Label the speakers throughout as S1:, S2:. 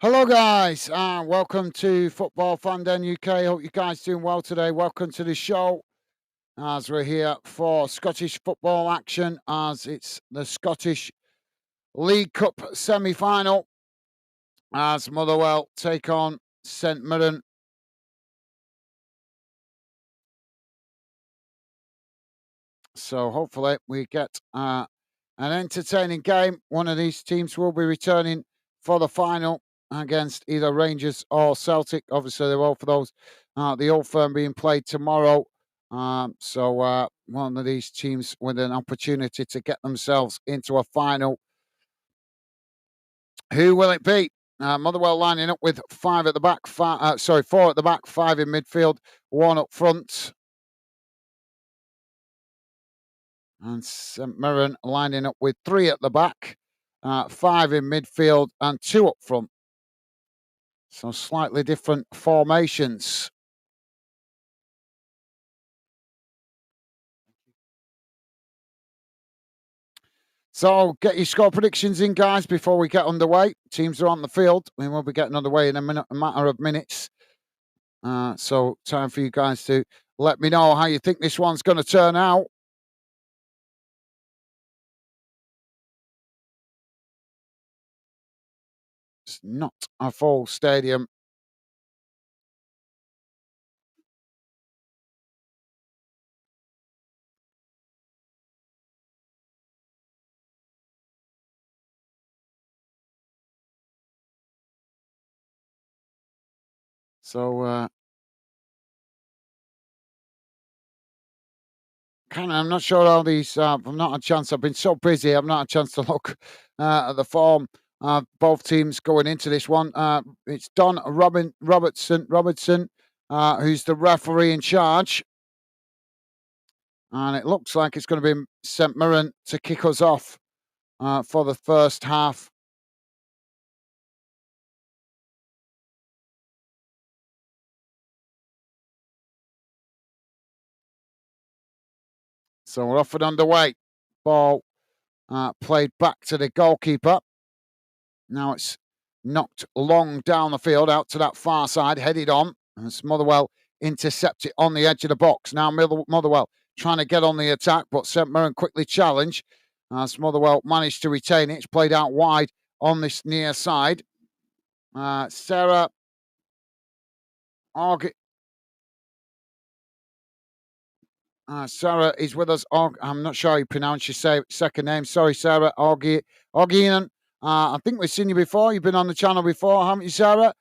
S1: Hello, guys. Welcome to Football Fan Den UK. Hope you guys doing well today. Welcome to the show as we're here for Scottish football action as it's the Scottish League Cup semi-final as Motherwell take on St.Mirren. So hopefully we get an entertaining game. One of these teams will be returning for the final against either Rangers or Celtic. Obviously, they're all for those. The Old Firm being played tomorrow. So one of these teams with an opportunity to get themselves into a final. Who will it be? Motherwell lining up with four at the back, five in midfield, one up front. And St Mirren lining up with three at the back, five in midfield, and two up front. So slightly different formations. So get your score predictions in, guys, before we get underway. Teams are on the field. We will be getting underway in a matter of minutes. So time for you guys to let me know how you think this one's going to turn out. It's not a full stadium. So I'm not sure how these. I've not had a chance. I've been so busy. I've not had a chance to look at the form. Both teams going into this one. It's Don Robertson, who's the referee in charge, and it looks like it's going to be St Mirren to kick us off for the first half. So we're off and underway. Ball played back to the goalkeeper. Now it's knocked long down the field out to that far side, headed on. As Motherwell intercept it on the edge of the box. Now Motherwell trying to get on the attack, but St Mirren quickly challenge. As Motherwell managed to retain it. It's played out wide on this near side. Sarah Sarah is with us. I'm not sure how you pronounce your second name. Sorry, Sarah Orginan. I think we've seen you before. You've been on the channel before, haven't you, Sarah?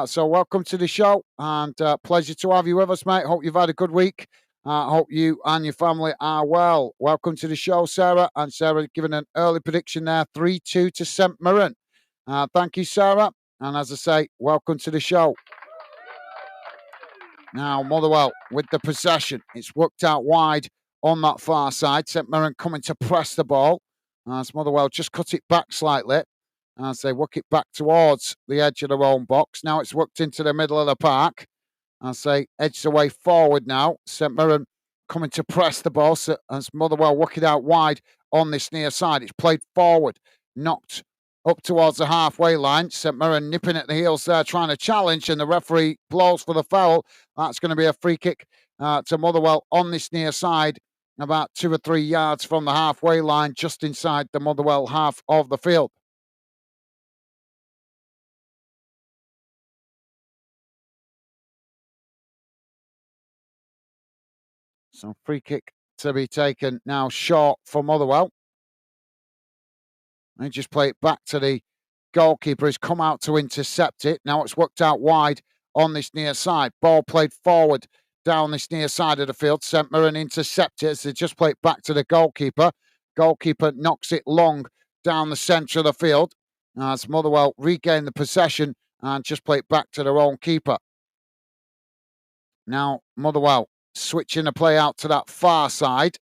S1: So welcome to the show and pleasure to have you with us, mate. Hope you've had a good week. Hope you and your family are well. Welcome to the show, Sarah. And Sarah giving an early prediction there, 3-2 to St Mirren. Thank you, Sarah. And as I say, welcome to the show. Now, Motherwell with the possession. It's worked out wide on that far side. St Mirren coming to press the ball. As Motherwell just cut it back slightly as they work it back towards the edge of their own box. Now it's worked into the middle of the park as they edge the way forward now. St Mirren coming to press the ball as Motherwell work it out wide on this near side. It's played forward, knocked up towards the halfway line. St Mirren nipping at the heels there, trying to challenge, and the referee blows for the foul. That's going to be a free kick to Motherwell on this near side, about 2 or 3 yards from the halfway line, just inside the Motherwell half of the field. So free kick to be taken now short for Motherwell. They just play it back to the goalkeeper. He's come out to intercept it. Now it's worked out wide on this near side. Ball played forward down this near side of the field. St Mirren intercept it as they just play it back to the goalkeeper. Goalkeeper knocks it long down the centre of the field as Motherwell regain the possession and just play it back to their own keeper. Now Motherwell switching the play out to that far side.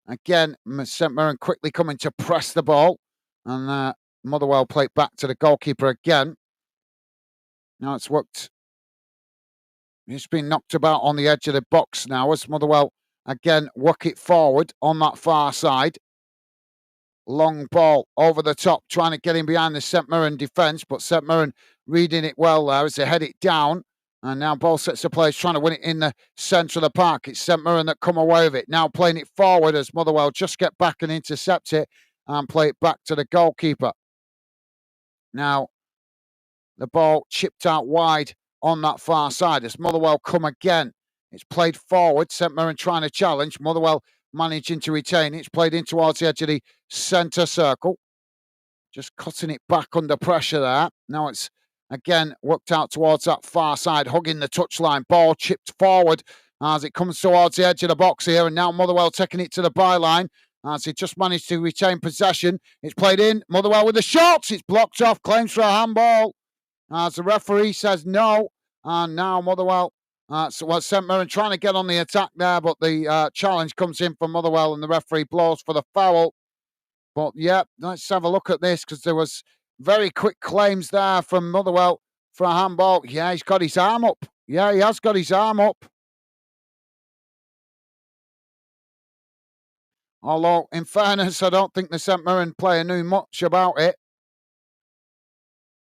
S1: Again, St Mirren quickly coming to press the ball. And Motherwell play it back to the goalkeeper again. Now it's worked. It's been knocked about on the edge of the box now as Motherwell again work it forward on that far side. Long ball over the top, trying to get in behind the St Mirren defence, but St Mirren reading it well there as they head it down. And now ball sets the players trying to win it in the centre of the park. It's St Mirren that come away with it. Now playing it forward as Motherwell just get back and intercept it and play it back to the goalkeeper. Now the ball chipped out wide on that far side as Motherwell come again. It's played forward. St Mirren trying to challenge. Motherwell managing to retain it. It's played in towards the edge of the centre circle. Just cutting it back under pressure there. Now it's again worked out towards that far side, hugging the touchline. Ball chipped forward as it comes towards the edge of the box here. And now Motherwell taking it to the byline as he just managed to retain possession. It's played in. Motherwell with the shots. It's blocked off. Claims for a handball as the referee says no. And now Motherwell, St Mirren trying to get on the attack there, but the challenge comes in from Motherwell and the referee blows for the foul. But yeah, let's have a look at this because there was very quick claims there from Motherwell for a handball. Yeah, he's got his arm up. Yeah, he has got his arm up. Although, in fairness, I don't think the St Mirren player knew much about it.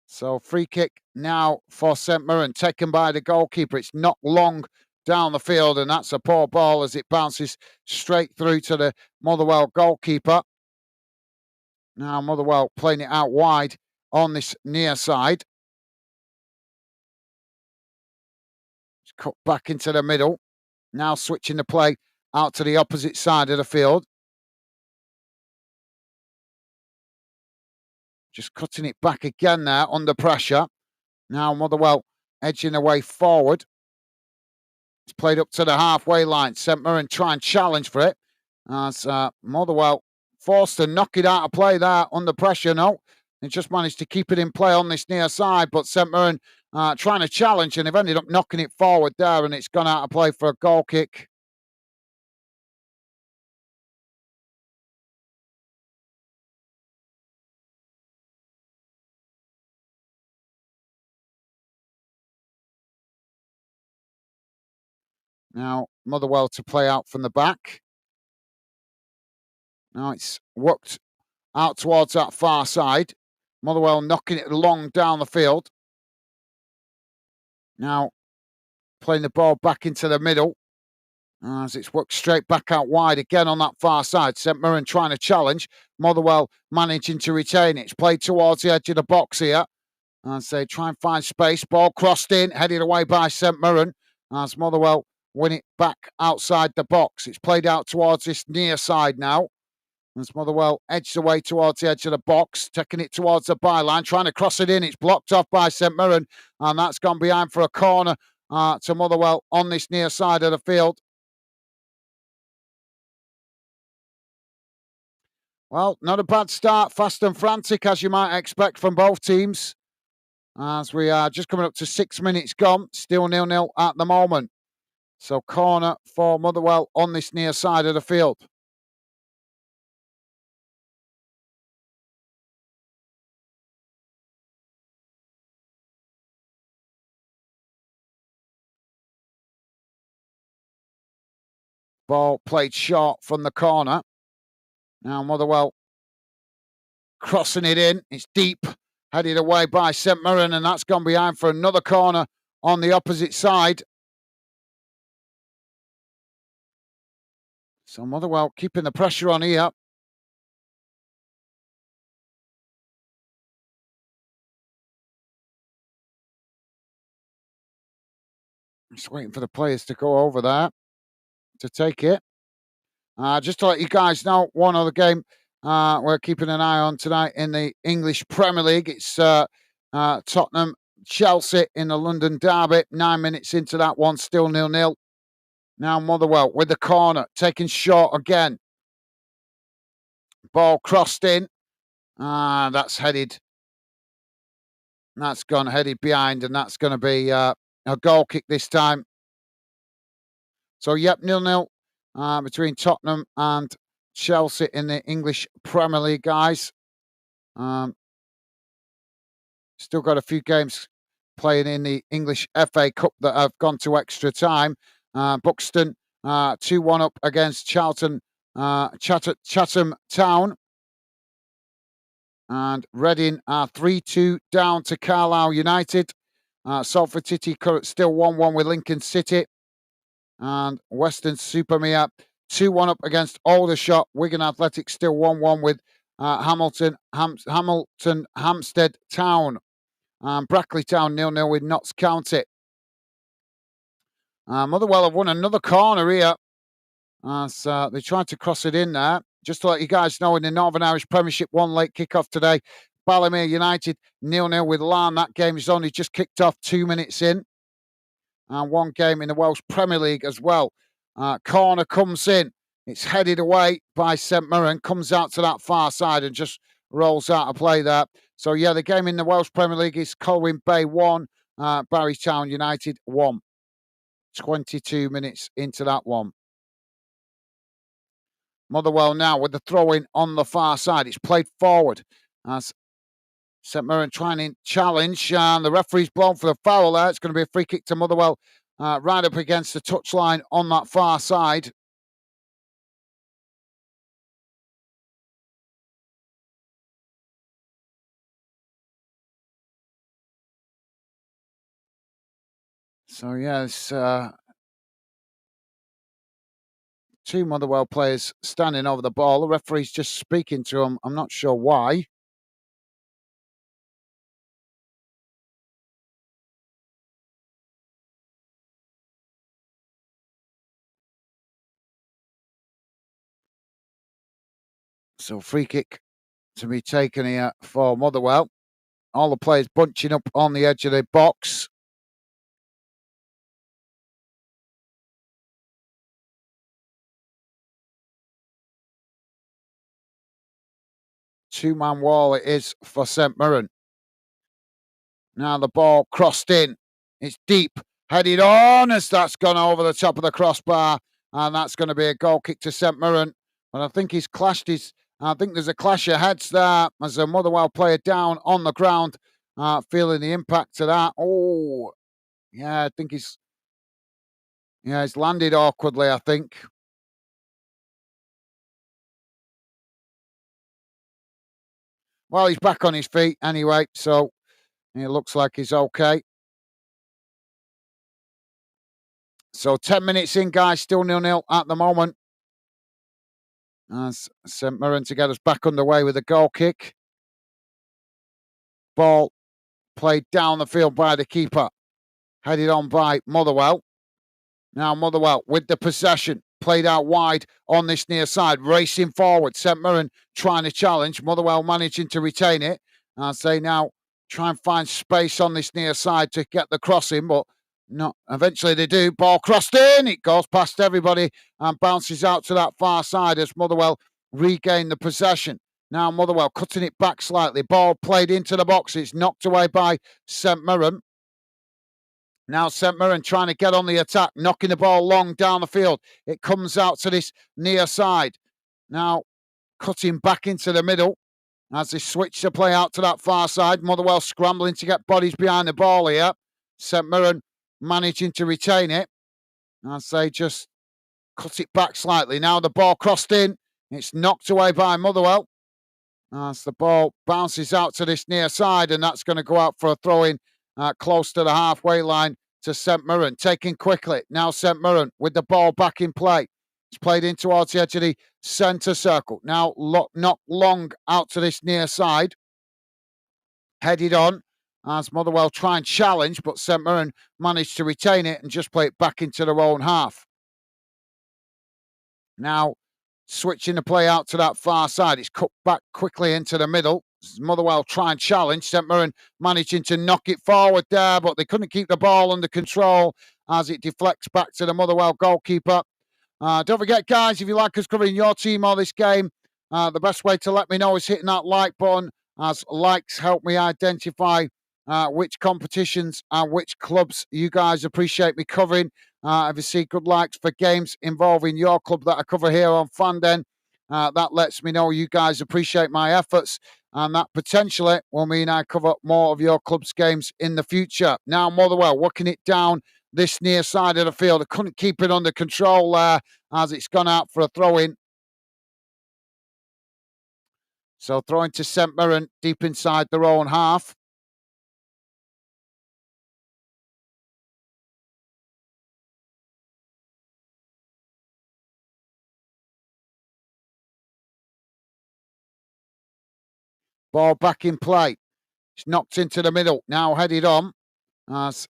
S1: So free kick now for St Mirren, taken by the goalkeeper. It's not long down the field, and that's a poor ball as it bounces straight through to the Motherwell goalkeeper. Now Motherwell playing it out wide on this near side. It's cut back into the middle. Now switching the play out to the opposite side of the field. Just cutting it back again there under pressure. Now Motherwell edging away forward. It's played up to the halfway line. St Mirren try and challenge for it. As Motherwell forced to knock it out of play there under pressure. No, they just managed to keep it in play on this near side. But St Mirren trying to challenge and they've ended up knocking it forward there and it's gone out of play for a goal kick. Now Motherwell to play out from the back. Now it's worked out towards that far side. Motherwell knocking it long down the field. Now playing the ball back into the middle as it's worked straight back out wide again on that far side. St Mirren trying to challenge. Motherwell managing to retain it. It's played towards the edge of the box here as they try and find space. Ball crossed in, headed away by St Mirren as Motherwell win it back outside the box. It's played out towards this near side now. As Motherwell edged away towards the edge of the box, taking it towards the byline, trying to cross it in. It's blocked off by St Mirren, and that's gone behind for a corner to Motherwell on this near side of the field. Well, not a bad start, fast and frantic as you might expect from both teams. As we are just coming up to 6 minutes gone, still 0-0 at the moment. So corner for Motherwell on this near side of the field. Ball played short from the corner. Now Motherwell crossing it in. It's deep, headed away by St Mirren, and that's gone behind for another corner on the opposite side. So Motherwell keeping the pressure on here. Just waiting for the players to go over there to take it. Just to let you guys know, one other game we're keeping an eye on tonight in the English Premier League. It's Tottenham Chelsea in the London derby. 9 minutes into that one, still 0-0. Now Motherwell with the corner, taken short again. Ball crossed in. That's headed. That's gone headed behind, and that's going to be a goal kick this time. So, yep, 0-0 between Tottenham and Chelsea in the English Premier League, guys. Still got a few games playing in the English FA Cup that have gone to extra time. Buxton 2-1 up against Chatham Town. And Reading are 3-2 down to Carlisle United. Salford City still 1-1 with Lincoln City. And Western-super-Mare 2-1 up against Aldershot. Wigan Athletic still 1-1 with Hamilton Hampstead Town. And Brackley Town 0-0 with Notts County. Motherwell have won another corner here. As they tried to cross it in there. Just to let you guys know, in the Northern Irish Premiership, one late kick-off today. Ballymere United 0-0 with Larne. That game is only just kicked off 2 minutes in. And one game in the Welsh Premier League as well. Corner comes in. It's headed away by St Mirren. Comes out to that far side and just rolls out of play there. So, yeah, the game in the Welsh Premier League is Colwyn Bay 1, Barrytown United 1. 22 minutes into that one. Motherwell now with the throw-in on the far side. It's played forward as St Mirren trying to challenge, and the referee's blown for the foul there. It's going to be a free kick to Motherwell right up against the touchline on that far side. So, yes, two Motherwell players standing over the ball. The referee's just speaking to them. I'm not sure why. So, free kick to be taken here for Motherwell. All the players bunching up on the edge of the box. Two-man wall it is for St Mirren. Now the ball crossed in. It's deep, headed on as that's gone over the top of the crossbar, and that's going to be a goal kick to St Mirren. But I think he's clashed his. I think there's a clash of heads there as a Motherwell player down on the ground, feeling the impact of that. Oh, yeah, I think he's landed awkwardly, I think. Well, he's back on his feet anyway, so it looks like he's okay. So 10 minutes in, guys, still 0-0 at the moment. As St Mirren to get us back underway with a goal kick. Ball played down the field by the keeper. Headed on by Motherwell. Now Motherwell with the possession. Played out wide on this near side. Racing forward. St Mirren trying to challenge. Motherwell managing to retain it. As they now try and find space on this near side to get the crossing, but not. Eventually they do. Ball crossed in. It goes past everybody and bounces out to that far side as Motherwell regain the possession. Now Motherwell cutting it back slightly. Ball played into the box. It's knocked away by St Mirren. Now St Mirren trying to get on the attack, knocking the ball long down the field. It comes out to this near side. Now cutting back into the middle as they switch the play out to that far side. Motherwell scrambling to get bodies behind the ball here. St Mirren managing to retain it as they just cut it back slightly. Now the ball crossed in. It's knocked away by Motherwell as the ball bounces out to this near side, and that's going to go out for a throw-in close to the halfway line to St Mirren. Taking quickly. Now St Mirren with the ball back in play. It's played in towards the edge of the centre circle. Now not long out to this near side. Headed on as Motherwell try and challenge, but St Mirren managed to retain it and just play it back into their own half. Now switching the play out to that far side. It's cut back quickly into the middle. Motherwell try and challenge. St Mirren managing to knock it forward there, but they couldn't keep the ball under control as it deflects back to the Motherwell goalkeeper. Don't forget, guys, if you like us covering your team or this game, the best way to let me know is hitting that like button, as likes help me identify which competitions and which clubs you guys appreciate me covering. If you see good likes for games involving your club that I cover here on Fandom, that lets me know you guys appreciate my efforts, and that potentially will mean I cover more of your club's games in the future. Now Motherwell working it down this near side of the field. I couldn't keep it under control there as it's gone out for a throw-in. So throwing to St. Mirren deep inside their own half. Ball back in play. It's knocked into the middle. Now headed on. As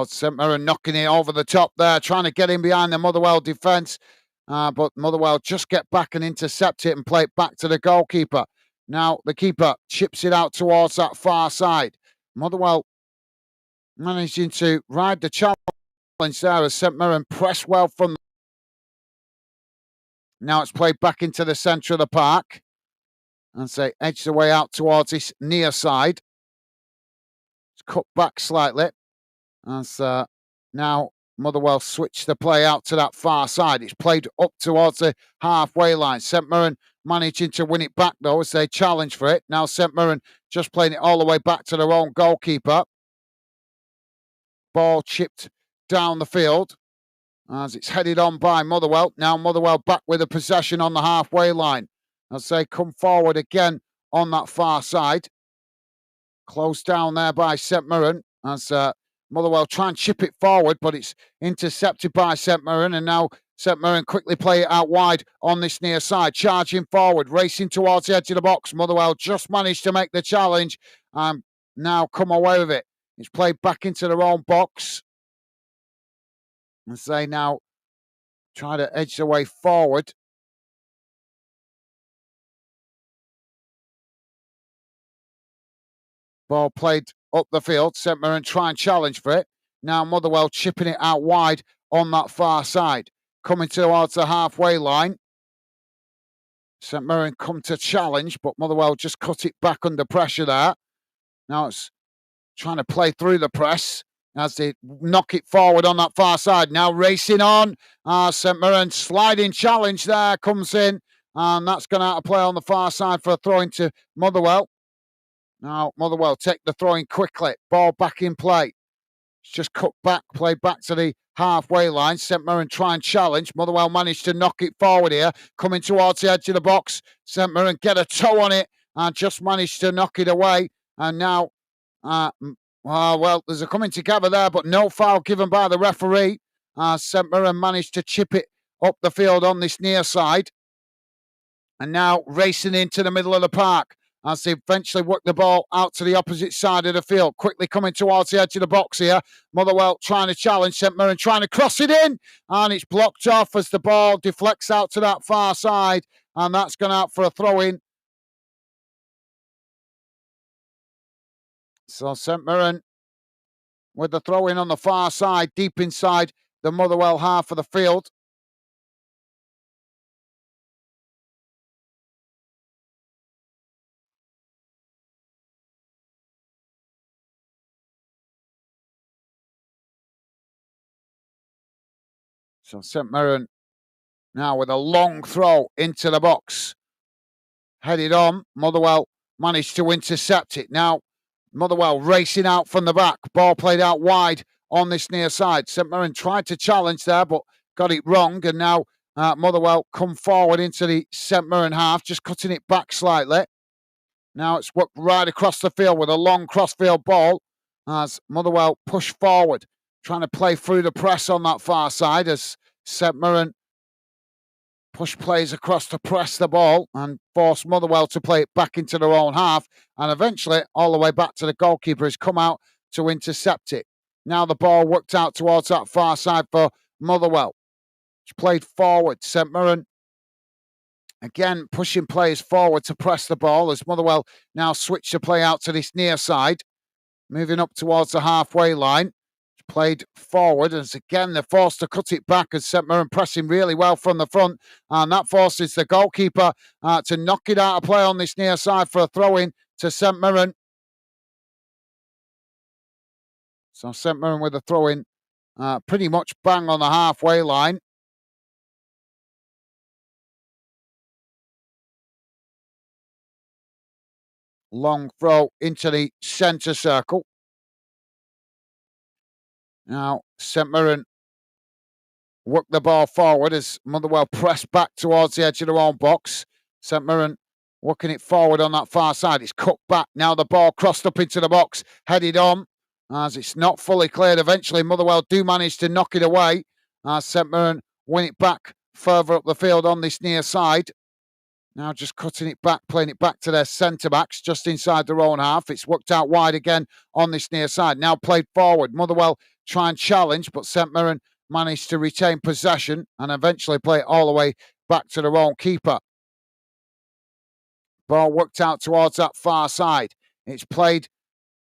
S1: St. Mirren knocking it over the top there, trying to get in behind the Motherwell defence. But Motherwell just get back and intercept it and play it back to the goalkeeper. Now the keeper chips it out towards that far side. Motherwell managing to ride the challenge there as St. Mirren press well from. Now it's played back into the centre of the park. And say edge the way out towards this near side. It's cut back slightly. As now Motherwell switch the play out to that far side. It's played up towards the halfway line. St. Mirren managing to win it back though as they challenge for it. Now St. Mirren just playing it all the way back to their own goalkeeper. Ball chipped down the field as it's headed on by Motherwell. Now Motherwell back with a possession on the halfway line as they come forward again on that far side. Closed down there by St. Mirren as Motherwell try and chip it forward, but it's intercepted by St. Mirren, and now St. Mirren quickly play it out wide on this near side, charging forward, racing towards the edge of the box. Motherwell just managed to make the challenge and now come away with it. It's played back into their own box as they now try to edge their way forward. Ball played up the field. St. Mirren try and challenge for it. Now Motherwell chipping it out wide on that far side. Coming towards the halfway line. St. Mirren come to challenge, but Motherwell just cut it back under pressure there. Now it's trying to play through the press as they knock it forward on that far side. Now racing on. St. Mirren sliding challenge there comes in. And that's gone out of play on the far side for a throw into Motherwell. Now Motherwell take the throw in quickly. Ball back in play. It's just cut back, played back to the halfway line. St. Mirren try and challenge. Motherwell managed to knock it forward here. Coming towards the edge of the box. St. Mirren get a toe on it and just managed to knock it away. And now, there's a coming together there, but no foul given by the referee. St. Mirren managed to chip it up the field on this near side. And now racing into the middle of the park as they eventually work the ball out to the opposite side of the field. Quickly coming towards the edge of the box here. Motherwell trying to challenge. St. Mirren trying to cross it in. And it's blocked off as the ball deflects out to that far side. And that's gone out for a throw-in. So St. Mirren with the throw-in on the far side, deep inside the Motherwell half of the field. So St. Mirren now with a long throw into the box. Headed on. Motherwell managed to intercept it. Now Motherwell racing out from the back. Ball played out wide on this near side. St. Mirren tried to challenge there, but got it wrong. And now Motherwell come forward into the St. Mirren half, just cutting it back slightly. Now it's worked right across the field with a long cross-field ball as Motherwell push forward, trying to play through the press on that far side as St. Mirren push plays across to press the ball and force Motherwell to play it back into their own half. And eventually, all the way back to the goalkeeper has come out to intercept it. Now the ball worked out towards that far side for Motherwell. It's played forward. St. Mirren again pushing players forward to press the ball as Motherwell now switch the play out to this near side. Moving up towards the halfway line. Played forward as again they're forced to cut it back as St. Mirren pressing really well from the front, and that forces the goalkeeper to knock it out of play on this near side for a throw-in to St. Mirren. So St. Mirren with a throw-in pretty much bang on the halfway line. Long throw into the centre circle. Now St. Mirren work the ball forward as Motherwell press back towards the edge of their own box. St. Mirren working it forward on that far side. It's cut back. Now the ball crossed up into the box, headed on. As it's not fully cleared, eventually Motherwell do manage to knock it away. St Mirren win it back further up the field on this near side. Now just cutting it back, playing it back to their centre-backs just inside their own half. It's worked out wide again on this near side. Now played forward. Motherwell try and challenge, but St Mirren managed to retain possession and eventually play it all the way back to their own keeper. Ball worked out towards that far side. It's played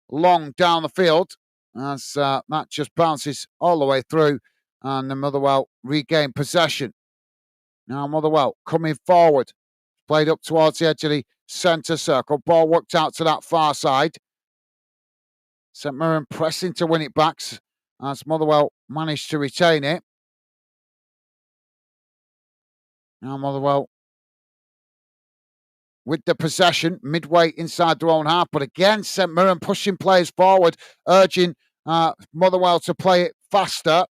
S1: long down the field as that just bounces all the way through and the Motherwell regain possession. Now Motherwell coming forward. Played up towards the edge of the centre circle. Ball worked out to that far side. St Mirren pressing to win it back as Motherwell managed to retain it. Now Motherwell with the possession midway inside their own half. But again, St Mirren pushing players forward, urging Motherwell to play it faster.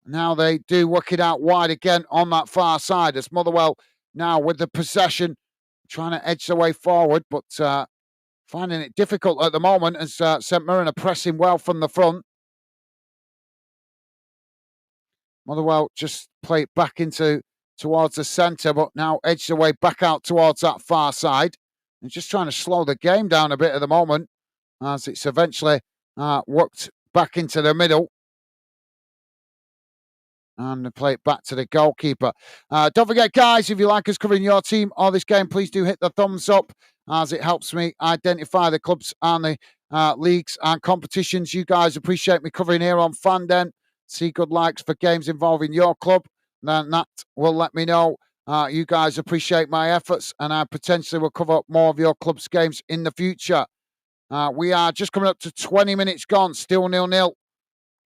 S1: Now they do work it out wide again on that far side as Motherwell now with the possession, trying to edge their way forward, but finding it difficult at the moment as St Mirren are pressing well from the front. Motherwell just play it back towards the centre, but now edge their way back out towards that far side. And just trying to slow the game down a bit at the moment as it's eventually worked back into the middle. And play it back to the goalkeeper. Don't forget, guys, if you like us covering your team or this game, please do hit the thumbs up as it helps me identify the clubs and the leagues and competitions you guys appreciate me covering here on Fanden. See good likes for games involving your club. Then that will let me know you guys appreciate my efforts and I potentially will cover up more of your club's games in the future. We are just coming up to 20 minutes gone, still 0-0.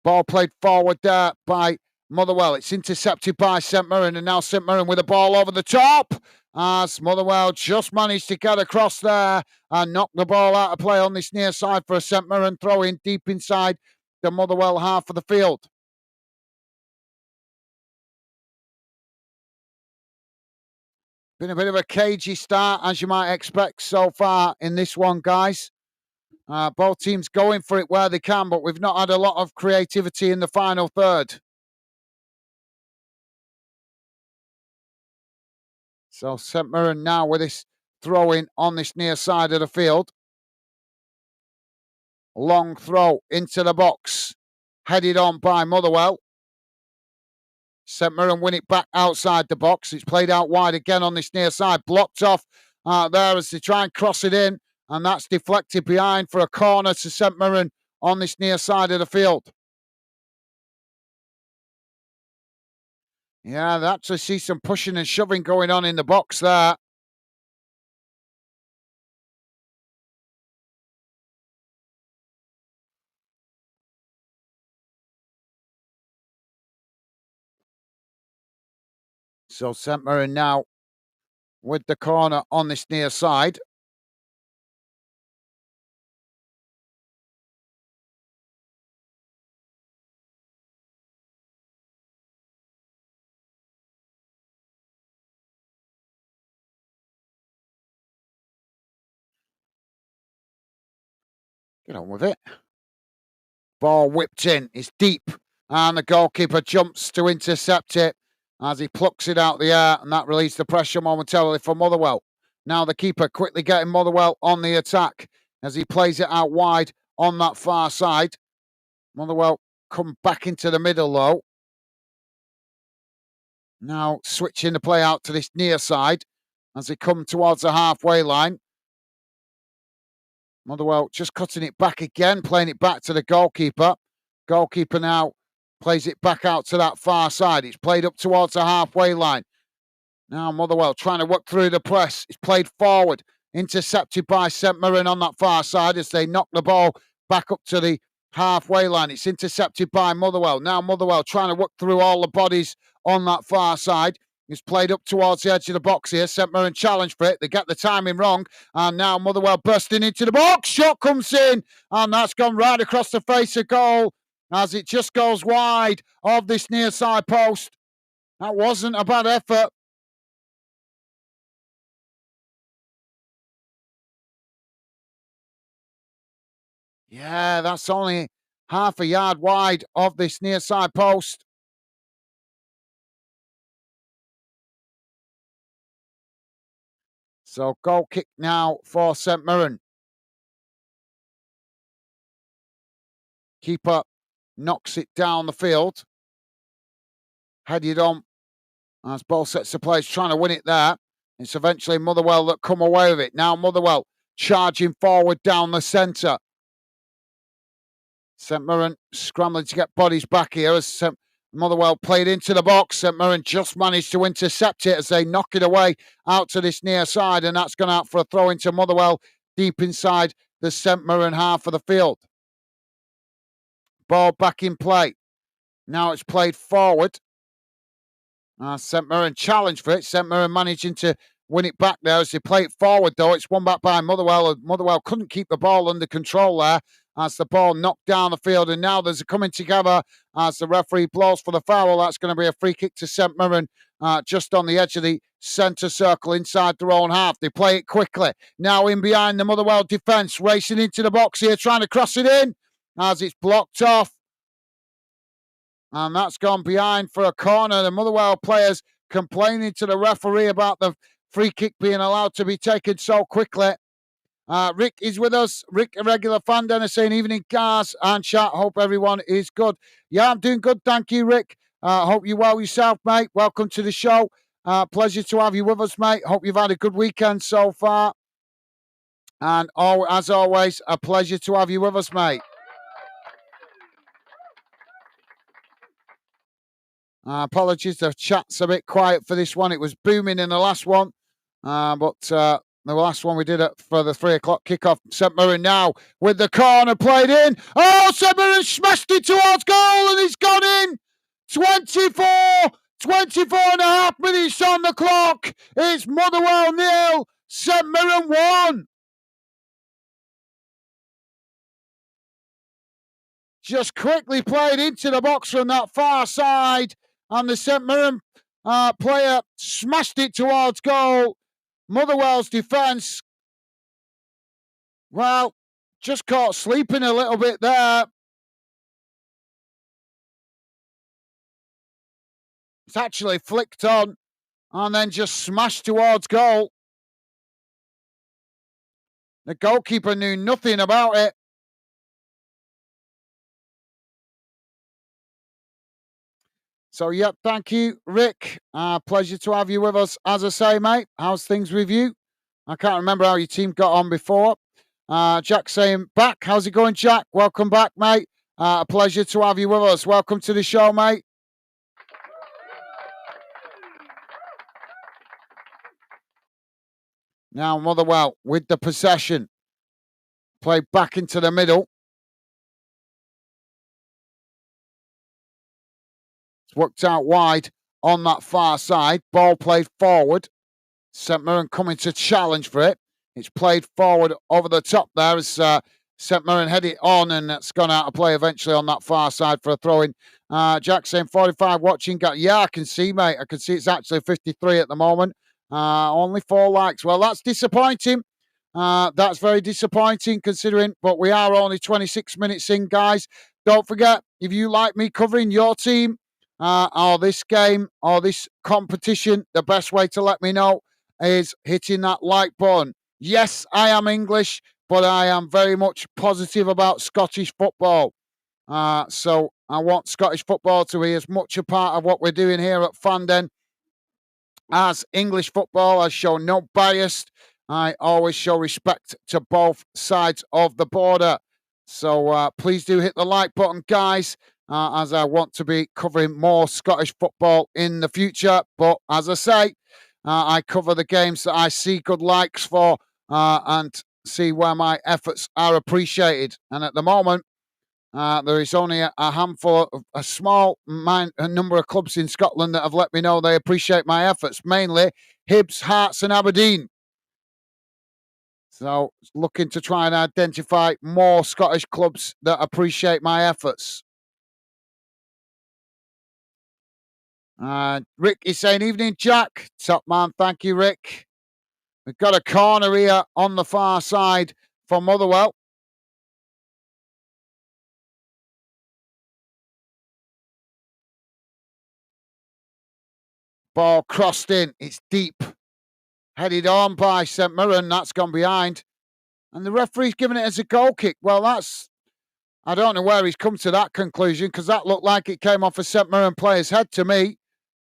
S1: Ball played forward there by Motherwell. It's intercepted by St Mirren, and now St Mirren with a ball over the top as Motherwell just managed to get across there and knock the ball out of play on this near side for a St Mirren throw in deep inside the Motherwell half of the field. Been a bit of a cagey start, as you might expect so far in this one, guys. Both teams going for it where they can, but we've not had a lot of creativity in the final third. So St Mirren now with this throw-in on this near side of the field. Long throw into the box. Headed on by Motherwell. St Mirren win it back outside the box. It's played out wide again on this near side. Blocked off there as they try and cross it in. And that's deflected behind for a corner to St Mirren on this near side of the field. Yeah, they actually see some pushing and shoving going on in the box there. So St Mirren now with the corner on this near side. Get on with it. Ball whipped in. It's deep. And the goalkeeper jumps to intercept it as he plucks it out the air. And that relieves the pressure momentarily for Motherwell. Now the keeper quickly getting Motherwell on the attack as he plays it out wide on that far side. Motherwell come back into the middle though. Now switching the play out to this near side as they come towards the halfway line. Motherwell just cutting it back again, playing it back to the goalkeeper. Goalkeeper now plays it back out to that far side. It's played up towards the halfway line. Now Motherwell trying to work through the press. It's played forward, intercepted by St Mirren on that far side as they knock the ball back up to the halfway line. It's intercepted by Motherwell. Now Motherwell trying to work through all the bodies on that far side. It's played up towards the edge of the box here. St Mirren challenge for it. They get the timing wrong. And now Motherwell bursting into the box. Shot comes in. And that's gone right across the face of goal as it just goes wide of this near side post. That wasn't a bad effort. Yeah, that's only half a yard wide of this near side post. So goal kick now for St. Mirren. Keeper knocks it down the field. Headed on as ball sets the place, trying to win it there. It's eventually Motherwell that come away with it. Now Motherwell charging forward down the centre. St. Mirren scrambling to get bodies back here as Motherwell played into the box. St. Mirren just managed to intercept it as they knock it away out to this near side, and that's gone out for a throw into Motherwell deep inside the St. Mirren half of the field. Ball back in play. Now it's played forward. St. Mirren challenged for it. St. Mirren managing to win it back there as they play it forward, though. It's won back by Motherwell. Motherwell couldn't keep the ball under control there as the ball knocked down the field. And now there's a coming together as the referee blows for the foul. That's going to be a free kick to St. Mirren just on the edge of the centre circle inside their own half. They play it quickly. Now in behind the Motherwell defence, racing into the box here, trying to cross it in as it's blocked off. And that's gone behind for a corner. The Motherwell players complaining to the referee about the free kick being allowed to be taken so quickly. Rick is with us. Rick, a regular fan, Dennis, saying evening, guys and chat. Hope everyone is good. Yeah, I'm doing good. Thank you, Rick. Hope you're well yourself, mate. Welcome to the show. Pleasure to have you with us, mate. Hope you've had a good weekend so far. And as always, a pleasure to have you with us, mate. Apologies, the chat's a bit quiet for this one. It was booming in the last one, but the last one we did it for the 3 o'clock kickoff. St. Mirren now with the corner played in. Oh, St. Mirren smashed it towards goal and it's gone in. 24 and a half minutes on the clock. It's Motherwell 0, St. Mirren 1. Just quickly played into the box from that far side. And the St. Mirren player smashed it towards goal. Motherwell's defence, well, just caught sleeping a little bit there. It's actually flicked on and then just smashed towards goal. The goalkeeper knew nothing about it. So, yep, thank you, Rick. Pleasure to have you with us. As I say, mate, how's things with you? I can't remember how your team got on before. Jack saying back. How's it going, Jack? Welcome back, mate. A pleasure to have you with us. Welcome to the show, mate. Now Motherwell with the possession. Played back into the middle. It's worked out wide on that far side. Ball played forward. St. Mirren coming to challenge for it. It's played forward over the top there as St. Mirren head it on, and it's gone out of play eventually on that far side for a throw-in. Jack saying 45 watching. Yeah, I can see, mate. I can see it's actually 53 at the moment. Only 4 likes. Well, that's disappointing. That's very disappointing considering, but we are only 26 minutes in, guys. Don't forget, if you like me covering your team or this game or this competition, the best way to let me know is hitting that like button. Yes, I am English, but I am very much positive about Scottish football. So I want Scottish football to be as much a part of what we're doing here at Fanden as English football. I show no bias. I always show respect to both sides of the border. So please do hit the like button, guys, as I want to be covering more Scottish football in the future. But as I say, I cover the games that I see good likes for and see where my efforts are appreciated. And at the moment, there is only a handful, a small number of clubs in Scotland that have let me know they appreciate my efforts, mainly Hibs, Hearts and Aberdeen. So looking to try and identify more Scottish clubs that appreciate my efforts. Rick is saying, evening, Jack. Top man, thank you, Rick. We've got a corner here on the far side for Motherwell. Ball crossed in. It's deep. Headed on by St. Mirren. That's gone behind. And the referee's given it as a goal kick. Well, I don't know where he's come to that conclusion, because that looked like it came off a St. Mirren player's head to me.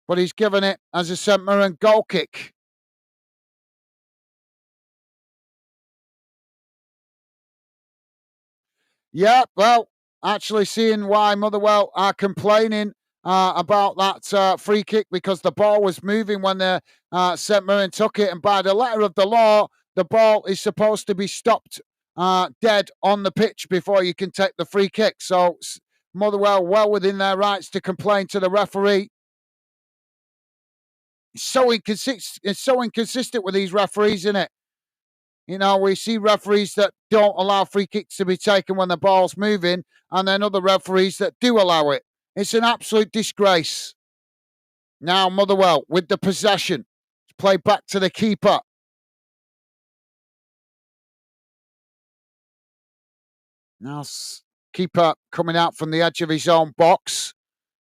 S1: But he's given it as a St. Mirren goal kick. Yeah, well, actually seeing why Motherwell are complaining about that free kick, because the ball was moving when the St. Mirren took it, and by the letter of the law, the ball is supposed to be stopped dead on the pitch before you can take the free kick. So Motherwell well within their rights to complain to the referee. It's so inconsistent with these referees, isn't it? You know, we see referees that don't allow free kicks to be taken when the ball's moving, and then other referees that do allow it. It's an absolute disgrace. Now Motherwell with the possession. It's played back to the keeper. Now keeper coming out from the edge of his own box.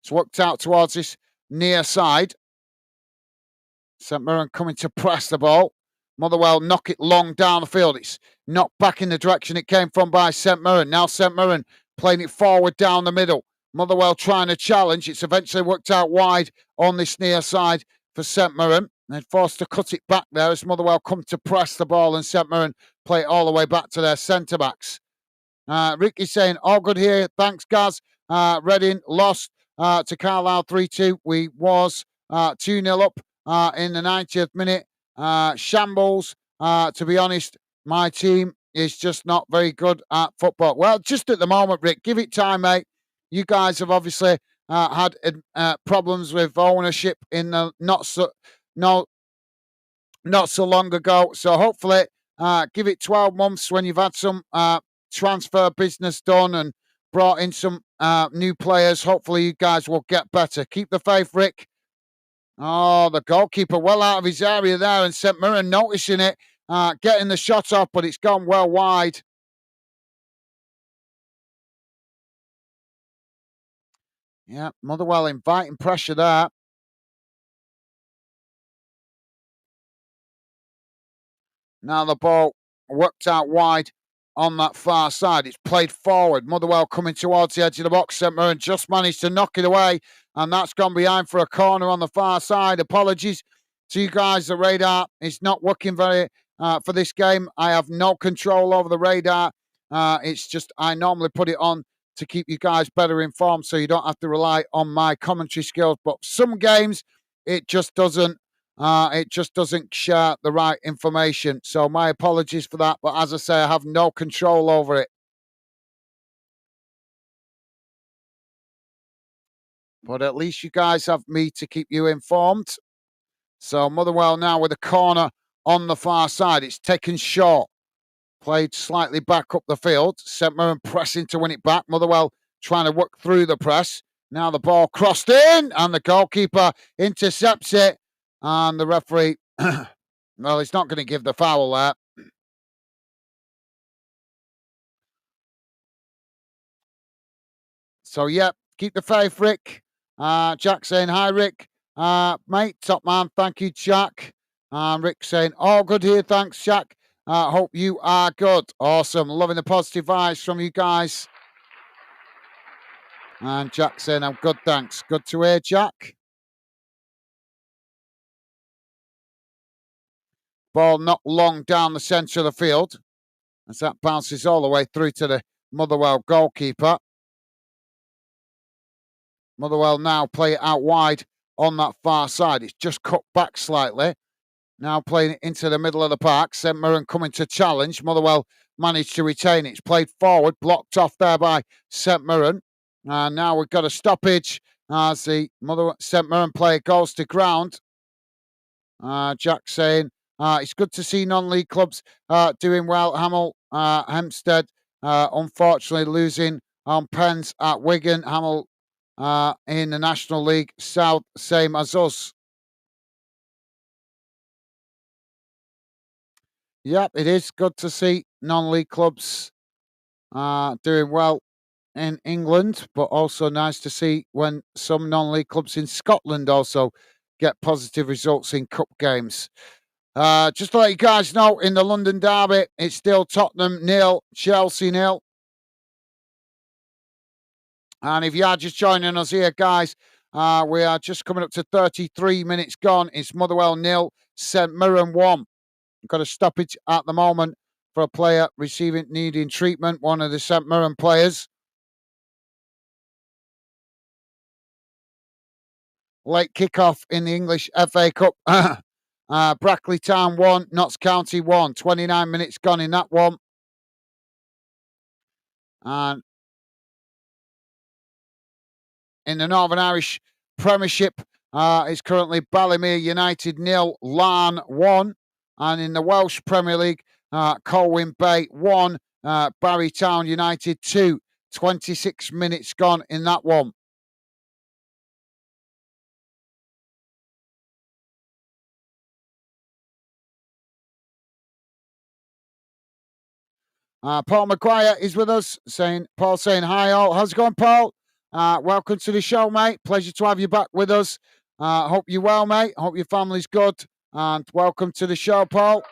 S1: It's worked out towards this near side. St. Mirren coming to press the ball. Motherwell knock it long down the field. It's knocked back in the direction it came from by St. Mirren. Now St. Mirren playing it forward down the middle. Motherwell trying to challenge. It's eventually worked out wide on this near side for St. Mirren. They're forced to cut it back there as Motherwell come to press the ball, and St. Mirren play it all the way back to their centre-backs. Ricky saying, all good here. Thanks, Gaz. Reading lost to Carlisle 3-2. We was 2-0 up in the 90th minute. Shambles. To be honest, my team is just not very good at football. Well, just at the moment, Rick, give it time, mate. You guys have obviously had problems with ownership in the not so long ago. So hopefully, give it 12 months when you've had some transfer business done and brought in some new players. Hopefully, you guys will get better. Keep the faith, Rick. Oh, the goalkeeper well out of his area there, and St. Mirren noticing it, getting the shot off, but it's gone well wide. Yeah, Motherwell inviting pressure there. Now the ball worked out wide on that far side. It's played forward. Motherwell coming towards the edge of the box. St. Mirren just managed to knock it away, and that's gone behind for a corner on the far side. Apologies to you guys. The radar is not working very for this game. I have no control over the radar. It's just I normally put it on to keep you guys better informed, so you don't have to rely on my commentary skills. But some games, it just doesn't share the right information. So my apologies for that. But as I say, I have no control over it. But at least you guys have me to keep you informed. So Motherwell now with a corner on the far side. It's taken short. Played slightly back up the field. St. Mirren pressing to win it back. Motherwell trying to work through the press. Now the ball crossed in, and the goalkeeper intercepts it. And the referee, well, he's not going to give the foul there. So, yeah, keep the faith, Rick. Jack saying, hi, Rick. Mate, top man, thank you, Jack. Rick saying, all good here, thanks, Jack. Hope you are good. Awesome. Loving the positive vibes from you guys. And Jack saying, I'm good, thanks. Good to hear, Jack. Ball not long down the centre of the field, as that bounces all the way through to the Motherwell goalkeeper. Motherwell now play it out wide on that far side. It's just cut back slightly. Now playing it into the middle of the park. St. Mirren coming to challenge. Motherwell managed to retain it. It's played forward, blocked off there by St. Mirren. And now we've got a stoppage as the St. Mirren player goes to ground. Jack saying, it's good to see non-league clubs doing well. Hempstead, unfortunately, losing on pens at Wigan. Hamel in the National League South, same as us. Yep, it is good to see non-league clubs doing well in England, but also nice to see when some non-league clubs in Scotland also get positive results in cup games. Just to let you guys know, in the London derby, it's still Tottenham 0, Chelsea 0. And if you are just joining us here, guys, we are just coming up to 33 minutes gone. It's Motherwell 0, St. Mirren 1. We've got a stoppage at the moment for a player needing treatment, one of the St. Mirren players. Late kickoff in the English FA Cup. Brackley Town 1, Notts County 1. 29 minutes gone in that one. And in the Northern Irish Premiership, it's currently Ballymere United 0, Larne 1. And in the Welsh Premier League, Colwyn Bay 1, Barry Town United 2. 26 minutes gone in that one. Paul Maguire is with us, Paul saying hi all. How's it going, Paul? Welcome to the show, mate. Pleasure to have you back with us. Hope you're well, mate. Hope your family's good. And welcome to the show, Paul.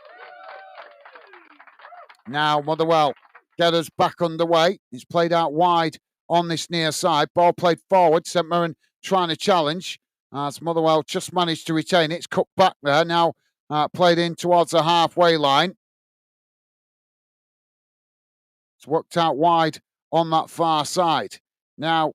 S1: Now, Motherwell get us back underway. It's played out wide on this near side. Ball played forward. St. Mirren trying to challenge. As Motherwell just managed to retain it. It's cut back there. Now played in towards the halfway line. It's worked out wide on that far side. Now,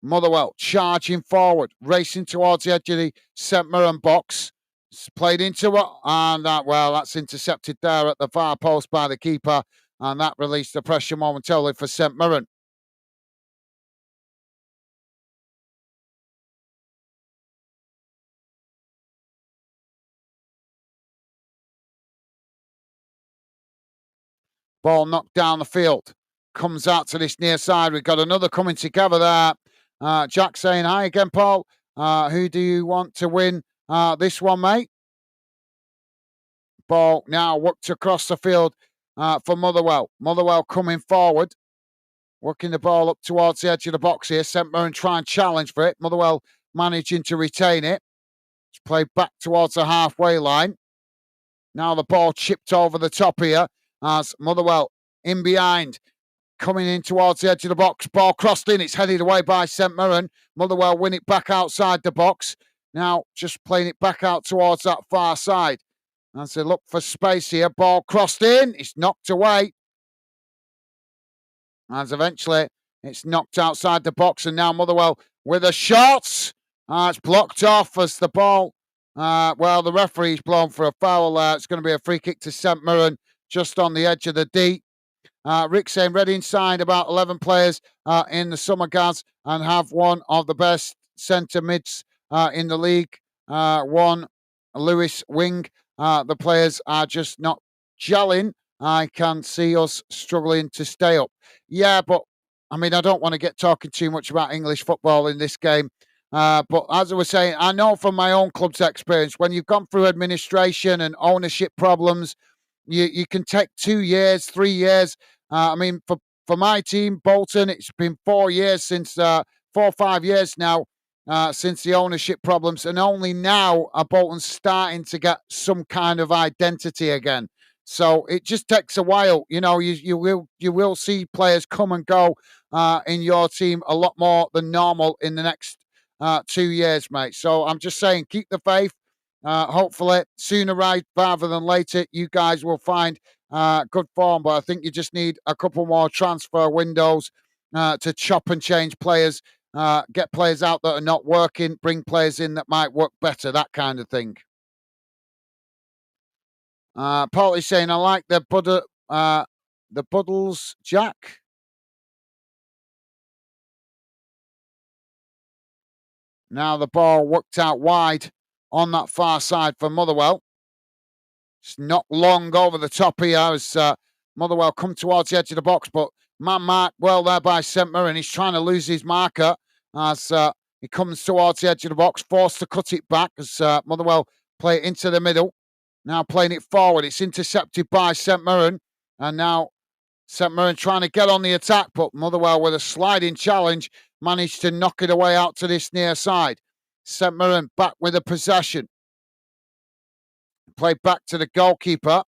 S1: Motherwell charging forward, racing towards the edge of the St. Mirren box. It's played into it, and that's intercepted there at the far post by the keeper, and that released the pressure momentarily for St. Mirren. Ball knocked down the field. Comes out to this near side. We've got another coming together there. Jack saying hi again, Paul. Who do you want to win this one, mate? Ball now worked across the field for Motherwell. Motherwell coming forward. Working the ball up towards the edge of the box here. St. Mirren try and challenge for it. Motherwell managing to retain it. It's played back towards the halfway line. Now the ball chipped over the top here as Motherwell in behind. Coming in towards the edge of the box. Ball crossed in. It's headed away by St. Mirren. Motherwell win it back outside the box. Now just playing it back out towards that far side. As they look for space here. Ball crossed in. It's knocked away. As eventually it's knocked outside the box. And now Motherwell with a shot. It's blocked off as the ball. The referee's blown for a foul there. It's going to be a free kick to St. Mirren just on the edge of the D. Rick saying Reading signed about 11 players in the summer, Gaz, and have one of the best centre mids in the league. One, Lewis Wing. The players are just not gelling. I can see us struggling to stay up. Yeah, but I mean, I don't want to get talking too much about English football in this game. But as I was saying, I know from my own club's experience, when you've gone through administration and ownership problems, you can take 2 years, 3 years. For my team, Bolton, it's been 4 years since 4 or 5 years now since the ownership problems, and only now are Bolton starting to get some kind of identity again. So it just takes a while. You know, you will see players come and go in your team a lot more than normal in the next 2 years, mate. So I'm just saying, keep the faith. Hopefully, sooner rather than later, you guys will find good form. But I think you just need a couple more transfer windows to chop and change players, get players out that are not working, bring players in that might work better, that kind of thing. Paul is saying, I like the Buddles, Jack. Now the ball worked out wide on that far side for Motherwell. It's not long over the top here as Motherwell come towards the edge of the box, but man marked well there by St. Mirren. He's trying to lose his marker as he comes towards the edge of the box, forced to cut it back as Motherwell play it into the middle. Now playing it forward. It's intercepted by St. Mirren, and now St. Mirren trying to get on the attack, but Motherwell with a sliding challenge managed to knock it away out to this near side. St. Mirren back with the possession. Played back to the goalkeeper.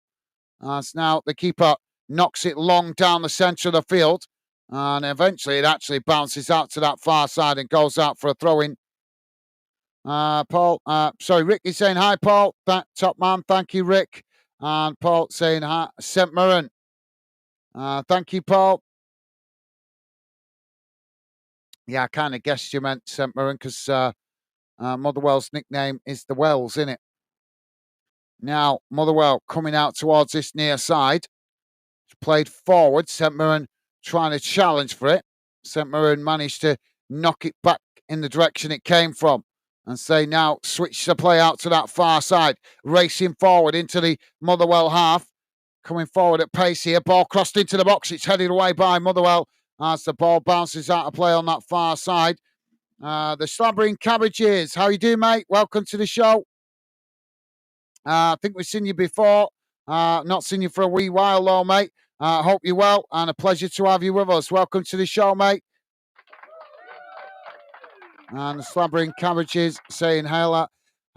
S1: As now the keeper knocks it long down the centre of the field. And eventually it actually bounces out to that far side and goes out for a throw-in. Rick is saying hi, Paul. Top man, thank you, Rick. And Paul saying hi, St. Mirren. Thank you, Paul. Yeah, I kind of guessed you meant St. Mirren because Motherwell's nickname is the Wells, isn't it? Now, Motherwell coming out towards this near side. It's played forward. St. Mirren trying to challenge for it. St. Mirren managed to knock it back in the direction it came from. And say now switch the play out to that far side. Racing forward into the Motherwell half. Coming forward at pace here. Ball crossed into the box. It's headed away by Motherwell as the ball bounces out of play on that far side. The Slabbering Cabbages. How you doing, mate? Welcome to the show. I think we've seen you before. Not seen you for a wee while, though, mate. Hope you're well, and a pleasure to have you with us. Welcome to the show, mate. And the Slabbering Cabbages saying hello.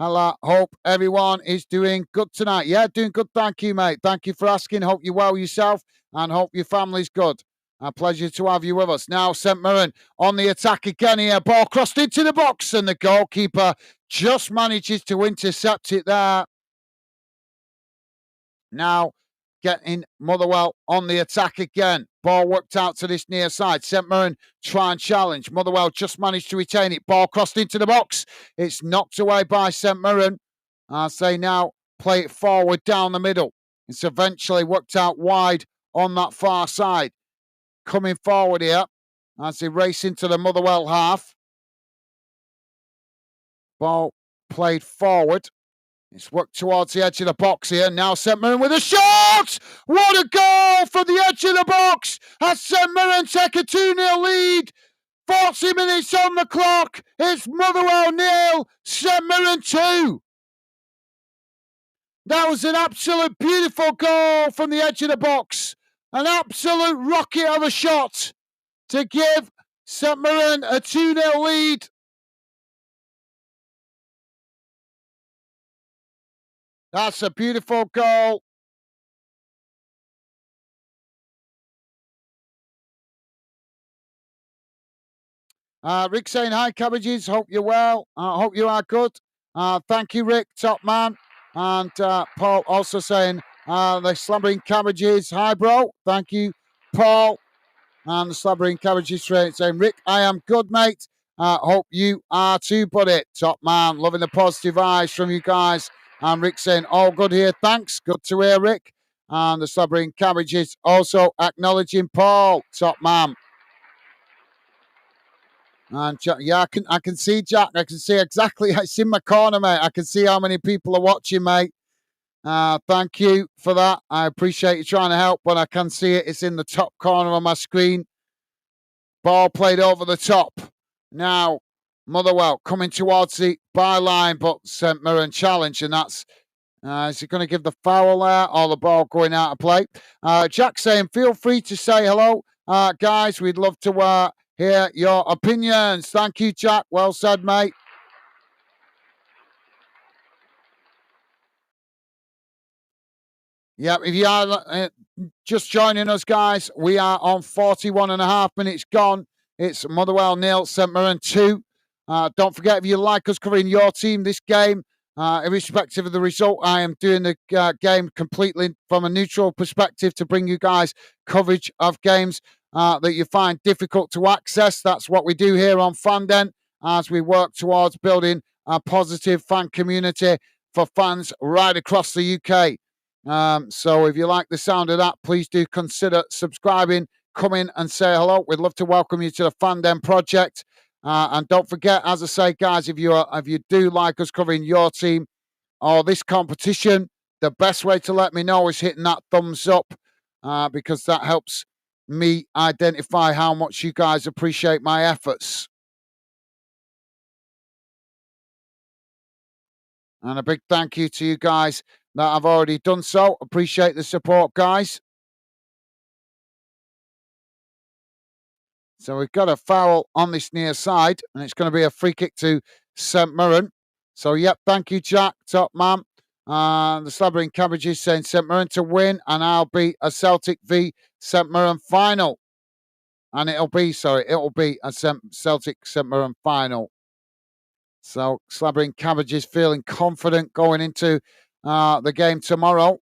S1: Hope everyone is doing good tonight. Yeah, doing good. Thank you, mate. Thank you for asking. Hope you're well yourself, and hope your family's good. A pleasure to have you with us. Now, St. Mirren on the attack again here. Ball crossed into the box, and the goalkeeper just manages to intercept it there. Now, getting Motherwell on the attack again. Ball worked out to this near side. St. Mirren try and challenge. Motherwell just managed to retain it. Ball crossed into the box. It's knocked away by St. Mirren. As they now play it forward down the middle. It's eventually worked out wide on that far side. Coming forward here as they race into the Motherwell half. Ball played forward. It's worked towards the edge of the box here. Now St. Mirren with a shot! What a goal from the edge of the box! As St. Mirren take a 2-0 lead. 40 minutes on the clock. It's Motherwell 0, St. Mirren 2. That was an absolute beautiful goal from the edge of the box. An absolute rocket of a shot to give St. Mirren a 2-0 lead. That's a beautiful goal. Rick saying, hi, Cabbages. Hope you're well. Hope you are good. Thank you, Rick, top man. And Paul also saying, the Slabbering Cabbages. Hi, bro. Thank you, Paul. And the Slabbering Cabbages saying, Rick, I am good, mate. Hope you are too, buddy. Top man. Loving the positive eyes from you guys. And Rick saying, all good here. Thanks. Good to hear, Rick. And the Slabbering Cabbages also acknowledging Paul. Top man. And yeah, I can see Jack. I can see exactly. It's in my corner, mate. I can see how many people are watching, mate. Thank you for that. I appreciate you trying to help, but I can see it. It's in the top corner of my screen. Ball played over the top. Now, Motherwell coming towards the byline, but St. Mirren challenge, and that's. Is he going to give the foul there or the ball going out of play? Jack saying, feel free to say hello, guys. We'd love to hear your opinions. Thank you, Jack. Well said, mate. Yeah, if you are just joining us, guys, we are on 41 and a half minutes gone. It's Motherwell 0, St. Mirren 2. Don't forget, if you like us covering your team this game, irrespective of the result, I am doing the game completely from a neutral perspective to bring you guys coverage of games that you find difficult to access. That's what we do here on Fanden as we work towards building a positive fan community for fans right across the UK. So if you like the sound of that, please do consider subscribing. Come in and say hello. We'd love to welcome you to the Fanden project. And don't forget, as I say, guys, if you do like us covering your team or this competition, the best way to let me know is hitting that thumbs up because that helps me identify how much you guys appreciate my efforts. And a big thank you to you guys that have already done so. Appreciate the support, guys. So we've got a foul on this near side, and it's going to be a free kick to St. Mirren. So, yep, thank you, Jack, top man. The Slabbering Cabbages saying St. Mirren to win, and I'll be a Celtic v St. Mirren final. And it'll be a Celtic St. Mirren final. So, Slabbering Cabbages feeling confident going into the game tomorrow.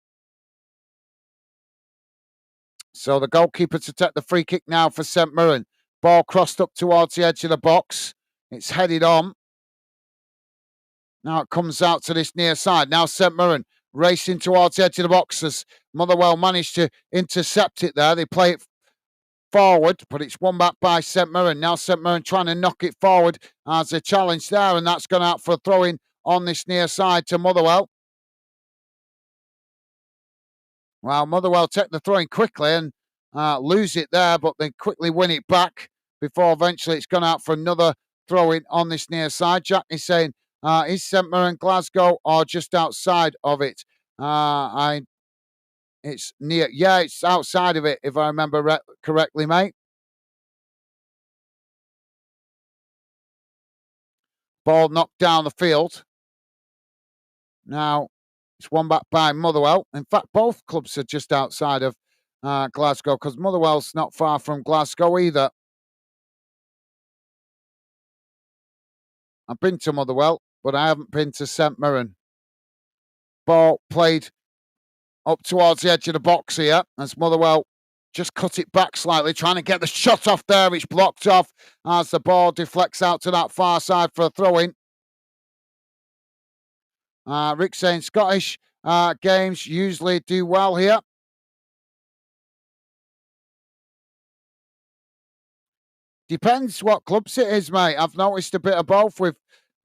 S1: So the goalkeeper to take the free kick now for St. Mirren. Ball crossed up towards the edge of the box. It's headed on. Now it comes out to this near side. Now St. Mirren racing towards the edge of the box as Motherwell managed to intercept it there. They play it forward, but it's won back by St. Mirren. Now St. Mirren trying to knock it forward as a challenge there, and that's gone out for a throw-in on this near side to Motherwell. Well, Motherwell take the throw-in quickly and lose it there, but then quickly win it back before eventually it's gone out for another throw-in on this near side. Jack is saying, is St. Mirren Glasgow or just outside of it? It's near. Yeah, it's outside of it, if I remember correctly, mate. Ball knocked down the field. Now it's won back by Motherwell. In fact, both clubs are just outside of Glasgow because Motherwell's not far from Glasgow either. I've been to Motherwell, but I haven't been to St. Mirren. Ball played up towards the edge of the box here as Motherwell just cut it back slightly, trying to get the shot off there, which blocked off as the ball deflects out to that far side for a throw-in. Rick saying Scottish games usually do well here. Depends what clubs it is, mate. I've noticed a bit of both. As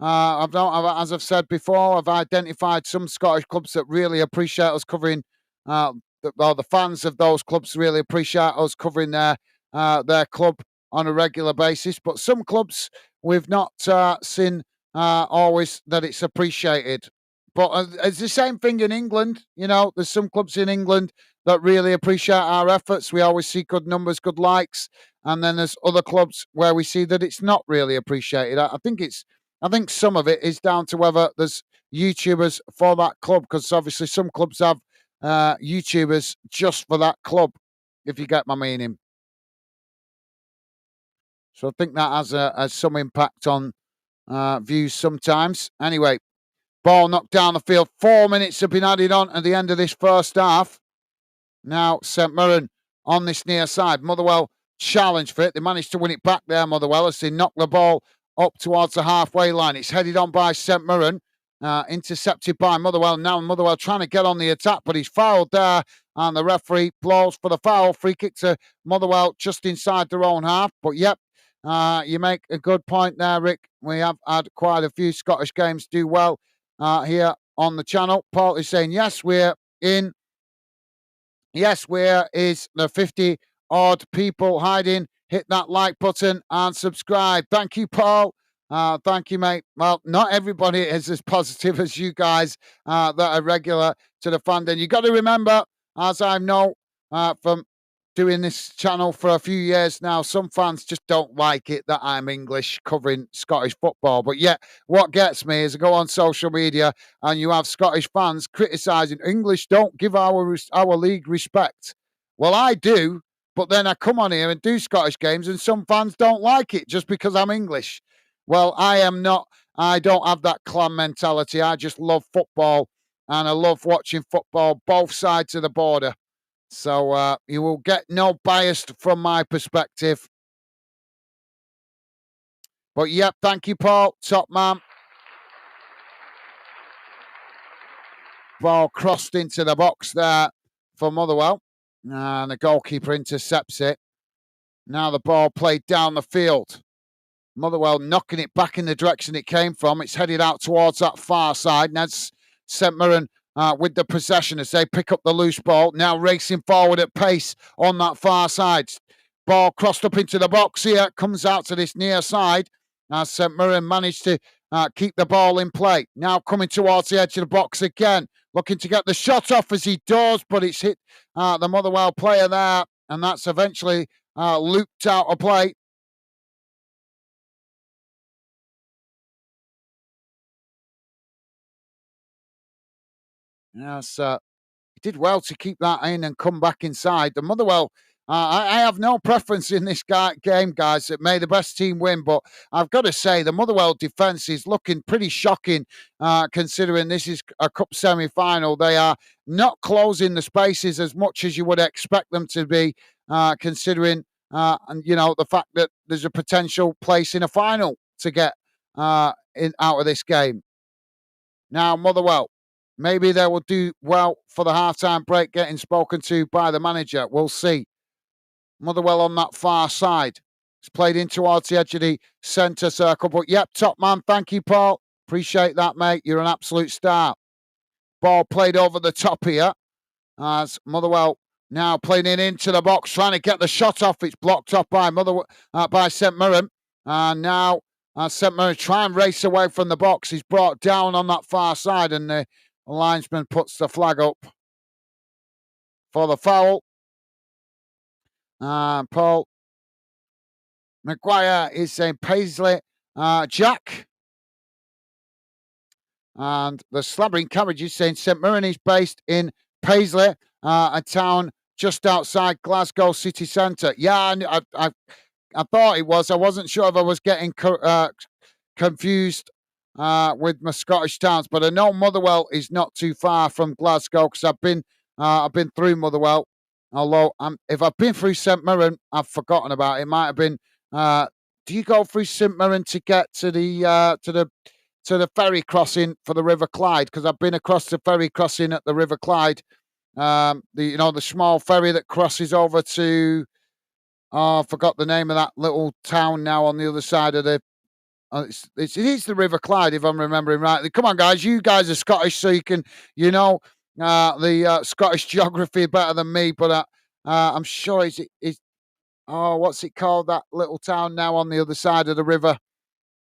S1: I've said before, I've identified some Scottish clubs that really appreciate us covering. The fans of those clubs really appreciate us covering their club on a regular basis. But some clubs we've not seen always that it's appreciated. But it's the same thing in England. You know, there's some clubs in England that really appreciate our efforts. We always see good numbers, good likes. And then there's other clubs where we see that it's not really appreciated. I think some of it is down to whether there's YouTubers for that club, because obviously some clubs have YouTubers just for that club, if you get my meaning. So I think that has some impact on views sometimes. Anyway, ball knocked down the field. 4 minutes have been added on at the end of this first half. Now St. Mirren on this near side. Motherwell challenge for it. They managed to win it back there, Motherwell, as they knock the ball up towards the halfway line. It's headed on by St. Mirren, intercepted by Motherwell. Now Motherwell trying to get on the attack, but he's fouled there, and the referee blows for the foul. Free kick to Motherwell just inside their own half. But yep, you make a good point there, Rick. We have had quite a few Scottish games do well here on the channel. Paul is saying, yes, we're in. Yes, where is the 50 odd people hiding? Hit that like button and subscribe. Thank you, Paul. Thank you, mate. Well, not everybody is as positive as you guys that are regular to the fan. Then you got to remember, as I know from doing this channel for a few years now, some fans just don't like it that I'm English covering Scottish football. But yet, what gets me is I go on social media and you have Scottish fans criticising English don't give our league respect. Well, I do, but then I come on here and do Scottish games and some fans don't like it just because I'm English. Well, I am not. I don't have that clan mentality. I just love football and I love watching football both sides of the border. So you will get no bias from my perspective. But yep, thank you, Paul. Top man. Ball crossed into the box there for Motherwell. And the goalkeeper intercepts it. Now the ball played down the field. Motherwell knocking it back in the direction it came from. It's headed out towards that far side. And that's St. Mirren with the possession as they pick up the loose ball. Now racing forward at pace on that far side. Ball crossed up into the box here. Comes out to this near side. St. Mirren managed to keep the ball in play. Now coming towards the edge of the box again. Looking to get the shot off as he does, but it's hit the Motherwell player there. And that's eventually looped out of play. Yes, he did well to keep that in and come back inside. The Motherwell, I have no preference in this game, guys. It may the best team win, but I've got to say the Motherwell defence is looking pretty shocking, considering this is a cup semi-final. They are not closing the spaces as much as you would expect them to be, considering and the fact that there's a potential place in a final to get in out of this game. Now, Motherwell, maybe they will do well for the halftime break, getting spoken to by the manager. We'll see. Motherwell on that far side. It's played in towards the edge of the centre circle. But yep, top man. Thank you, Paul. Appreciate that, mate. You're an absolute star. Ball played over the top here as Motherwell now playing it into the box, trying to get the shot off. It's blocked off by by St. Mirren. And now St. Mirren try and race away from the box. He's brought down on that far side, and the linesman puts the flag up for the foul. Paul Maguire is saying Paisley Jack. And the Slabbering Cabbage is saying St. Mirren is based in Paisley, a town just outside Glasgow city centre. Yeah, I thought it was. I wasn't sure if I was getting confused with my Scottish towns, but I know Motherwell is not too far from Glasgow because I've been through Motherwell. Although if I've been through St. Mirren, I've forgotten about it. It might have been. Do you go through St. Mirren to get to the ferry crossing for the River Clyde? Because I've been across the ferry crossing at the River Clyde. The small ferry that crosses over to. Oh, I forgot the name of that little town now on the other side of the. It is the River Clyde, if I'm remembering rightly. Come on, guys. You guys are Scottish, so you can, the Scottish geography better than me. But I'm sure what's it called? That little town now on the other side of the river.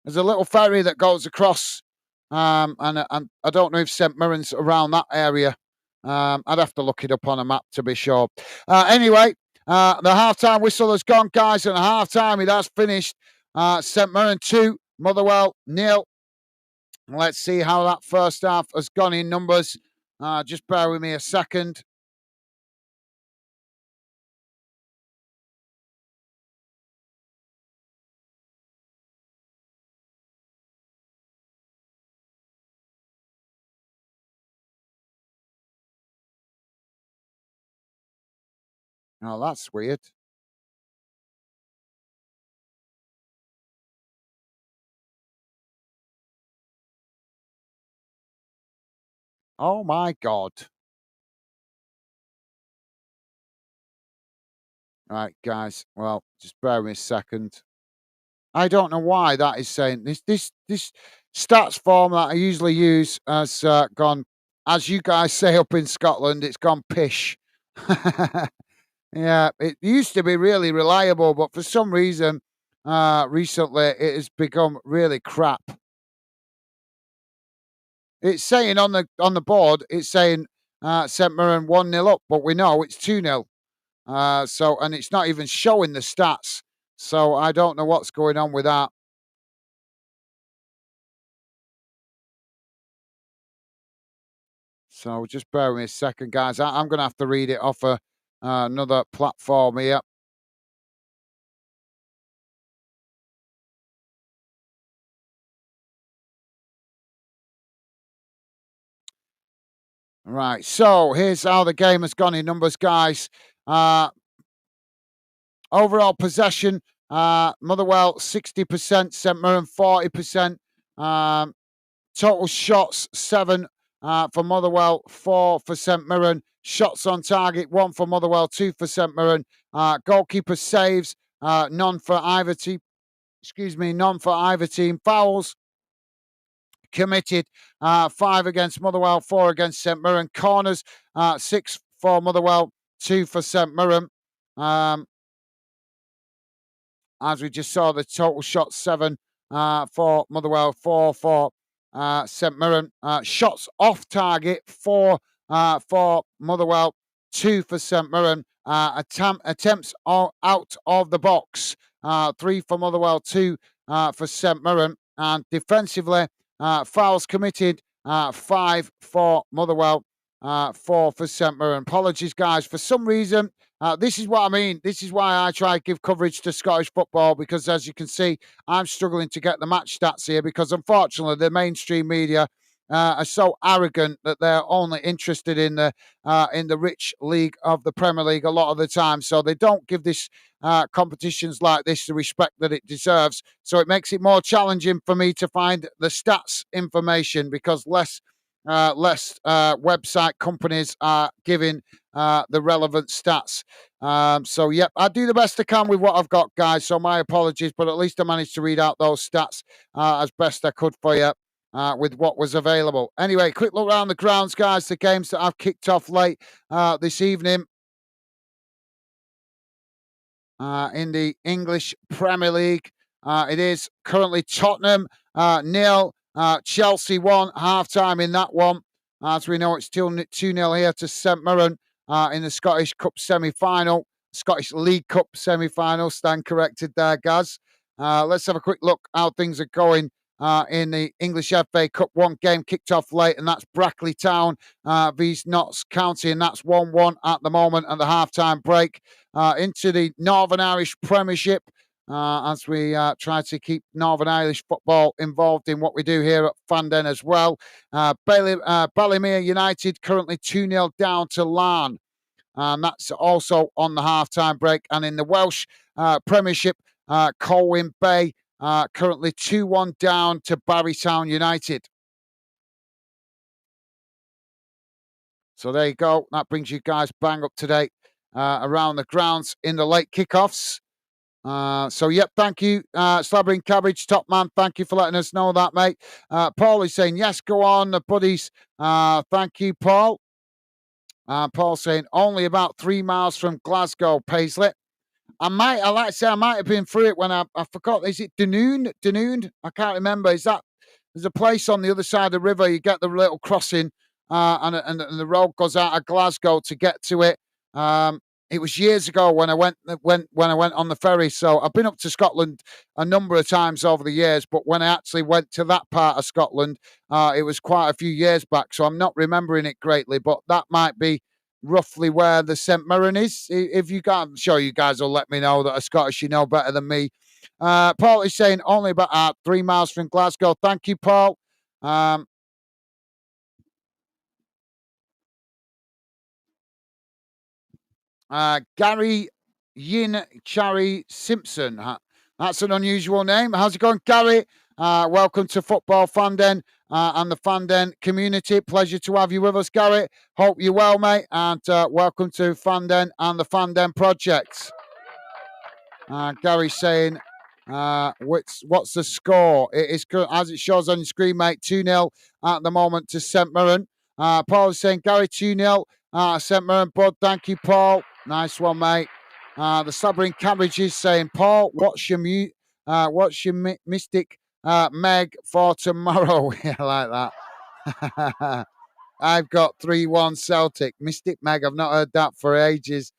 S1: There's a little ferry that goes across, and I don't know if St. Mirren's around that area. I'd have to look it up on a map to be sure. Anyway, the halftime whistle has gone, guys, and halftime it has finished. St. Mirren 2, Motherwell 0. Let's see how that first half has gone in numbers. Just bear with me a second. Oh, that's weird. Oh, my God. Right, guys. Well, just bear with me a second. I don't know why that is saying this stats form that I usually use has gone, as you guys say up in Scotland, it's gone pish. Yeah, it used to be really reliable, but for some reason, recently it has become really crap. It's saying on the board, it's saying St. Mirren 1-0 up, but we know it's 2-0. And it's not even showing the stats. So I don't know what's going on with that. So just bear with me a second, guys. I'm going to have to read it off another platform here. Right. So here's how the game has gone in numbers, guys. Overall possession, Motherwell 60%, St. Mirren 40%. Total shots 7 for Motherwell, 4 for St. Mirren. Shots on target 1 for Motherwell, 2 for St. Mirren. Goalkeeper saves, none for either team. None for either team. Fouls committed, 5 against Motherwell, 4 against St. Mirren. Corners, 6 for Motherwell, 2 for St. Mirren. As we just saw, the total shots 7 for Motherwell, 4 for St. Mirren. Shots off target, 4 for Motherwell, 2 for St. Mirren. Attempts out of the box, 3 for Motherwell, 2 for St. Mirren. And defensively, fouls committed, 5 for Motherwell, for St. Mirren. Apologies, guys. For some reason, this is what I mean. This is why I try to give coverage to Scottish football, because as you can see, I'm struggling to get the match stats here because unfortunately the mainstream media are so arrogant that they're only interested in the rich league of the Premier League a lot of the time. So they don't give this competitions like this the respect that it deserves. So it makes it more challenging for me to find the stats information because less website companies are giving the relevant stats. So, yep, I do the best I can with what I've got, guys. So, my apologies, but at least I managed to read out those stats as best I could for you. With what was available. Anyway, quick look around the grounds, guys. The games that I've kicked off late this evening in the English Premier League. It is currently Tottenham 0, Chelsea 1, half time in that one. As we know, it's still 2-0 here to St. Mirren in the Scottish Cup semi-final. Scottish League Cup semi-final. Stand corrected there, Gaz. Let's have a quick look how things are going in the English FA Cup. One game kicked off late, and that's Brackley Town vs Notts County, and that's 1-1 at the moment at the half-time break. Into the Northern Irish Premiership as we try to keep Northern Irish football involved in what we do here at Fandon as well. Ballymere United currently 2-0 down to Larne. And that's also on the half-time break. And in the Welsh Premiership, Colwyn Bay currently 2-1 down to Barrytown United. So there you go. That brings you guys bang up to date around the grounds in the late kickoffs. So, yep, thank you, Slabbering Cabbage, top man. Thank you for letting us know that, mate. Paul is saying, yes, go on, the buddies. Thank you, Paul. Paul saying, only about 3 miles from Glasgow, Paisley. I like to say, I might have been through it when I forgot. Is it Dunoon? I can't remember. There's a place on the other side of the river. You get the little crossing, and the road goes out of Glasgow to get to it. It was years ago when I went on the ferry. So I've been up to Scotland a number of times over the years, but when I actually went to that part of Scotland, it was quite a few years back. So I'm not remembering it greatly, but that might be roughly where the St. Mirren is. If you can't, I'm sure you guys will let me know that are Scottish, you know better than me. Paul is saying only about 3 miles from Glasgow. Thank you, Paul. Gary Yin Chari Simpson. That's an unusual name. How's it going, Gary? Welcome to Football Fandon and the Fandon community. Pleasure to have you with us, Gary. Hope you're well, mate. And welcome to Fandon and the Fandon projects. Gary saying, what's the score? It is, as it shows on your screen, mate, 2-0 at the moment to St. Mirren. Paul is saying, Gary, 2-0. St. Mirren, bud. Thank you, Paul. Nice one, mate. The Slabbering Cabbage is saying, Paul, what's your Mystic Meg for tomorrow? Yeah, like that. I've got 3-1 Celtic. Mystic Meg, I've not heard that for ages.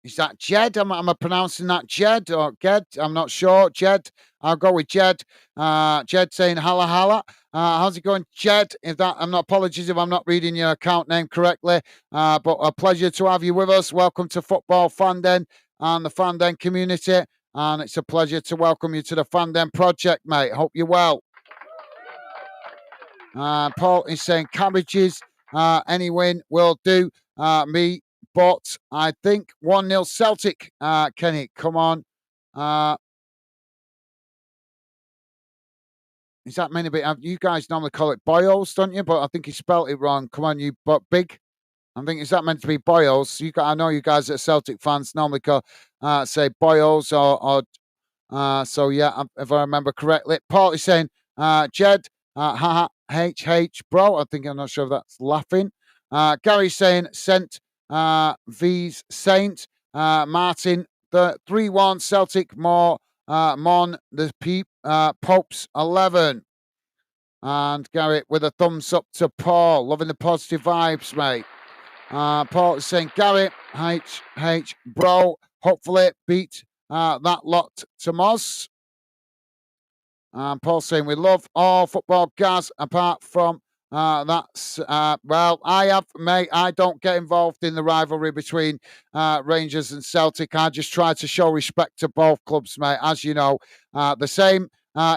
S1: Is that Jed? Am I pronouncing that Jed or Ged? I'm not sure. Jed. I'll go with Jed. Jed saying holla holla. How's it going, Jed? Apologies if I'm not reading your account name correctly. But a pleasure to have you with us. Welcome to Football Fandon and the Fandon community. And it's a pleasure to welcome you to the Fandon project, mate. Hope you're well. Paul is saying cabbages. Any win will do. Me, but I think 1-0 Celtic. Kenny, come on. Is that meant to be? You guys normally call it Boyles, don't you? But I think he spelt it wrong. Come on, you but big. I think is that meant to be Boyles? I know you guys that are Celtic fans normally say Boyles or so yeah, if I remember correctly. Paul is saying, Jed, haha, HH, bro. I'm not sure if that's laughing. Gary's saying, sent V's Saint. Martin, the 3-1 Celtic, more Mon, the Popes 11. And Gary with a thumbs up to Paul. Loving the positive vibes, mate. Paul is saying, Gary, HH, bro, hopefully beat that lot to Moz. Paul saying we love all football, Gaz, apart from that's well, I have, mate. I don't get involved in the rivalry between Rangers and Celtic. I just try to show respect to both clubs, mate. As you know, the same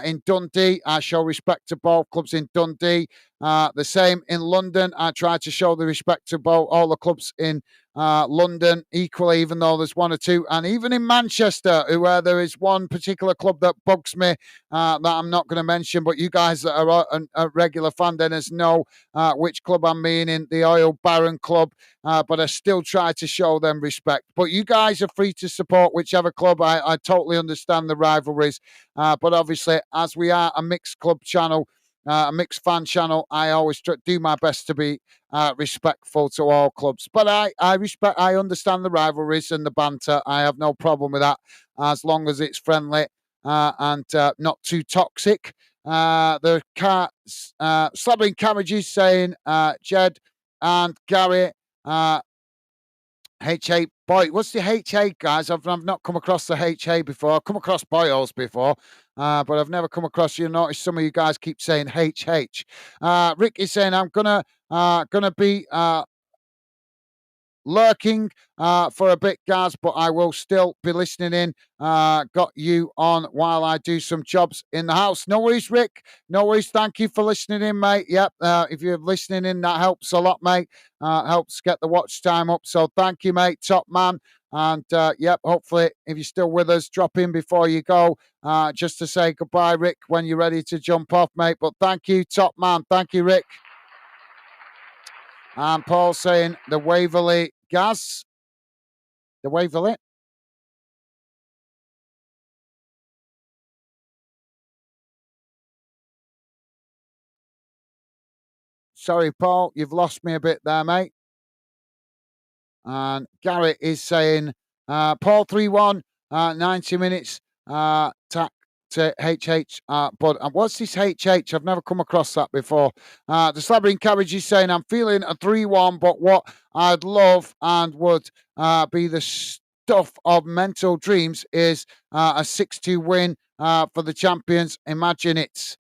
S1: in Dundee. I show respect to both clubs in Dundee. The same in London. I try to show the respect to both all the clubs in London equally, even though there's one or two, and even in Manchester, where there is one particular club that bugs me that I'm not going to mention, but you guys that are a regular fan dinners know which club I'm meaning, the Oil Baron Club, but I still try to show them respect. But you guys are free to support whichever club. I totally understand the rivalries, but obviously, as we are a mixed club channel, a mixed fan channel, I always do my best to be respectful to all clubs. But I understand the rivalries and the banter. I have no problem with that as long as it's friendly and not too toxic. The Slabbering Cabbages saying Jed and Gary. HA boy, what's the HA guys? I've not come across the HA before. I've come across boils before, but I've never come across. You notice some of you guys keep saying HH. Rick is saying I'm gonna be lurking for a bit, Gaz, but I will still be listening in. Got you on while I do some jobs in the house. No worries, Rick. No worries. Thank you for listening in, mate. Yep. If you're listening in, that helps a lot, mate. Helps get the watch time up. So thank you, mate. Top man. And yep, hopefully, if you're still with us, drop in before you go just to say goodbye, Rick, when you're ready to jump off, mate. But thank you, top man. Thank you, Rick. And Paul saying the Waverley Gaz. The Waverley. Sorry, Paul, you've lost me a bit there, mate. And Garrett is saying, Paul 3-1, 90 minutes, tack to HH. But what's this HH? I've never come across that before. The Slabbering Cabbage is saying, I'm feeling a 3-1, but what I'd love and would be the stuff of mental dreams is a 6-2 win for the champions. Imagine it.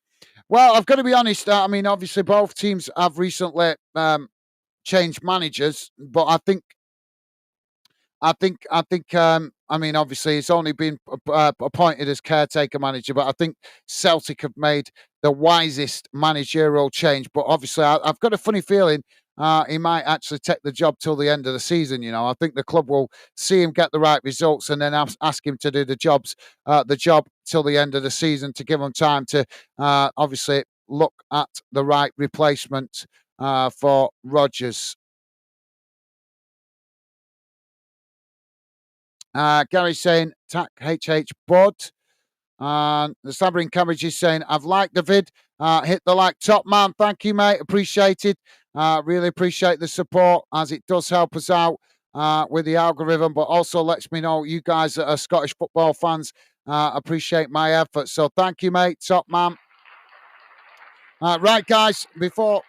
S1: Well, I've got to be honest. I mean, obviously, both teams have recently changed managers, but I mean, obviously, it's only been appointed as caretaker manager, but I think Celtic have made the wisest managerial change. But obviously, I've got a funny feeling he might actually take the job till the end of the season. You know, I think the club will see him get the right results and then ask him to do the job till the end of the season to give him time to obviously look at the right replacement for Rodgers. Gary's saying, tack HH Bud. And the Slabbering Cabbage is saying, I've liked the vid. Hit the like, top man. Thank you, mate. Appreciate it. Really appreciate the support as it does help us out with the algorithm, but also lets me know you guys that are Scottish football fans appreciate my efforts. So thank you, mate. Top man. Right, guys, before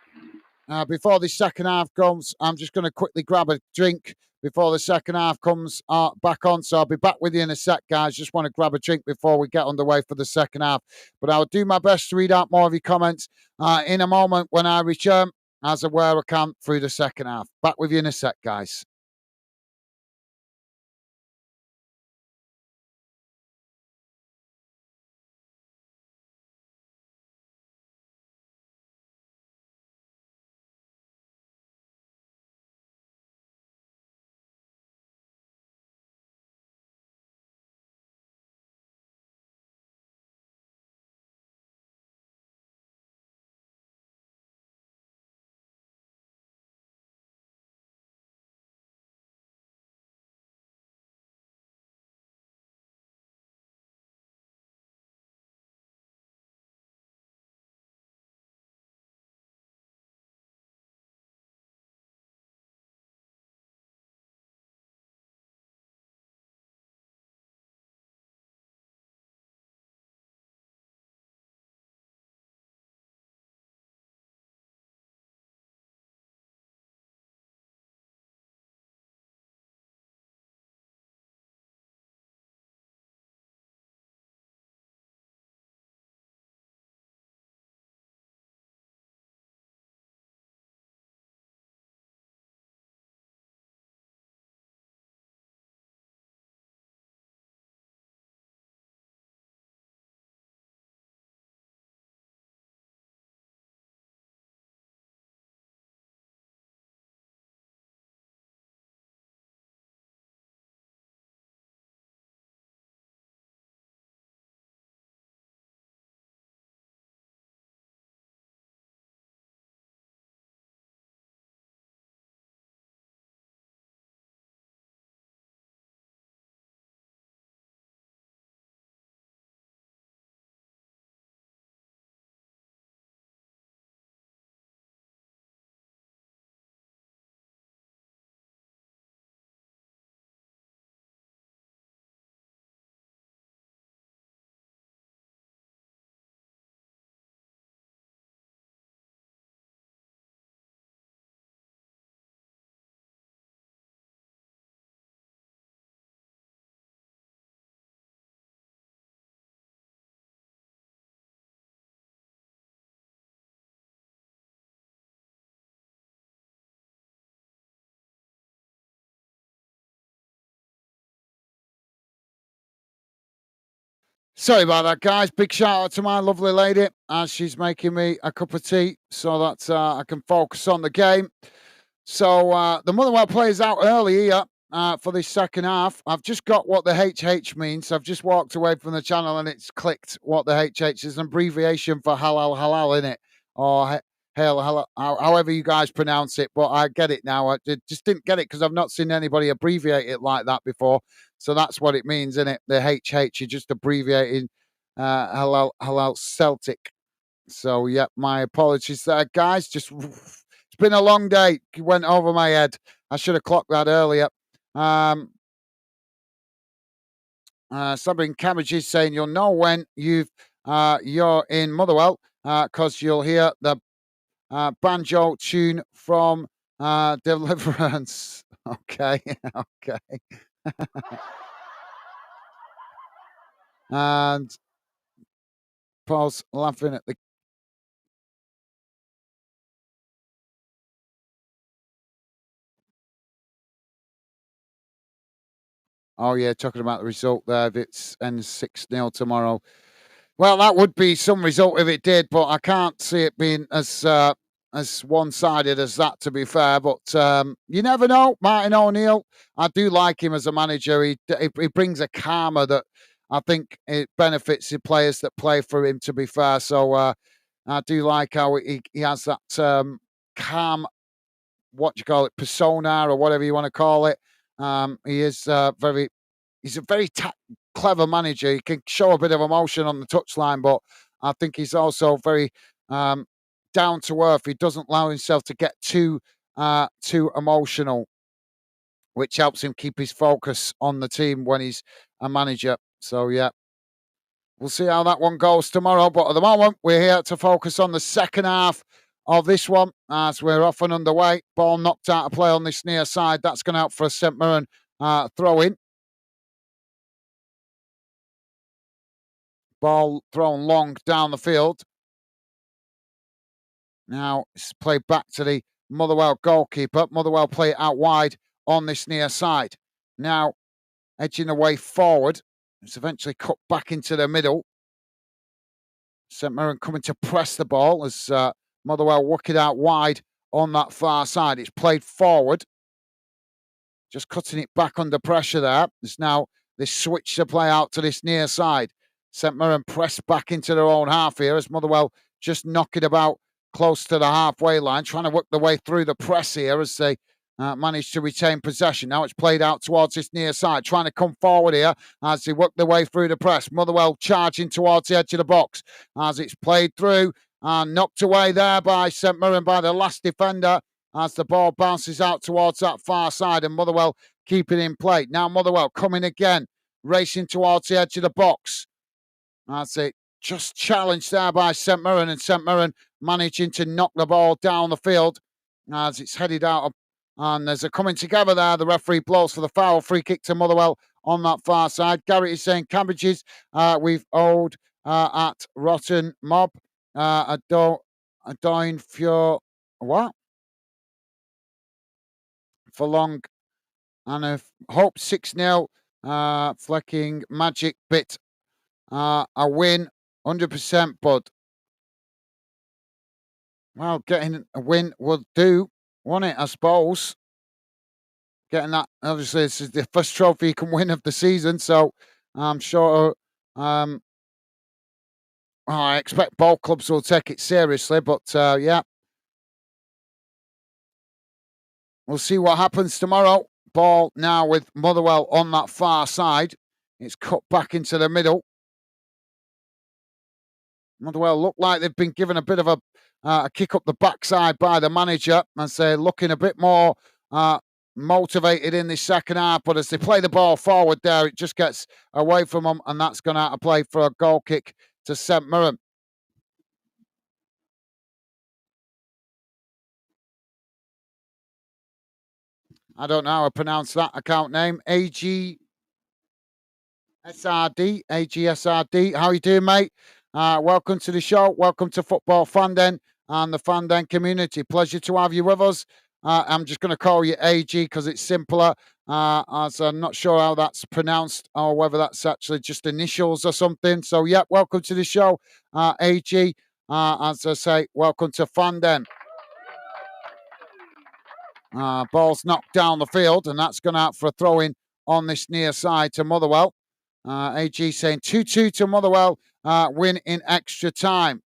S1: the second half comes, I'm just going to quickly grab a drink before the second half comes back on. So I'll be back with you in a sec, guys. Just want to grab a drink before we get underway for the second half. But I'll do my best to read out more of your comments in a moment when I return, as I where I can through the second half. Back with you in a sec, guys. Sorry about that, guys. Big shout out to my lovely lady as she's making me a cup of tea so that I can focus on the game. So the Motherwell players out early here for this second half. I've just got what the HH means. I've just walked away from the channel and it's clicked what the HH is, an abbreviation for halal halal in it, or hell halal, however you guys pronounce it. But I get it now. Just didn't get it because I've not seen anybody abbreviate it like that before. So that's what it means, isn't it? The HH, you're just abbreviating halal Celtic. So yeah, my apologies there, guys. Just it's been a long day. It went over my head. I should have clocked that earlier. Sabine Cabbage is saying you'll know when you're in Motherwell because you'll hear the banjo tune from Deliverance. Okay, okay. And Paul's laughing at the. Oh yeah, talking about the result there. If it's ends 6-0 tomorrow. Well, that would be some result if it did, but I can't see it being as one-sided as that. To be fair, but you never know. Martin O'Neill, I do like him as a manager. He brings a karma that I think it benefits the players that play for him. To be fair, so I do like how he has that calm, what do you call it, persona or whatever you want to call it. He is very. He's a very clever manager. He can show a bit of emotion on the touchline, but I think he's also very down to earth. He doesn't allow himself to get too emotional, which helps him keep his focus on the team when he's a manager. So yeah, we'll see how that one goes tomorrow. But at the moment, we're here to focus on the second half of this one as we're off and underway. Ball knocked out of play on this near side. That's going out for a St. Mirren throw in. Ball thrown long down the field. Now it's played back to the Motherwell goalkeeper. Motherwell play it out wide on this near side. Now edging away forward. It's eventually cut back into the middle. St. Mirren coming to press the ball as Motherwell work it out wide on that far side. It's played forward. Just cutting it back under pressure there. There's now this switch to play out to this near side. St. Mirren press back into their own half here as Motherwell just knock it about close to the halfway line, trying to work their way through the press here as they manage to retain possession. Now it's played out towards this near side, trying to come forward here as they work their way through the press. Motherwell charging towards the edge of the box as it's played through and knocked away there by St. Mirren by the last defender as the ball bounces out towards that far side and Motherwell keeping in play. Now Motherwell coming again, racing towards the edge of the box. That's it. Just challenged there by St. Mirren and St. Mirren managing to knock the ball down the field as it's headed out. And there's a coming together there. The referee blows for the foul. Free kick to Motherwell on that far side. Garrett is saying cabbages we've owed at Rotten Mob. A dine for what? For long. And a hope 6-0. Flecking magic bit. A win, 100%, but well, getting a win would do, won't it? I suppose. Getting that, obviously, this is the first trophy you can win of the season, so I'm sure. I expect both clubs will take it seriously, but yeah, we'll see what happens tomorrow. Ball now with Motherwell on that far side. It's cut back into the middle. Motherwell look like they've been given a bit of a kick up the backside by the manager as they're looking a bit more motivated in this second half. But as they play the ball forward there, it just gets away from them, and that's gone out of play for a goal kick to St. Mirren. I don't know how to pronounce that account name. AGSRD. How you doing, mate? Welcome to the show. Welcome to Football Fandom and the Fandom community. Pleasure to have you with us. I'm just going to call you AG because it's simpler. As I'm not sure how that's pronounced or whether that's actually just initials or something. So, yeah, welcome to the show, AG. As I say, welcome to Fandom. Ball's knocked down the field, and that's gone out for a throw in on this near side to Motherwell. AG saying 2-2 to Motherwell, win in extra time.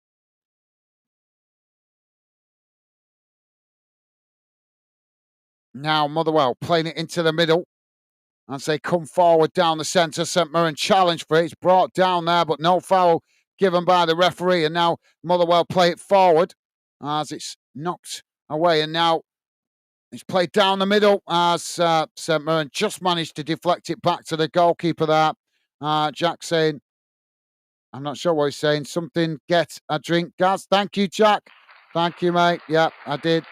S1: Now Motherwell playing it into the middle as they come forward down the centre. St. Mirren challenge for it. It's brought down there, but no foul given by the referee. And now Motherwell play it forward as it's knocked away. And now it's played down the middle as St. Mirren just managed to deflect it back to the goalkeeper there. Jack saying, I'm not sure what he's saying. Something, get a drink, Gaz. Thank you, Jack. Thank you, mate. Yeah, I did.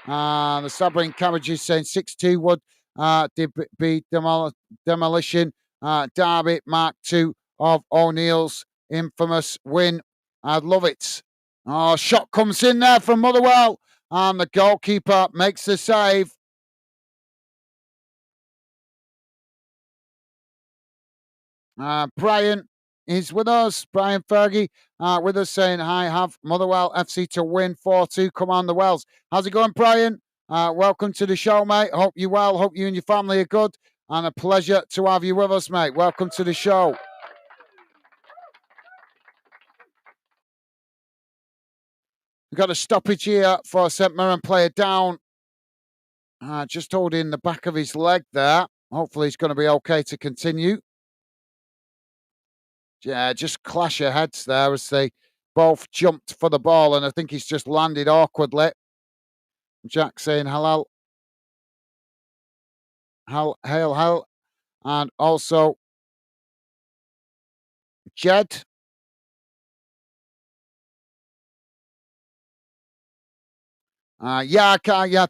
S1: The St.Mirren Cabbages saying 6-2 would be demolition. Derby Mark 2 of O'Neill's infamous win. I'd love it. Oh, shot comes in there from Motherwell. And the goalkeeper makes the save. Brian is with us. Brian Fergie with us saying, hi, have Motherwell FC to win 4-2. Come on, the Wells. How's it going, Brian? Welcome to the show, mate. Hope you're well. Hope you and your family are good. And a pleasure to have you with us, mate. Welcome to the show. We've got a stoppage here for St. Mirren player down. Just holding the back of his leg there. Hopefully he's going to be okay to continue. Yeah, just clash of heads there as they both jumped for the ball, and I think he's just landed awkwardly. Jack saying hello, hail, and also Jed. Yeah,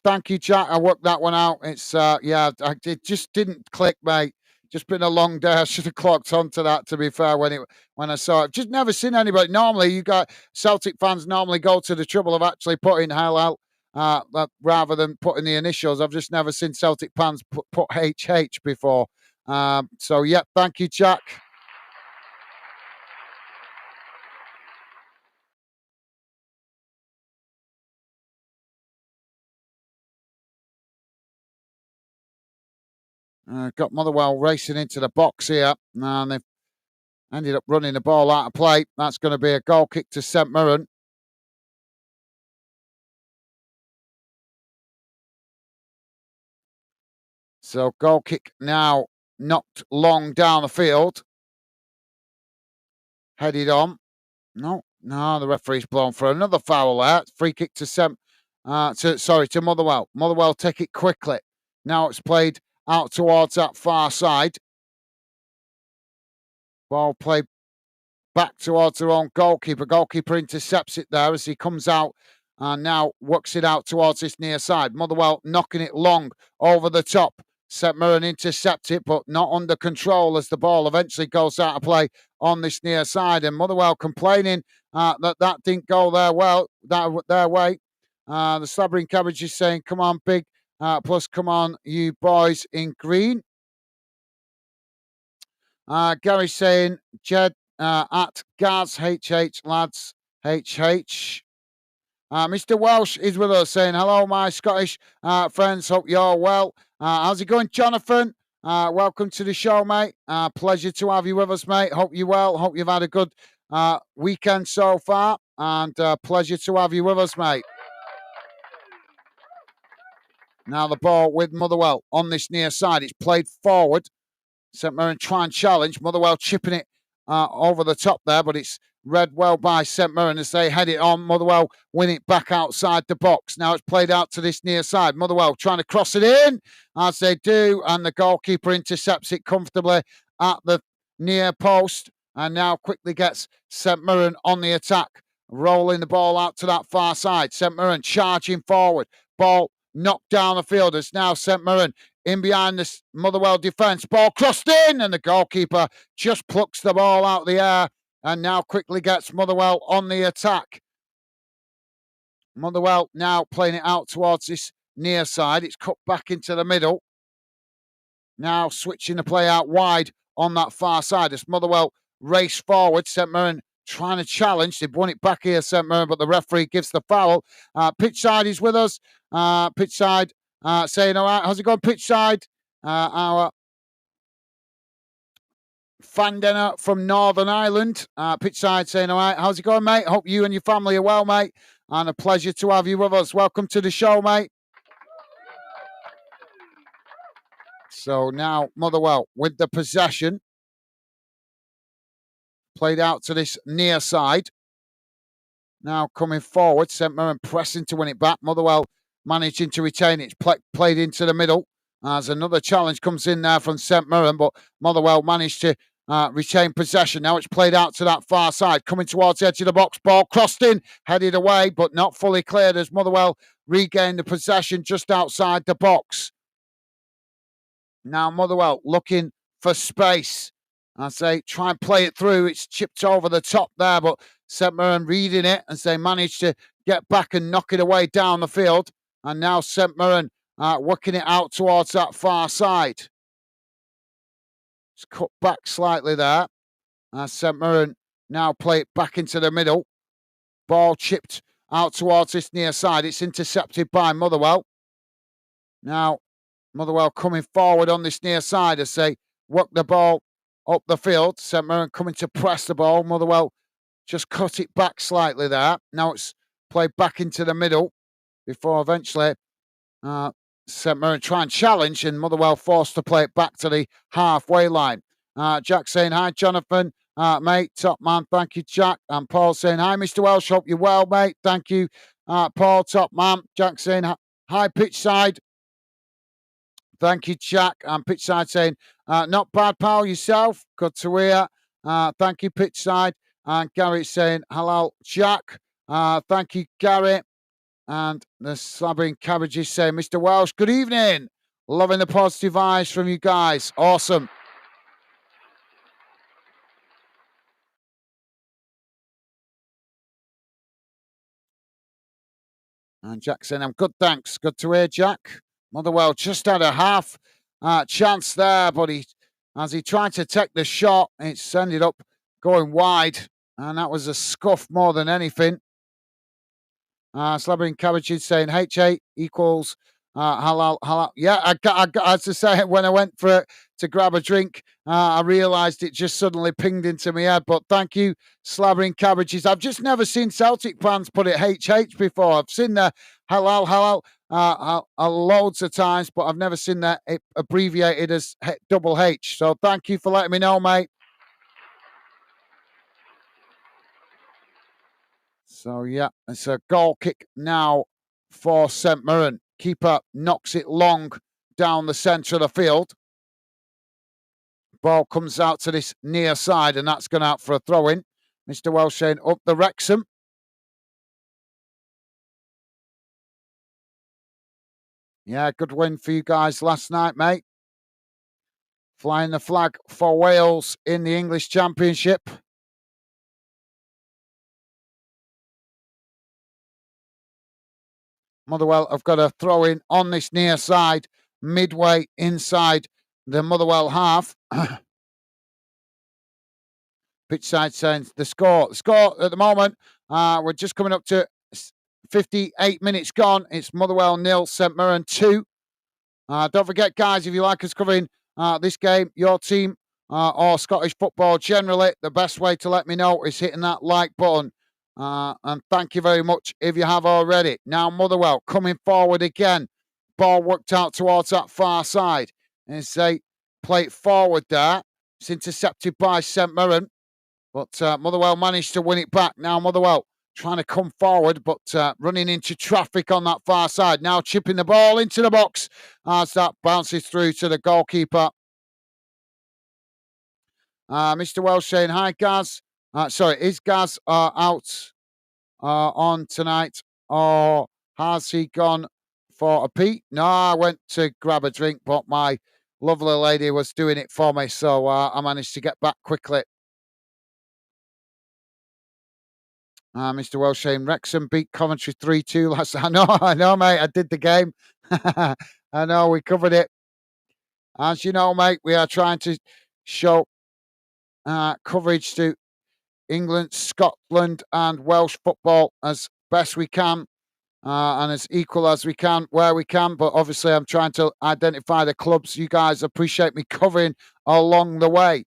S1: thank you, Jack. I worked that one out. It's it just didn't click, mate. Just been a long day. I should have clocked onto that. To be fair, when I saw it, just never seen anybody. Normally, you got Celtic fans normally go to the trouble of actually putting hell rather than putting the initials. I've just never seen Celtic fans put HH before. So yeah, thank you, Jack. Got Motherwell racing into the box here, and they've ended up running the ball out of play. That's going to be a goal kick to St. Mirren. So goal kick now knocked long down the field. Headed on. No, the referee's blown for another foul there. Free kick to Motherwell. Motherwell take it quickly. Now it's played out towards that far side. Ball played back towards their own goalkeeper. Goalkeeper intercepts it there as he comes out and now works it out towards this near side. Motherwell knocking it long over the top. St. Mirren intercept it, but not under control as the ball eventually goes out of play on this near side. And Motherwell complaining that didn't go their way. The Slabbering Cabbage is saying, come on, big. Plus, come on, you boys in green. Gary saying, Jed, at Gaz, HH, lads, HH. Mr. Welsh is with us saying, hello, my Scottish friends. Hope you're well. How's it going, Jonathan? Welcome to the show, mate. Pleasure to have you with us, mate. Hope you're well. Hope you've had a good weekend so far. And pleasure to have you with us, mate. Now the ball with Motherwell on this near side. It's played forward. St. Mirren try and challenge. Motherwell chipping it over the top there, but it's read well by St. Mirren as they head it on. Motherwell win it back outside the box. Now it's played out to this near side. Motherwell trying to cross it in, as they do, and the goalkeeper intercepts it comfortably at the near post, and now quickly gets St. Mirren on the attack, rolling the ball out to that far side. St. Mirren charging forward. Ball knocked down the field. It's now St. Mirren in behind this Motherwell defence. Ball crossed in, and the goalkeeper just plucks the ball out of the air and now quickly gets Motherwell on the attack. Motherwell now playing it out towards this near side. It's cut back into the middle. Now switching the play out wide on that far side as Motherwell race forward. St Mirren trying to challenge. They've won it back here, St Mirren, but the referee gives the foul. Pitch side is with us. Pitch side saying, all right, how's it going, pitch side? Our fan dinner from Northern Ireland. Pitch side saying, all right, how's it going, mate? Hope you and your family are well, mate. And a pleasure to have you with us. Welcome to the show, mate. So now Motherwell with the possession. Played out to this near side. Now coming forward, St Mirren pressing to win it back. Motherwell managing to retain it. Played into the middle. As another challenge comes in there from St Mirren, but Motherwell managed to retain possession. Now it's played out to that far side. Coming towards the edge of the box. Ball crossed in, headed away, but not fully cleared as Motherwell regained the possession just outside the box. Now Motherwell looking for space. I say try and play it through. It's chipped over the top there, but St Mirren reading it as they manage to get back and knock it away down the field. And now St Mirren working it out towards that far side. It's cut back slightly there. St Mirren now play it back into the middle. Ball chipped out towards this near side. It's intercepted by Motherwell. Now Motherwell coming forward on this near side as they work the ball up the field. St Mirren coming to press the ball. Motherwell just cut it back slightly there. Now it's played back into the middle before eventually St Mirren try and challenge and Motherwell forced to play it back to the halfway line. Jack saying, hi, Jonathan, mate, top man. Thank you, Jack. And Paul saying, hi, Mr. Welsh. Hope you're well, mate. Thank you, Paul, top man. Jack saying, hi, pitch side. Thank you, Jack. And pitch side saying, not bad, pal, yourself. Good to hear. Thank you, pitch side. And Gary saying, hello, Jack. Thank you, Gary. And the slabbering cabbages saying, Mr. Welsh, good evening. Loving the positive vibes from you guys. Awesome. And Jack saying, I'm good, thanks. Good to hear, Jack. Motherwell just had a half chance there, but as he tried to take the shot, it's ended up going wide. And that was a scuff more than anything. Slabbering Cabbages saying HA equals halal. Yeah, I got as to say, when I went to grab a drink, I realised it just suddenly pinged into my head. But thank you, Slabbering Cabbages. I've just never seen Celtic fans put it HH before. I've seen the halal loads of times, but I've never seen that abbreviated as double H. So thank you for letting me know, mate. So, yeah, it's a goal kick now for St Mirren. Keeper knocks it long down the centre of the field. Ball comes out to this near side, and that's gone out for a throw-in. Mr. Welsh saying up the Wrexham. Yeah, good win for you guys last night, mate. Flying the flag for Wales in the English Championship. Motherwell have got a throw in on this near side, midway inside the Motherwell half. Pitch side saying the score. The score at the moment, we're just coming up to 58 minutes gone. It's Motherwell 0, St Mirren 2. Don't forget, guys, if you like us covering this game, your team, or Scottish football generally, the best way to let me know is hitting that like button. And thank you very much if you have already. Now Motherwell coming forward again. Ball worked out towards that far side. And they play it forward there. It's intercepted by St Mirren. But Motherwell managed to win it back. Now Motherwell trying to come forward, but running into traffic on that far side. Now chipping the ball into the box as that bounces through to the goalkeeper. Mr. Welsh saying, hi, Gaz. Is Gaz out on tonight, or has he gone for a pee? No, I went to grab a drink, but my lovely lady was doing it for me, so I managed to get back quickly. Mr. Welsh saying, Wrexham beat Coventry 3-2 last. I know, mate. I did the game. I know we covered it. As you know, mate, we are trying to show coverage to England, Scotland, and Welsh football as best we can. And as equal as we can where we can. But obviously, I'm trying to identify the clubs you guys appreciate me covering along the way.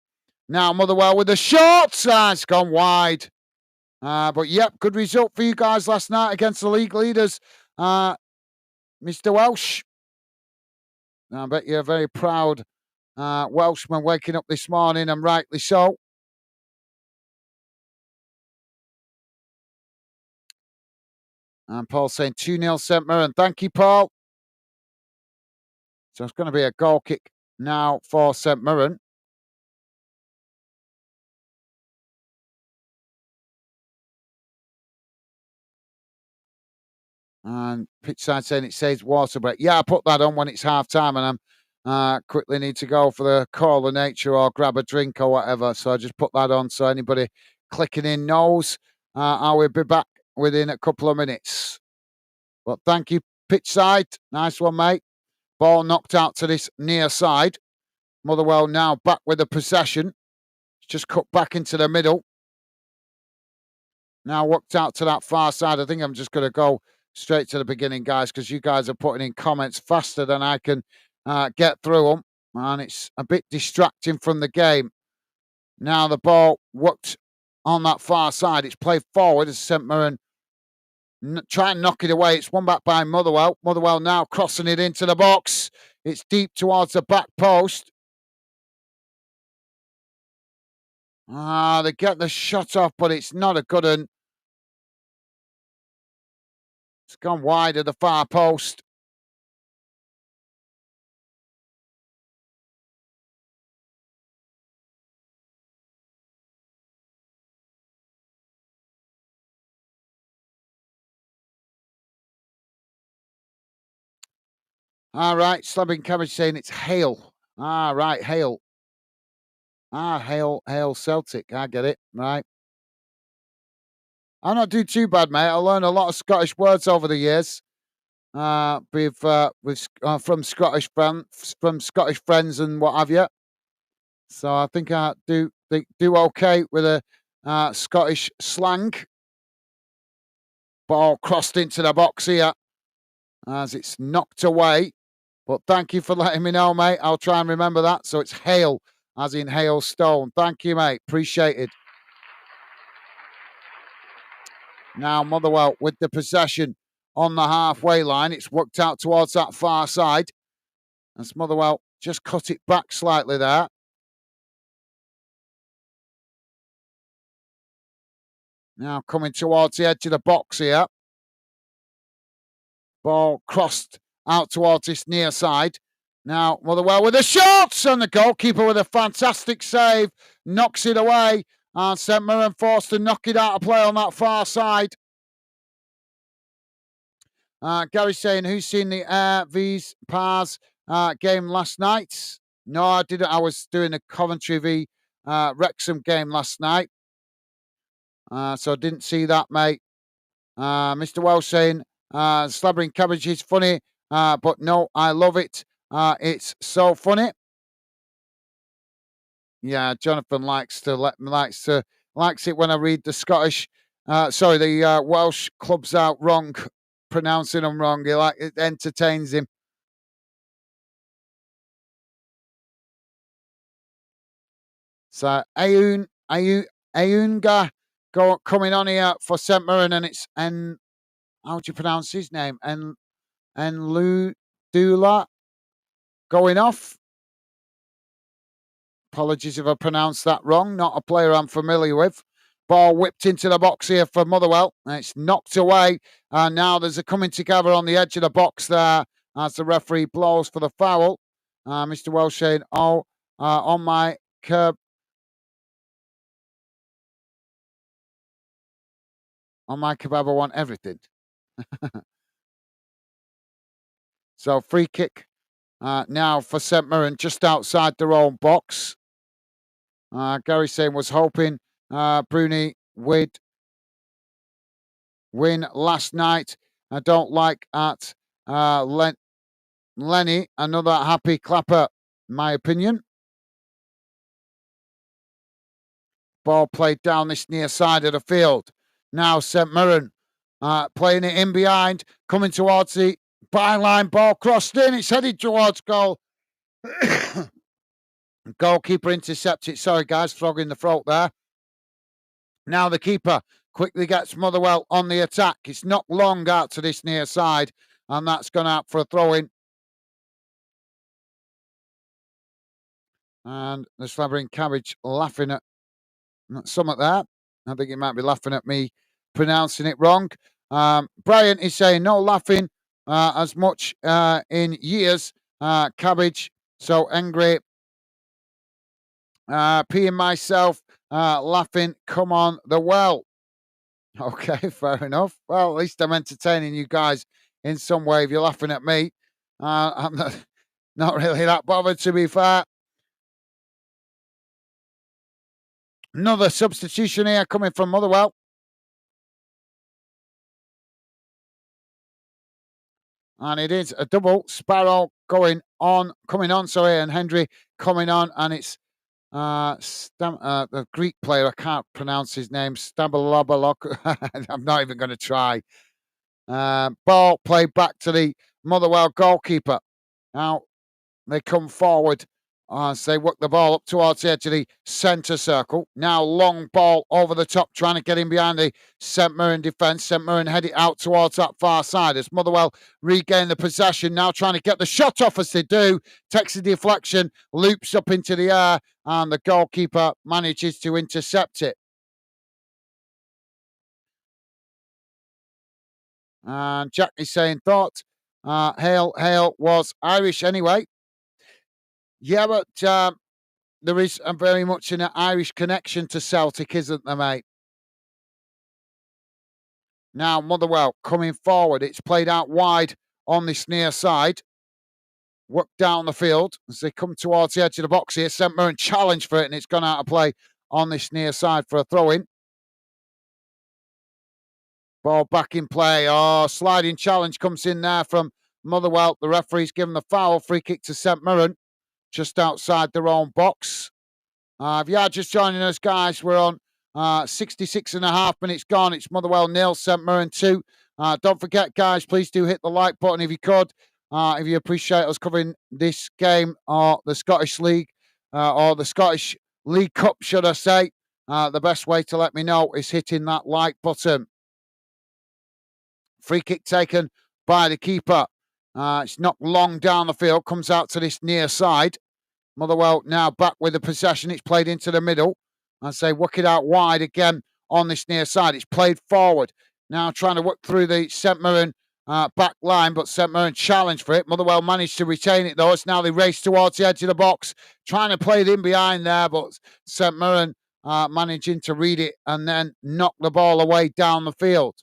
S1: Now, Motherwell with the shots. It's gone wide. But yep, good result for you guys last night against the league leaders, Mr. Welsh. I bet you're very proud Welshman waking up this morning, and rightly so. And Paul saying 2-0 St. Mirren. Thank you, Paul. So it's going to be a goal kick now for St. Mirren. And pitch side saying it says water break. Yeah, I put that on when it's half time and I'm quickly need to go for the call of nature or grab a drink or whatever. So I just put that on so anybody clicking in knows I will be back within a couple of minutes. But thank you, pitch side. Nice one, mate. Ball knocked out to this near side. Motherwell now back with the possession. Just cut back into the middle. Now worked out to that far side. I think I'm just going to go straight to the beginning, guys, because you guys are putting in comments faster than I can get through them. And it's a bit distracting from the game. Now the ball worked on that far side. It's played forward as St. Mirren try and knock it away. It's won back by Motherwell. Motherwell now crossing it into the box. It's deep towards the back post. They get the shot off, but it's not a good one. It's gone wide of the far post. All right, Slabbing Cabbage saying it's hail. Ah, right, hail. Hail Celtic. I get it. Right. I'm not doing too bad, mate. I learned a lot of Scottish words over the years. From Scottish friends and what have you. So I think I do okay with a Scottish slang. Ball crossed into the box here as it's knocked away. But thank you for letting me know, mate. I'll try and remember that. So it's hail, as in hailstone. Thank you, mate. Appreciate it. Now Motherwell with the possession on the halfway line. It's worked out towards that far side. As Motherwell just cut it back slightly there. Now coming towards the edge of the box here. Ball crossed out towards this near side. Now Motherwell with a shot, and the goalkeeper with a fantastic save knocks it away. And St. Mirren forced to knock it out of play on that far side. Gary saying, who's seen the V's Pars game last night? No, I didn't. I was doing the Coventry v Wrexham game last night. So I didn't see that, mate. Mr. Welsh saying, slabbering cabbage is funny, but no, I love it. It's so funny. Yeah, Jonathan likes it when I read the Scottish, the Welsh clubs out wrong, pronouncing them wrong. It entertains him. So Ayunga coming on here for St. Mirren, and it's how do you pronounce his name? Dula going off. Apologies if I pronounced that wrong. Not a player I'm familiar with. Ball whipped into the box here for Motherwell. And it's knocked away. And now there's a coming together on the edge of the box there as the referee blows for the foul. Mr. Welsh saying, on my curb. On my kebab, I want everything. So free kick now for St. Mirren just outside their own box. Gary saying was hoping Bruni would win last night. I don't like at Lenny, another happy clapper, in my opinion. Ball played down this near side of the field. Now St. Mirren playing it in behind, coming towards the byline. Ball crossed in. It's headed towards goal. Goalkeeper intercepts it. Sorry, guys, frog in the throat there. Now the keeper quickly gets Motherwell on the attack. It's knocked long out to this near side, and that's gone out for a throw-in. And the Slavering Cabbage laughing at something there. I think he might be laughing at me pronouncing it wrong. Brian is saying no laughing as much in years. Cabbage, so angry. Peeing myself, laughing. Come on, the well. Okay, fair enough. Well, at least I'm entertaining you guys in some way. If you're laughing at me, I'm not really that bothered, to be fair. Another substitution here coming from Motherwell. And it is a double. Sparrow coming on, and Hendry coming on, and it's the Greek player. I can't pronounce his name. Stabalabalok. I'm not even going to try. Ball played back to the Motherwell goalkeeper. Now they come forward as they work the ball up towards the edge of the centre circle. Now long ball over the top, trying to get in behind the St. Mirren defence. St. Mirren head it out towards that far side as Motherwell regain the possession. Now trying to get the shot off as they do. Takes a deflection, loops up into the air, and the goalkeeper manages to intercept it. And Jack is saying, thought Hale was Irish anyway. Yeah, but there is very much an Irish connection to Celtic, isn't there, mate? Now Motherwell coming forward. It's played out wide on this near side. Work down the field as they come towards the edge of the box here. St. Mirren challenge for it, and it's gone out of play on this near side for a throw-in. Ball back in play. Oh, sliding challenge comes in there from Motherwell. The referee's given the foul. Free kick to St. Mirren just outside their own box. If you are just joining us, guys, we're on 66 and a half minutes gone. It's Motherwell 0, St. Mirren 2. Don't forget, guys, please do hit the like button if you could. If you appreciate us covering this game or the Scottish League or the Scottish League Cup, should I say, the best way to let me know is hitting that like button. Free kick taken by the keeper. It's knocked long down the field, comes out to this near side. Motherwell now back with the possession. It's played into the middle. I say work it out wide again on this near side. It's played forward. Now trying to work through the St. Mirren back line, but St. Mirren challenged for it. Motherwell managed to retain it, though. It's now they race towards the edge of the box, trying to play it in behind there, but St. Mirren managing to read it and then knock the ball away down the field.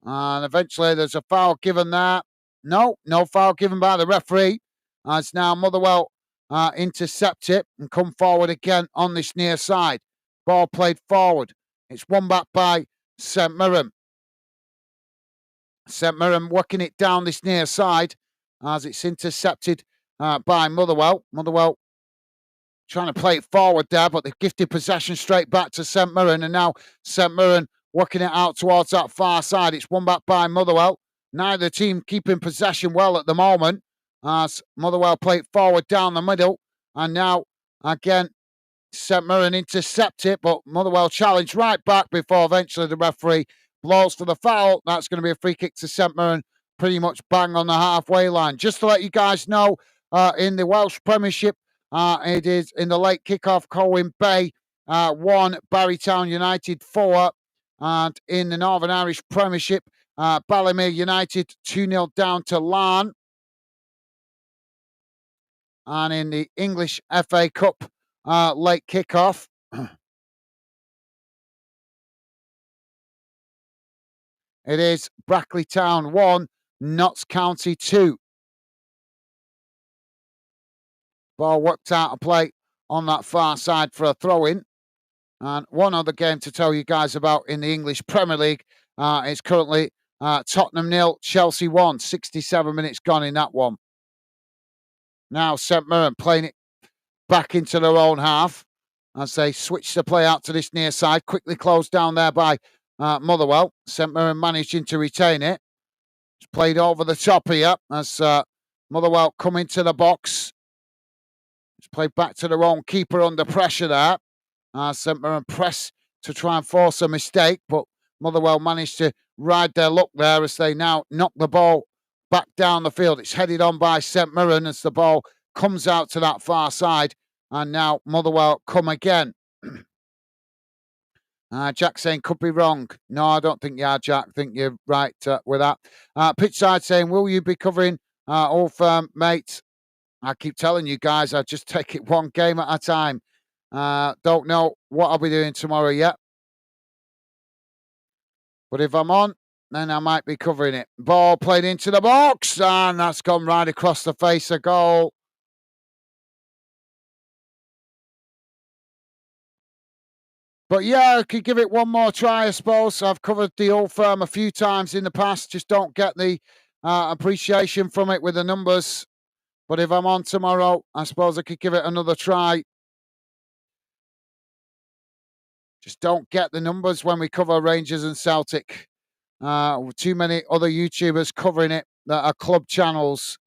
S1: And eventually there's a foul given there. No foul given by the referee. As now Motherwell intercept it and come forward again on this near side. Ball played forward. It's won back by St. Mirren. St. Mirren working it down this near side as it's intercepted by Motherwell. Motherwell trying to play it forward there, but they've gifted possession straight back to St. Mirren. And now St. Mirren working it out towards that far side. It's won back by Motherwell. Neither team keeping possession well at the moment. As Motherwell play it forward down the middle. And now, again, St. Mirren intercept it, but Motherwell challenge right back before eventually the referee blows for the foul. That's going to be a free kick to St. Mirren, pretty much bang on the halfway line. Just to let you guys know, in the Welsh Premiership, it is in the late kickoff, Colwyn Bay 1, Barrytown United 4. And in the Northern Irish Premiership, Ballymere United 2-0 down to Larne. And in the English FA Cup late kickoff, it is Brackley Town 1, Notts County 2. Ball worked out a play on that far side for a throw-in. And one other game to tell you guys about in the English Premier League is currently Tottenham 0, Chelsea 1. 67 minutes gone in that one. Now St. Mirren playing it back into their own half as they switch the play out to this near side. Quickly closed down there by Motherwell. St. Mirren managing to retain it. It's played over the top here as Motherwell come into the box. It's played back to their own keeper under pressure there. St. Mirren press to try and force a mistake, but Motherwell managed to ride their luck there as they now knock the ball back down the field. It's headed on by St. Mirren as the ball comes out to that far side, and now Motherwell come again. Jack saying could be wrong. No, I don't think you are, Jack. I think you're right with that. Pitchside saying, will you be covering All Firm, mate? I keep telling you guys, I just take it one game at a time. Don't know what I'll be doing tomorrow yet. But if I'm on, then I might be covering it. Ball played into the box, and that's gone right across the face of goal. But yeah, I could give it one more try, I suppose. I've covered the Old Firm a few times in the past, just don't get the appreciation from it with the numbers. But if I'm on tomorrow, I suppose I could give it another try. Just don't get the numbers when we cover Rangers and Celtic. Too many other YouTubers covering it that are club channels,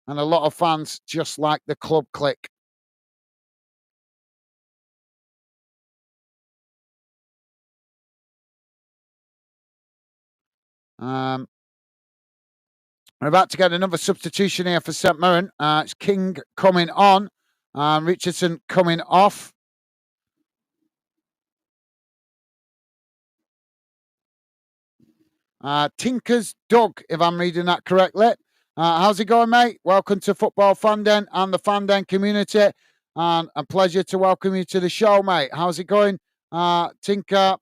S1: and a lot of fans just like the club click. We're about to get another substitution here for St. Mirren. It's King coming on, Richardson coming off. Tinkers Doug, if I'm reading that correctly. How's it going, mate? Welcome to Football Fanden and the Fanden community. And a pleasure to welcome you to the show, mate. How's it going, Tinker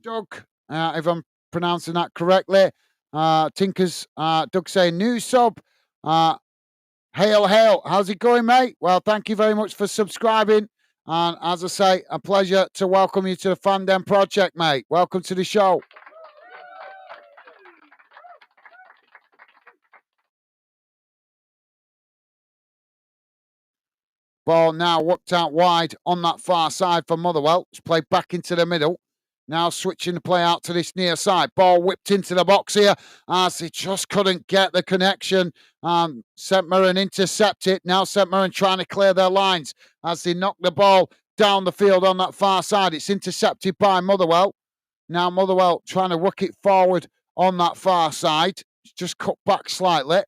S1: Doug? If I'm pronouncing that correctly. Tinkers Doug saying new sub. Hail, hail. How's it going, mate? Well, thank you very much for subscribing. And as I say, a pleasure to welcome you to the Fanden project, mate. Welcome to the show. Ball now worked out wide on that far side for Motherwell. It's played back into the middle. Now switching the play out to this near side. Ball whipped into the box here as he just couldn't get the connection. St. Mirren intercept it. Now St. Mirren trying to clear their lines as they knock the ball down the field on that far side. It's intercepted by Motherwell. Now Motherwell trying to work it forward on that far side. It's just cut back slightly.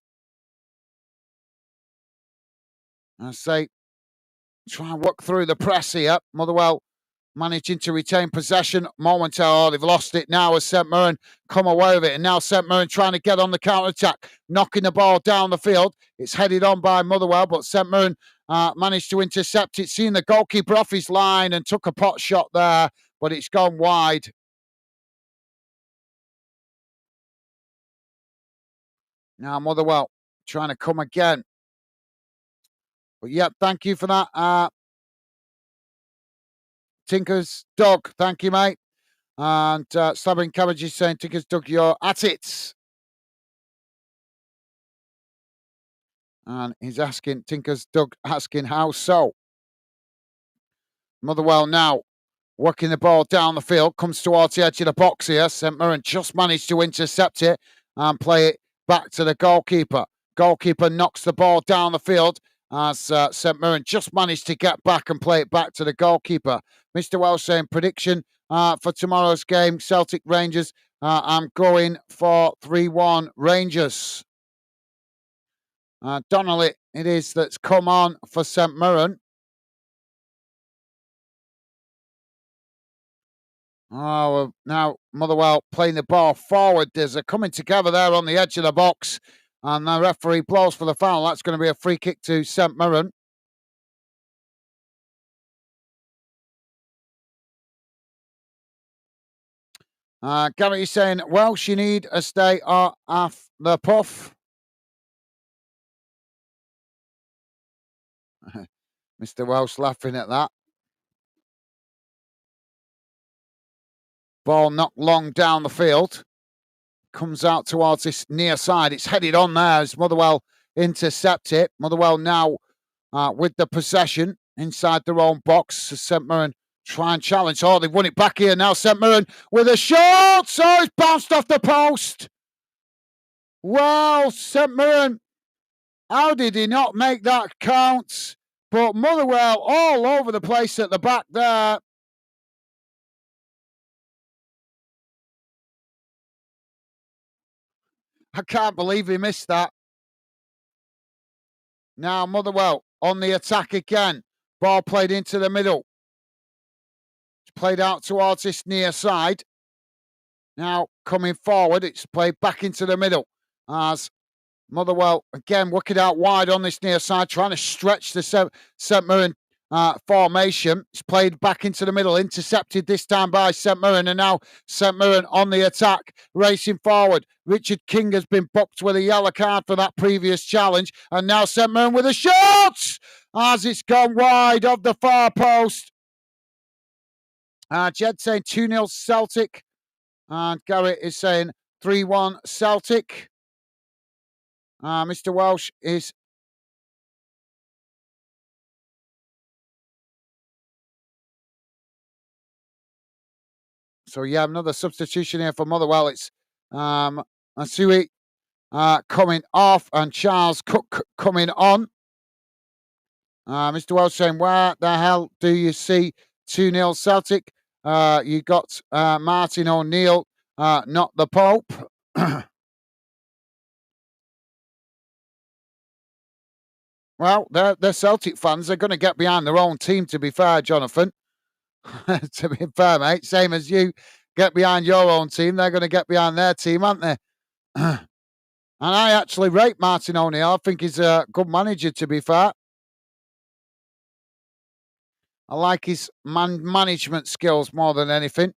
S1: I say, try and work through the press here. Motherwell managing to retain possession momentarily. Oh, they've lost it now as St. Mirren come away with it. And now St. Mirren trying to get on the counter-attack, knocking the ball down the field. It's headed on by Motherwell, but St. Mirren managed to intercept it, seeing the goalkeeper off his line and took a pot shot there, but it's gone wide. Now Motherwell trying to come again. But yeah, thank you for that. Tinker's Dog, thank you, mate. And Stabbing Cabbage is saying, Tinker's Dog, you're at it. And he's asking, Tinker's Dog asking, how so? Motherwell now working the ball down the field, comes towards the edge of the box here. St. Mirren just managed to intercept it and play it back to the goalkeeper. Goalkeeper knocks the ball down the field as St. Mirren just managed to get back and play it back to the goalkeeper. Mr. Welsh saying prediction for tomorrow's game, Celtic Rangers. I'm going for 3-1 Rangers. Donnelly it is that's come on for St. Mirren. Oh, now Motherwell playing the ball forward. They're coming together there on the edge of the box. And the referee blows for the foul. That's going to be a free kick to St. Mirren. Gary is saying, Welsh, you need a stay off the puff. Mr. Welsh laughing at that. Ball knocked long down the field. comes out towards this near side. It's headed on there as Motherwell intercept it. Motherwell now with the possession inside their own box. St. Mirren try and challenge. Oh, they've won it back here now. St. Mirren with a shot. So it's bounced off the post. Well, St. Mirren, how did he not make that count? But Motherwell all over the place at the back there. I can't believe he missed that. Now Motherwell on the attack again. Ball played into the middle. It's played out towards this near side. Now coming forward, it's played back into the middle as Motherwell again working out wide on this near side, trying to stretch the St. Mirren formation. It's played back into the middle, intercepted this time by St. Mirren, and now St. Mirren on the attack, racing forward. Richard King has been booked with a yellow card for that previous challenge, and now St. Mirren with a shot as it's gone wide of the far post. Jed saying 2-0 Celtic, and Garrett is saying 3-1 Celtic. Mr. Welsh is so yeah, another substitution here for Motherwell. It's Asui coming off and Charles Cook coming on. Mr. Welsh saying, where the hell do you see 2-0 Celtic? You got Martin O'Neill, not the Pope. Well, they're Celtic fans. They're going to get behind their own team, to be fair, Jonathan. To be fair, mate, same as you get behind your own team, they're going to get behind their team, aren't they? And I actually rate Martin O'Neill. I think he's a good manager, to be fair. I like his management skills more than anything.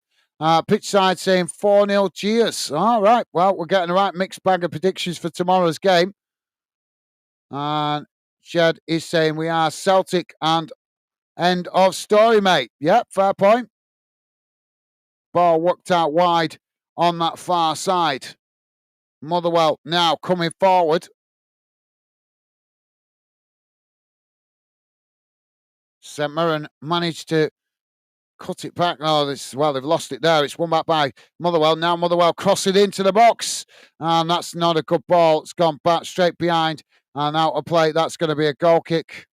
S1: Pitch side saying 4-0 cheers. All right, well, we're getting the right mixed bag of predictions for tomorrow's game. And Jed is saying we are Celtic and end of story, mate. Yep, fair point. Ball worked out wide on that far side. Motherwell now coming forward. St. Mirren managed to cut it back. Oh, they've lost it there. It's won back by Motherwell. Now Motherwell crossing into the box. And that's not a good ball. It's gone back straight behind and out of play. That's going to be a goal kick.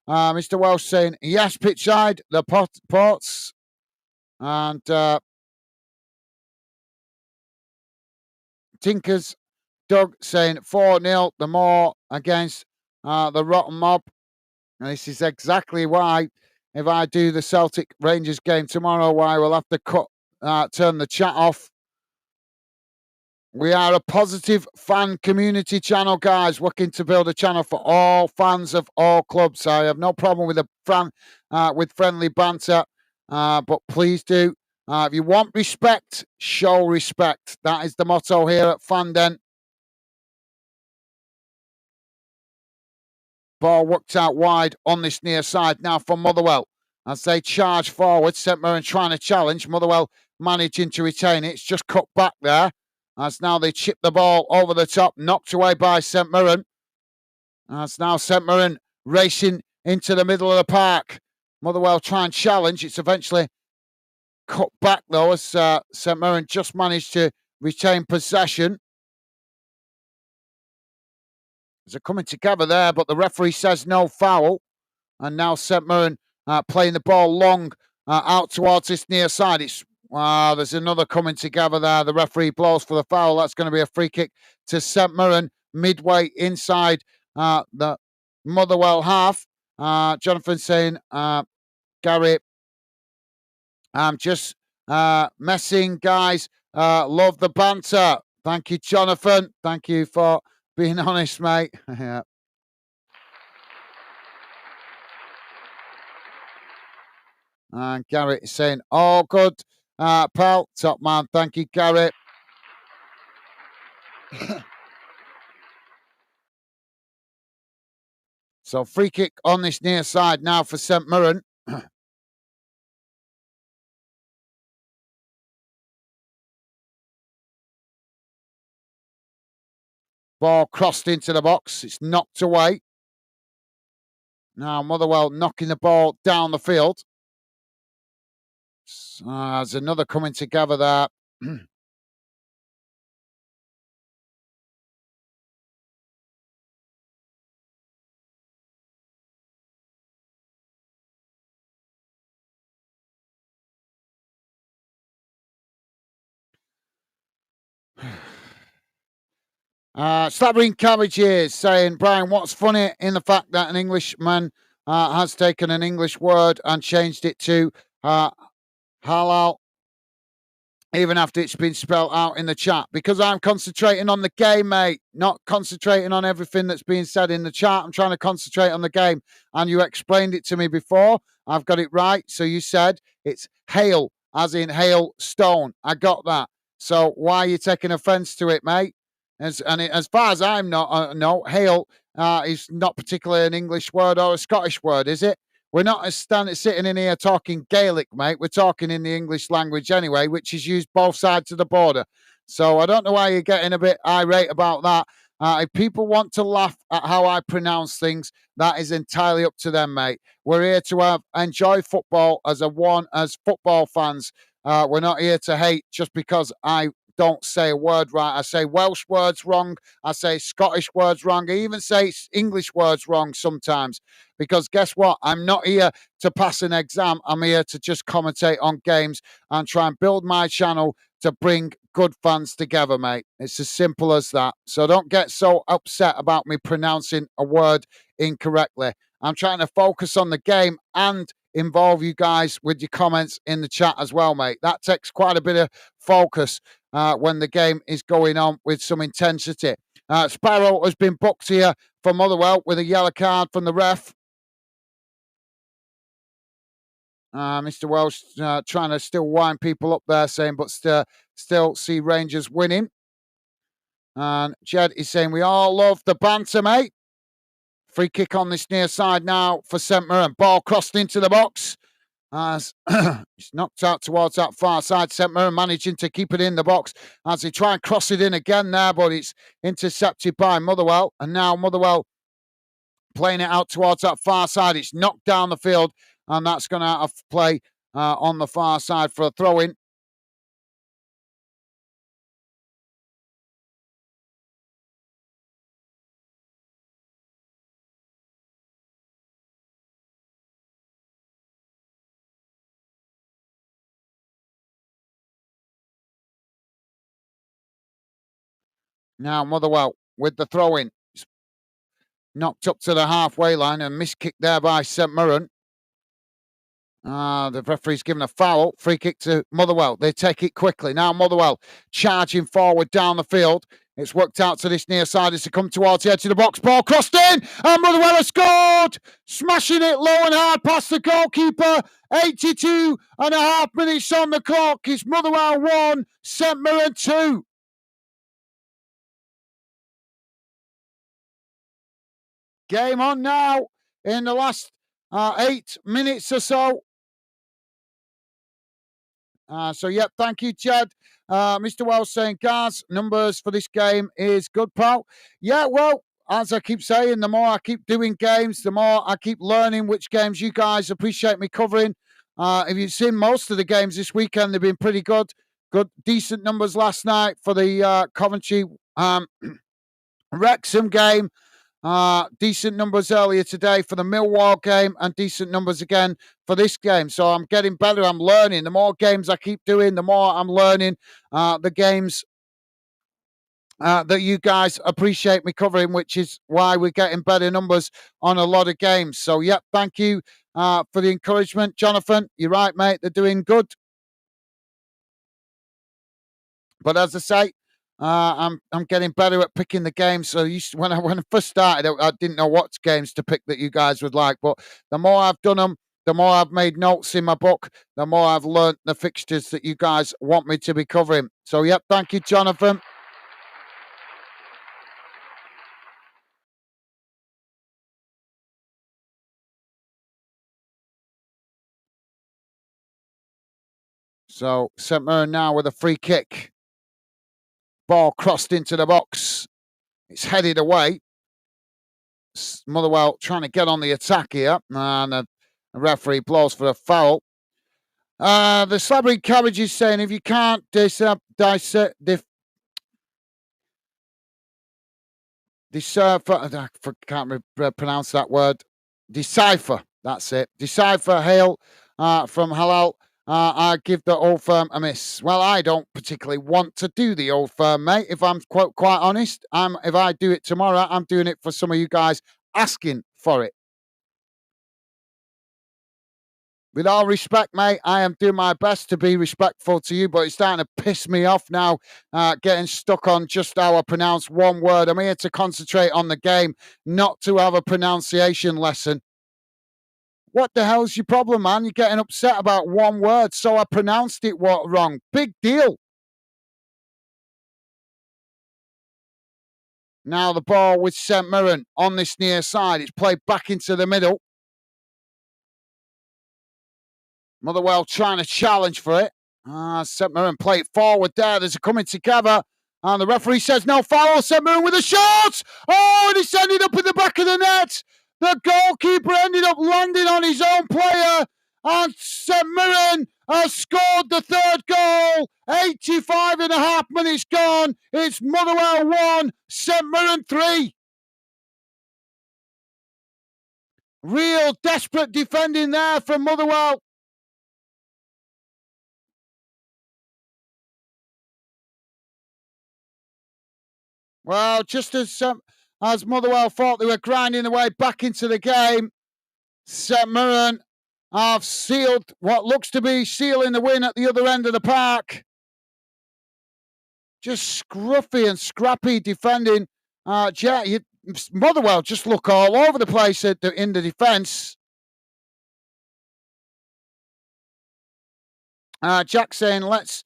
S1: Mr. Welsh saying, yes, pitch side, the Ports. And Tinkers, Doug saying 4-0, the more against the Rotten Mob. And this is exactly why, if I do the Celtic Rangers game tomorrow, why we'll have to turn the chat off. We are a positive fan community channel, guys, working to build a channel for all fans of all clubs. I have no problem with with friendly banter, but please do. If you want respect, show respect. That is the motto here at Fanden. Ball worked out wide on this near side now from Motherwell. As they charge forward, St. Mirren trying to challenge. Motherwell managing to retain it. It's just cut back there. As now they chip the ball over the top, knocked away by St. Mirren. As now St. Mirren racing into the middle of the park. Motherwell try and challenge. It's eventually cut back though as St. Mirren just managed to retain possession. They're coming together there, but the referee says no foul. And now St. Mirren playing the ball long out towards this near side. There's another coming together there. The referee blows for the foul. That's going to be a free kick to St. Mirren midway inside the Motherwell half. Jonathan saying, Gary, I'm just messing, guys. Love the banter. Thank you, Jonathan. Thank you for being honest, mate. Yeah. And Garrett is saying, all good, pal. Top man. Thank you, Garrett. So free kick on this near side now for St. Mirren. Ball crossed into the box. It's knocked away. Now Motherwell knocking the ball down the field. There's another coming together there. Slabbering Cabbages saying, Brian, what's funny in the fact that an Englishman has taken an English word and changed it to halal, even after it's been spelled out in the chat? Because I'm concentrating on the game, mate, not concentrating on everything that's being said in the chat. I'm trying to concentrate on the game. And you explained it to me before. I've got it right. So you said it's hail, as in hail stone. I got that. So why are you taking offense to it, mate? As far as I'm not, no, hail is not particularly an English word or a Scottish word, is it? We're not sitting in here talking Gaelic, mate. We're talking in the English language anyway, which is used both sides of the border. So I don't know why you're getting a bit irate about that. If people want to laugh at how I pronounce things, that is entirely up to them, mate. We're here to enjoy football as football fans. We're not here to hate just because I don't say a word right. I say Welsh words wrong. I say Scottish words wrong. I even say English words wrong sometimes. Because guess what? I'm not here to pass an exam. I'm here to just commentate on games and try and build my channel to bring good fans together, mate. It's as simple as that. So don't get so upset about me pronouncing a word incorrectly. I'm trying to focus on the game and involve you guys with your comments in the chat as well, mate. That takes quite a bit of focus when the game is going on with some intensity. Sparrow has been booked here for Motherwell with a yellow card from the ref. Mr. Welsh trying to still wind people up there, saying, but still see Rangers winning. And Jed is saying, we all love the banter, mate. Free kick on this near side now for St.Mirren. Ball crossed into the box. As it's knocked out towards that far side. St.Mirren managing to keep it in the box as they try and cross it in again there, but it's intercepted by Motherwell. And now Motherwell playing it out towards that far side. It's knocked down the field, and that's going to have play on the far side for a throw-in. Now Motherwell with the throw-in. Knocked up to the halfway line and missed kick there by St.Mirren. The referee's given a foul. Free kick to Motherwell. They take it quickly. Now Motherwell charging forward down the field. It's worked out to this near side as they come towards the edge of the box. Ball crossed in, and Motherwell has scored! Smashing it low and hard past the goalkeeper. 82 and a half minutes on the clock. It's Motherwell 1, St.Mirren 2. Game on now in the last 8 minutes or so. Thank you, Chad. Mr. Wells saying, Gaz, numbers for this game is good, pal. Yeah, well, as I keep saying, the more I keep doing games, the more I keep learning which games you guys appreciate me covering. If you've seen most of the games this weekend, they've been pretty good. Good, decent numbers last night for the Coventry Wrexham game. Decent numbers earlier today for the Millwall game, and decent numbers again for this game. So I'm getting better. I'm learning. The more games I keep doing, the more I'm learning the games that you guys appreciate me covering, which is why we're getting better numbers on a lot of games. So, yep, thank you for the encouragement. Jonathan, you're right, mate. They're doing good. But as I say, I'm getting better at picking the games. So when I first started, I didn't know what games to pick that you guys would like. But the more I've done them, the more I've made notes in my book, the more I've learnt the fixtures that you guys want me to be covering. So, yep, thank you, Jonathan. So, St. Mirren now with a free kick. Ball crossed into the box. It's headed away. Motherwell trying to get on the attack here, and the referee blows for a foul. The Slabbering Cabbage is saying if you can't can't pronounce that word. Decipher. That's it. Decipher hail from Halal. I give the Old Firm a miss. Well, I don't particularly want to do the Old Firm, mate. If I'm quite honest, if I do it tomorrow, I'm doing it for some of you guys asking for it. With all respect, mate, I am doing my best to be respectful to you, but it's starting to piss me off now, getting stuck on just how I pronounce one word. I'm here to concentrate on the game, not to have a pronunciation lesson. What the hell's your problem, man? You're getting upset about one word, so I pronounced it wrong. Big deal. Now the ball with St. Mirren on this near side. It's played back into the middle. Motherwell trying to challenge for it. St. Mirren play it forward there. There's a coming together. And the referee says no foul. St. Mirren with a shot. Oh, and it's ended up in the back of the net. The goalkeeper ended up landing on his own player. And St. Mirren has scored the third goal. 85 and a half minutes gone. It's Motherwell 1, St. Mirren 3. Real desperate defending there from Motherwell. Well, just as Motherwell thought they were grinding their way back into the game, St. Mirren have sealed what looks to be sealing the win at the other end of the park. Just scruffy and scrappy defending. Motherwell just look all over the place in the defence. Jack saying, let's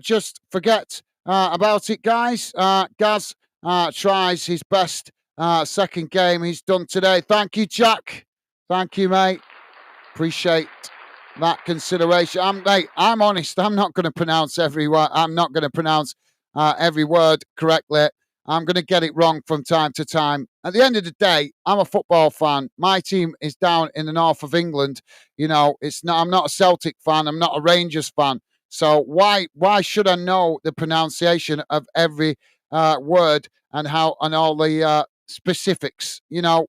S1: just forget about it, guys. Gaz tries his best second game he's done today. Thank you, Jack. Thank you, mate. Appreciate that consideration. I'm honest. I'm not going to pronounce every word. I'm not going to pronounce every word correctly. I'm going to get it wrong from time to time. At the end of the day, I'm a football fan. My team is down in the north of England. You know, I'm not a Celtic fan. I'm not a Rangers fan. So why should I know the pronunciation of every word and all the specifics? You know,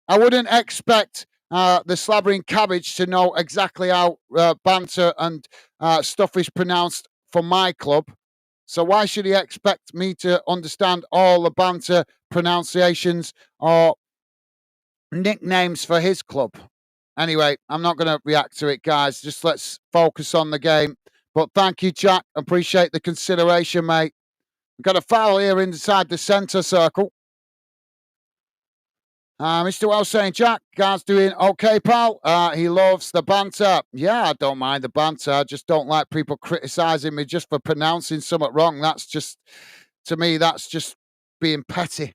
S1: I wouldn't expect the Slabbering Cabbage to know exactly how banter and stuff is pronounced for my club. So why should he expect me to understand all the banter pronunciations or nicknames for his club? Anyway, I'm not going to react to it, guys. Just let's focus on the game. But thank you, Jack. Appreciate the consideration, mate. We've got a foul here inside the centre circle. Mr. Wells saying, Jack, Gar's doing okay, pal. He loves the banter. Yeah, I don't mind the banter. I just don't like people criticising me just for pronouncing something wrong. That's just, to me, that's just being petty.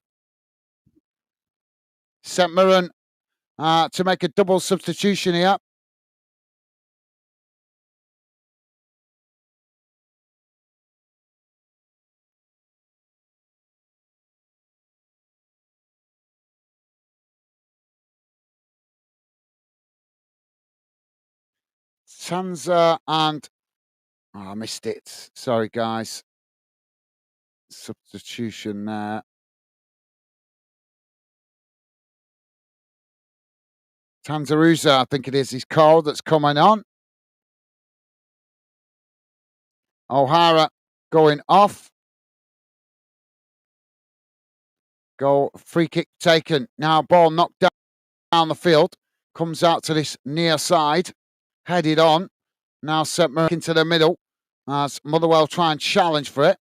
S1: St. Mirren to make a double substitution here. Tanza and I missed it. Sorry, guys. Substitution there. Tanzaruza, I think it is his call that's coming on. O'Hara going off. Goal, free kick taken. Now ball knocked down the field. Comes out to this near side. Headed on. Now St. Mirren into the middle. As Motherwell try and challenge for it.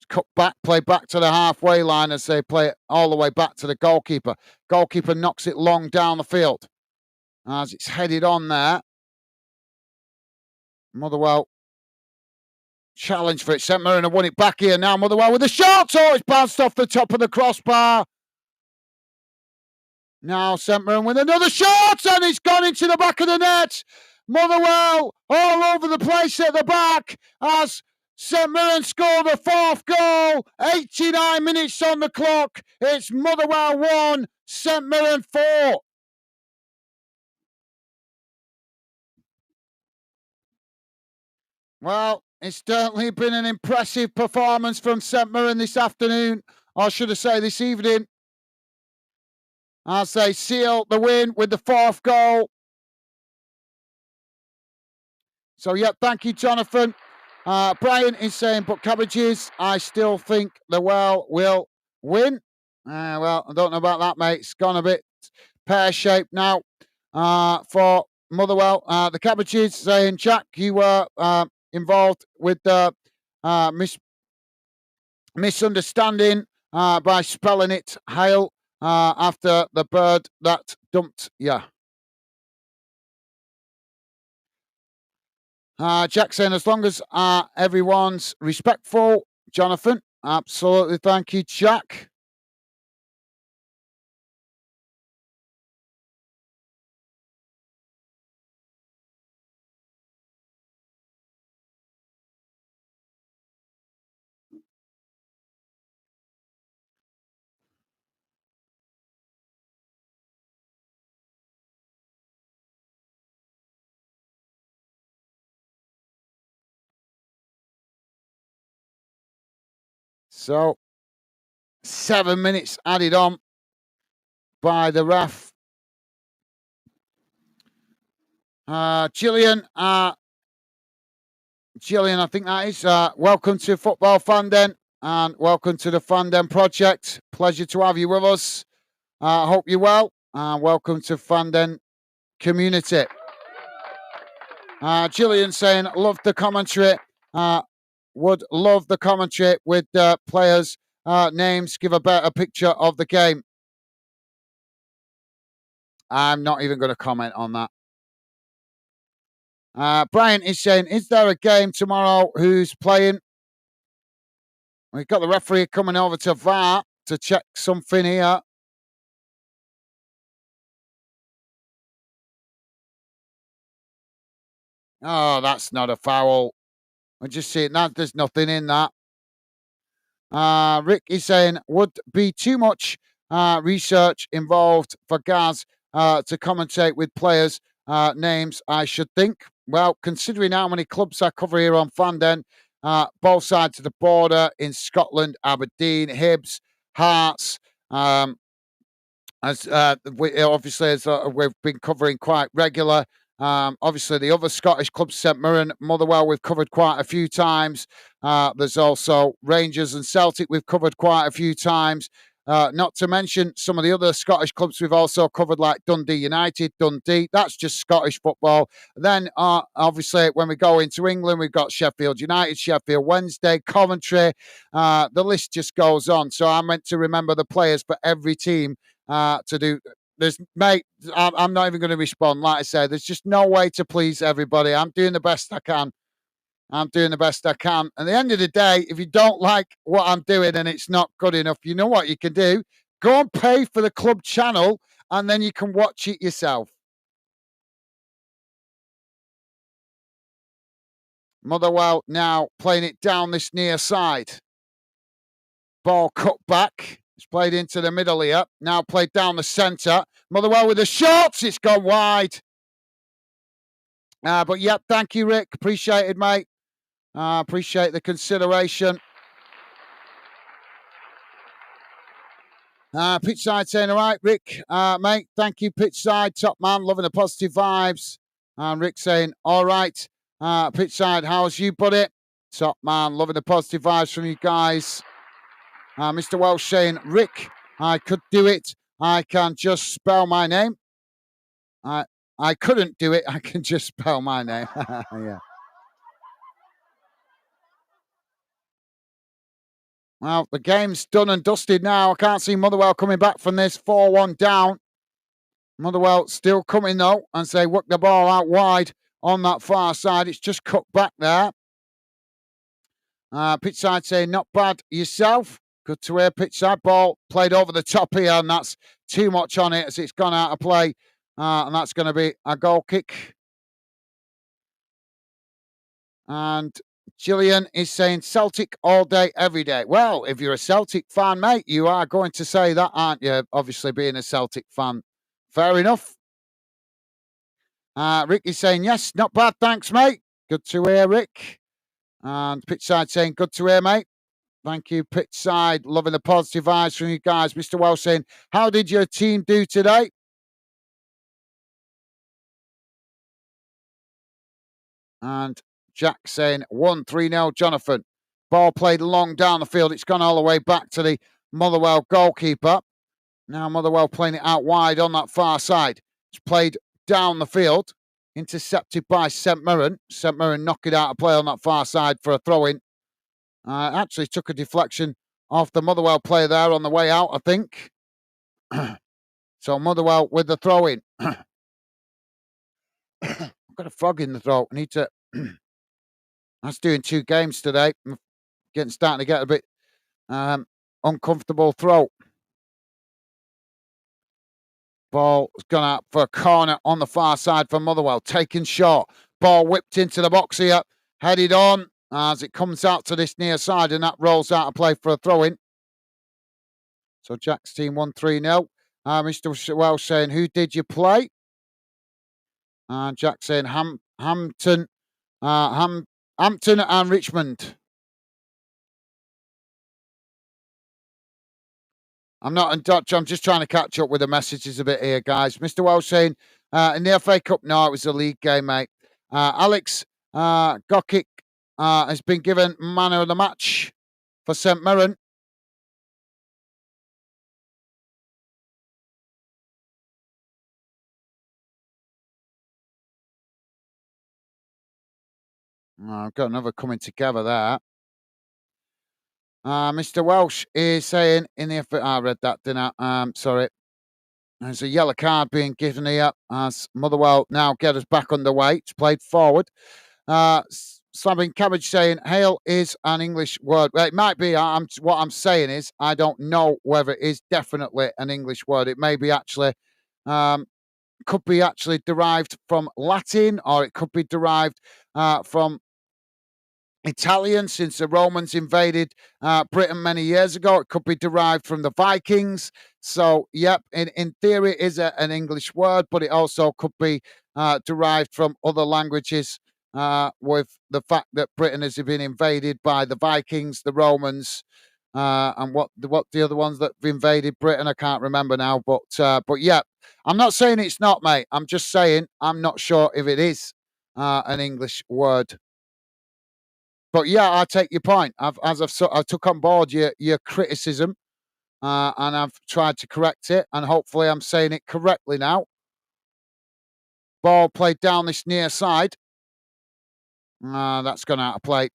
S1: Cut back, play back to the halfway line as they play it all the way back to the goalkeeper. Goalkeeper knocks it long down the field. As it's headed on there. Motherwell challenge for it. St. Mirren have won it back here now. Motherwell with a shot. Oh, it's bounced off the top of the crossbar. Now St. Mirren with another shot, and it's gone into the back of the net. Motherwell all over the place at the back as St. Mirren score the fourth goal. 89 minutes on the clock. It's Motherwell 1, St. Mirren 4. Well, it's certainly been an impressive performance from St. Mirren this afternoon, or should I say this evening, as they seal the win with the fourth goal. So, yeah, thank you, Jonathan. Brian is saying, but Cabbages, I still think the Well will win. Well, I don't know about that, mate. It's gone a bit pear-shaped now for Motherwell. The Cabbages saying, Jack, you were involved with the misunderstanding by spelling it hail after the bird that dumped you. Jack saying, as long as everyone's respectful, Jonathan. Absolutely. Thank you, Jack. So, 7 minutes added on by the ref. Gillian, I think that is. Welcome to Football Fan Den and welcome to the Fan Den Project. Pleasure to have you with us. I hope you're well. Welcome to Fan Den Community. Gillian saying, love the commentary. Would love the commentary with players' names. Give a better picture of the game. I'm not even going to comment on that. Brian is saying, is there a game tomorrow? Who's playing? We've got the referee coming over to VAR to check something here. Oh, that's not a foul. We're just seeing that there's nothing in that. Rick is saying, would be too much research involved for Gaz to commentate with players' names, I should think. Well, considering how many clubs I cover here on Fan Den, both sides of the border in Scotland, Aberdeen, Hibs, Hearts, as obviously as we've been covering quite regular. Obviously, the other Scottish clubs, St Mirren, Motherwell, we've covered quite a few times. There's also Rangers and Celtic we've covered quite a few times. Not to mention some of the other Scottish clubs we've also covered, like Dundee United, Dundee. That's just Scottish football. Then, obviously, when we go into England, we've got Sheffield United, Sheffield Wednesday, Coventry. The list just goes on. So I meant to remember the players for every team to do. Mate, I'm not even going to respond. Like I said, there's just no way to please everybody. I'm doing the best I can. At the end of the day, if you don't like what I'm doing and it's not good enough, you know what you can do? Go and pay for the club channel and then you can watch it yourself. Motherwell now playing it down this near side. Ball cut back. It's played into the middle here. Now played down the centre. Motherwell with the shots. It's gone wide. But yep, thank you, Rick. Appreciate it, mate. Appreciate the consideration. Pitchside saying, all right, Rick, mate, thank you, Pitchside, top man, loving the positive vibes. And Rick saying, all right, Pitchside, how's you, buddy? Top man, loving the positive vibes from you guys. Mr. Welsh saying, Rick, I could do it. I can just spell my name. I couldn't do it. I can just spell my name. Yeah. Well, the game's done and dusted now. I can't see Motherwell coming back from this 4-1 down. Motherwell still coming, though, and they work the ball out wide on that far side. It's just cut back there. Pitchside saying, not bad yourself. Good to hear. Pitchside ball played over the top here, and that's too much on it as it's gone out of play. And that's going to be a goal kick. And Gillian is saying Celtic all day, every day. Well, if you're a Celtic fan, mate, you are going to say that, aren't you? Obviously, being a Celtic fan. Fair enough. Ricky's saying, yes, not bad, thanks, mate. Good to hear, Rick. And Pitchside saying, good to hear, mate. Thank you, Pitchside. Loving the positive vibes from you guys. Mr. Welsh saying, how did your team do today? And Jack saying 1-3-0, Jonathan. Ball played long down the field. It's gone all the way back to the Motherwell goalkeeper. Now Motherwell playing it out wide on that far side. It's played down the field, intercepted by St. Mirren. St. Mirren knocking out a play on that far side for a throw-in. Actually took a deflection off the Motherwell player there on the way out, I think. So Motherwell with the throw-in. I've got a frog in the throat. I need to... That's doing 2 games today. I'm starting to get a bit uncomfortable throat. Ball's gone out for a corner on the far side for Motherwell. Taken short. Ball whipped into the box here. Headed on as it comes out to this near side, and that rolls out of play for a throw-in. So Jack's team 1-3-0. Mr. Welsh saying, who did you play? And Jack saying Hampton and Richmond. I'm not in Dutch. I'm just trying to catch up with the messages a bit here, guys. Mr. Welsh saying, in the FA Cup, no, it was a league game, mate. Alex Gokic has been given man of the match for St. Mirren. I've got another coming together there. Mr. Welsh is saying in the FA... I read that, didn't I? Sorry. There's a yellow card being given here as Motherwell now get us back underway. It's played forward. Slamming Cabbage saying, hail is an English word. Well, it might be. What I'm saying is, I don't know whether it is definitely an English word. It may be actually, could be actually derived from Latin, or it could be derived from Italian, since the Romans invaded Britain many years ago. It could be derived from the Vikings. So, yep, in theory, it is an English word, but it also could be derived from other languages with the fact that Britain has been invaded by the Vikings, the Romans, and what the other ones that have invaded Britain, I can't remember now. But yeah, I'm not saying it's not, mate. I'm just saying I'm not sure if it is an English word. But yeah, I take your point. I took on board your criticism, and I've tried to correct it, and hopefully I'm saying it correctly now. Ball played down this near side. That's gone out of play.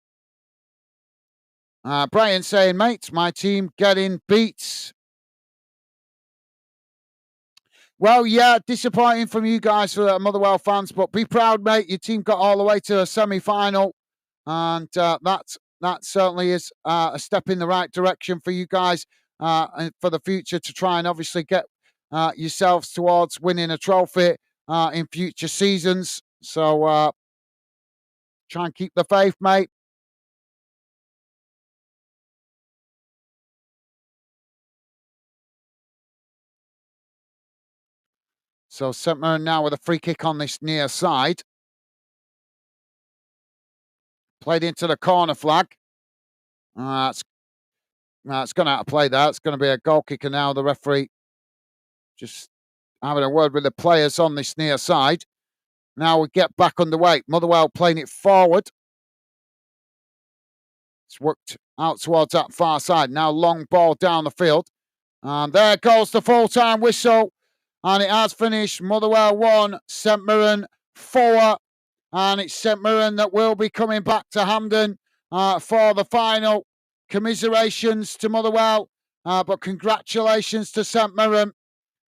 S1: Brian saying, mate, my team getting beats. Well, yeah, disappointing from you guys for Motherwell fans, but be proud, mate. Your team got all the way to a semi-final. And that certainly is a step in the right direction for you guys and for the future, to try and obviously get yourselves towards winning a trophy in future seasons. So try and keep the faith, mate. So St. Mirren now with a free kick on this near side. Played into the corner flag. It's gone out of play there. It's going to be a goal kick, and now the referee just having a word with the players on this near side. Now we get back underway. Motherwell playing it forward. It's worked out towards that far side. Now long ball down the field. And there goes the full-time whistle. And it has finished. Motherwell 1, St. Mirren 4. And it's St. Mirren that will be coming back to Hampden for the final. Commiserations to Motherwell, but congratulations to St. Mirren.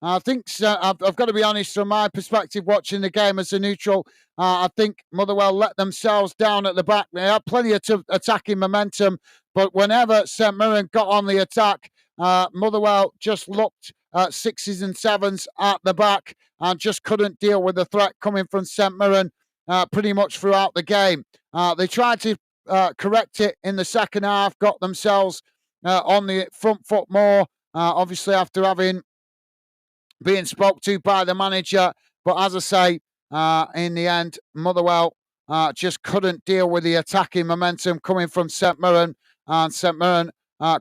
S1: I think I've got to be honest, from my perspective, watching the game as a neutral, I think Motherwell let themselves down at the back. They had plenty of attacking momentum, but whenever St. Mirren got on the attack, Motherwell just looked at 6s and 7s at the back and just couldn't deal with the threat coming from St. Mirren pretty much throughout the game. They tried to correct it in the second half, got themselves on the front foot more, obviously after having being spoke to by the manager. But as I say, in the end, Motherwell just couldn't deal with the attacking momentum coming from St. Mirren. And St. Mirren,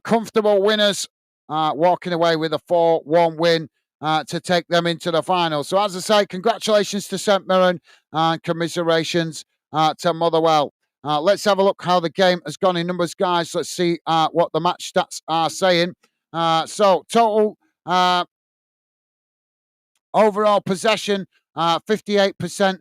S1: comfortable winners, walking away with a 4-1 win to take them into the final. So as I say, congratulations to St. Mirren and commiserations to Motherwell. Let's have a look how the game has gone in numbers, guys. Let's see what the match stats are saying. So total overall possession, 58%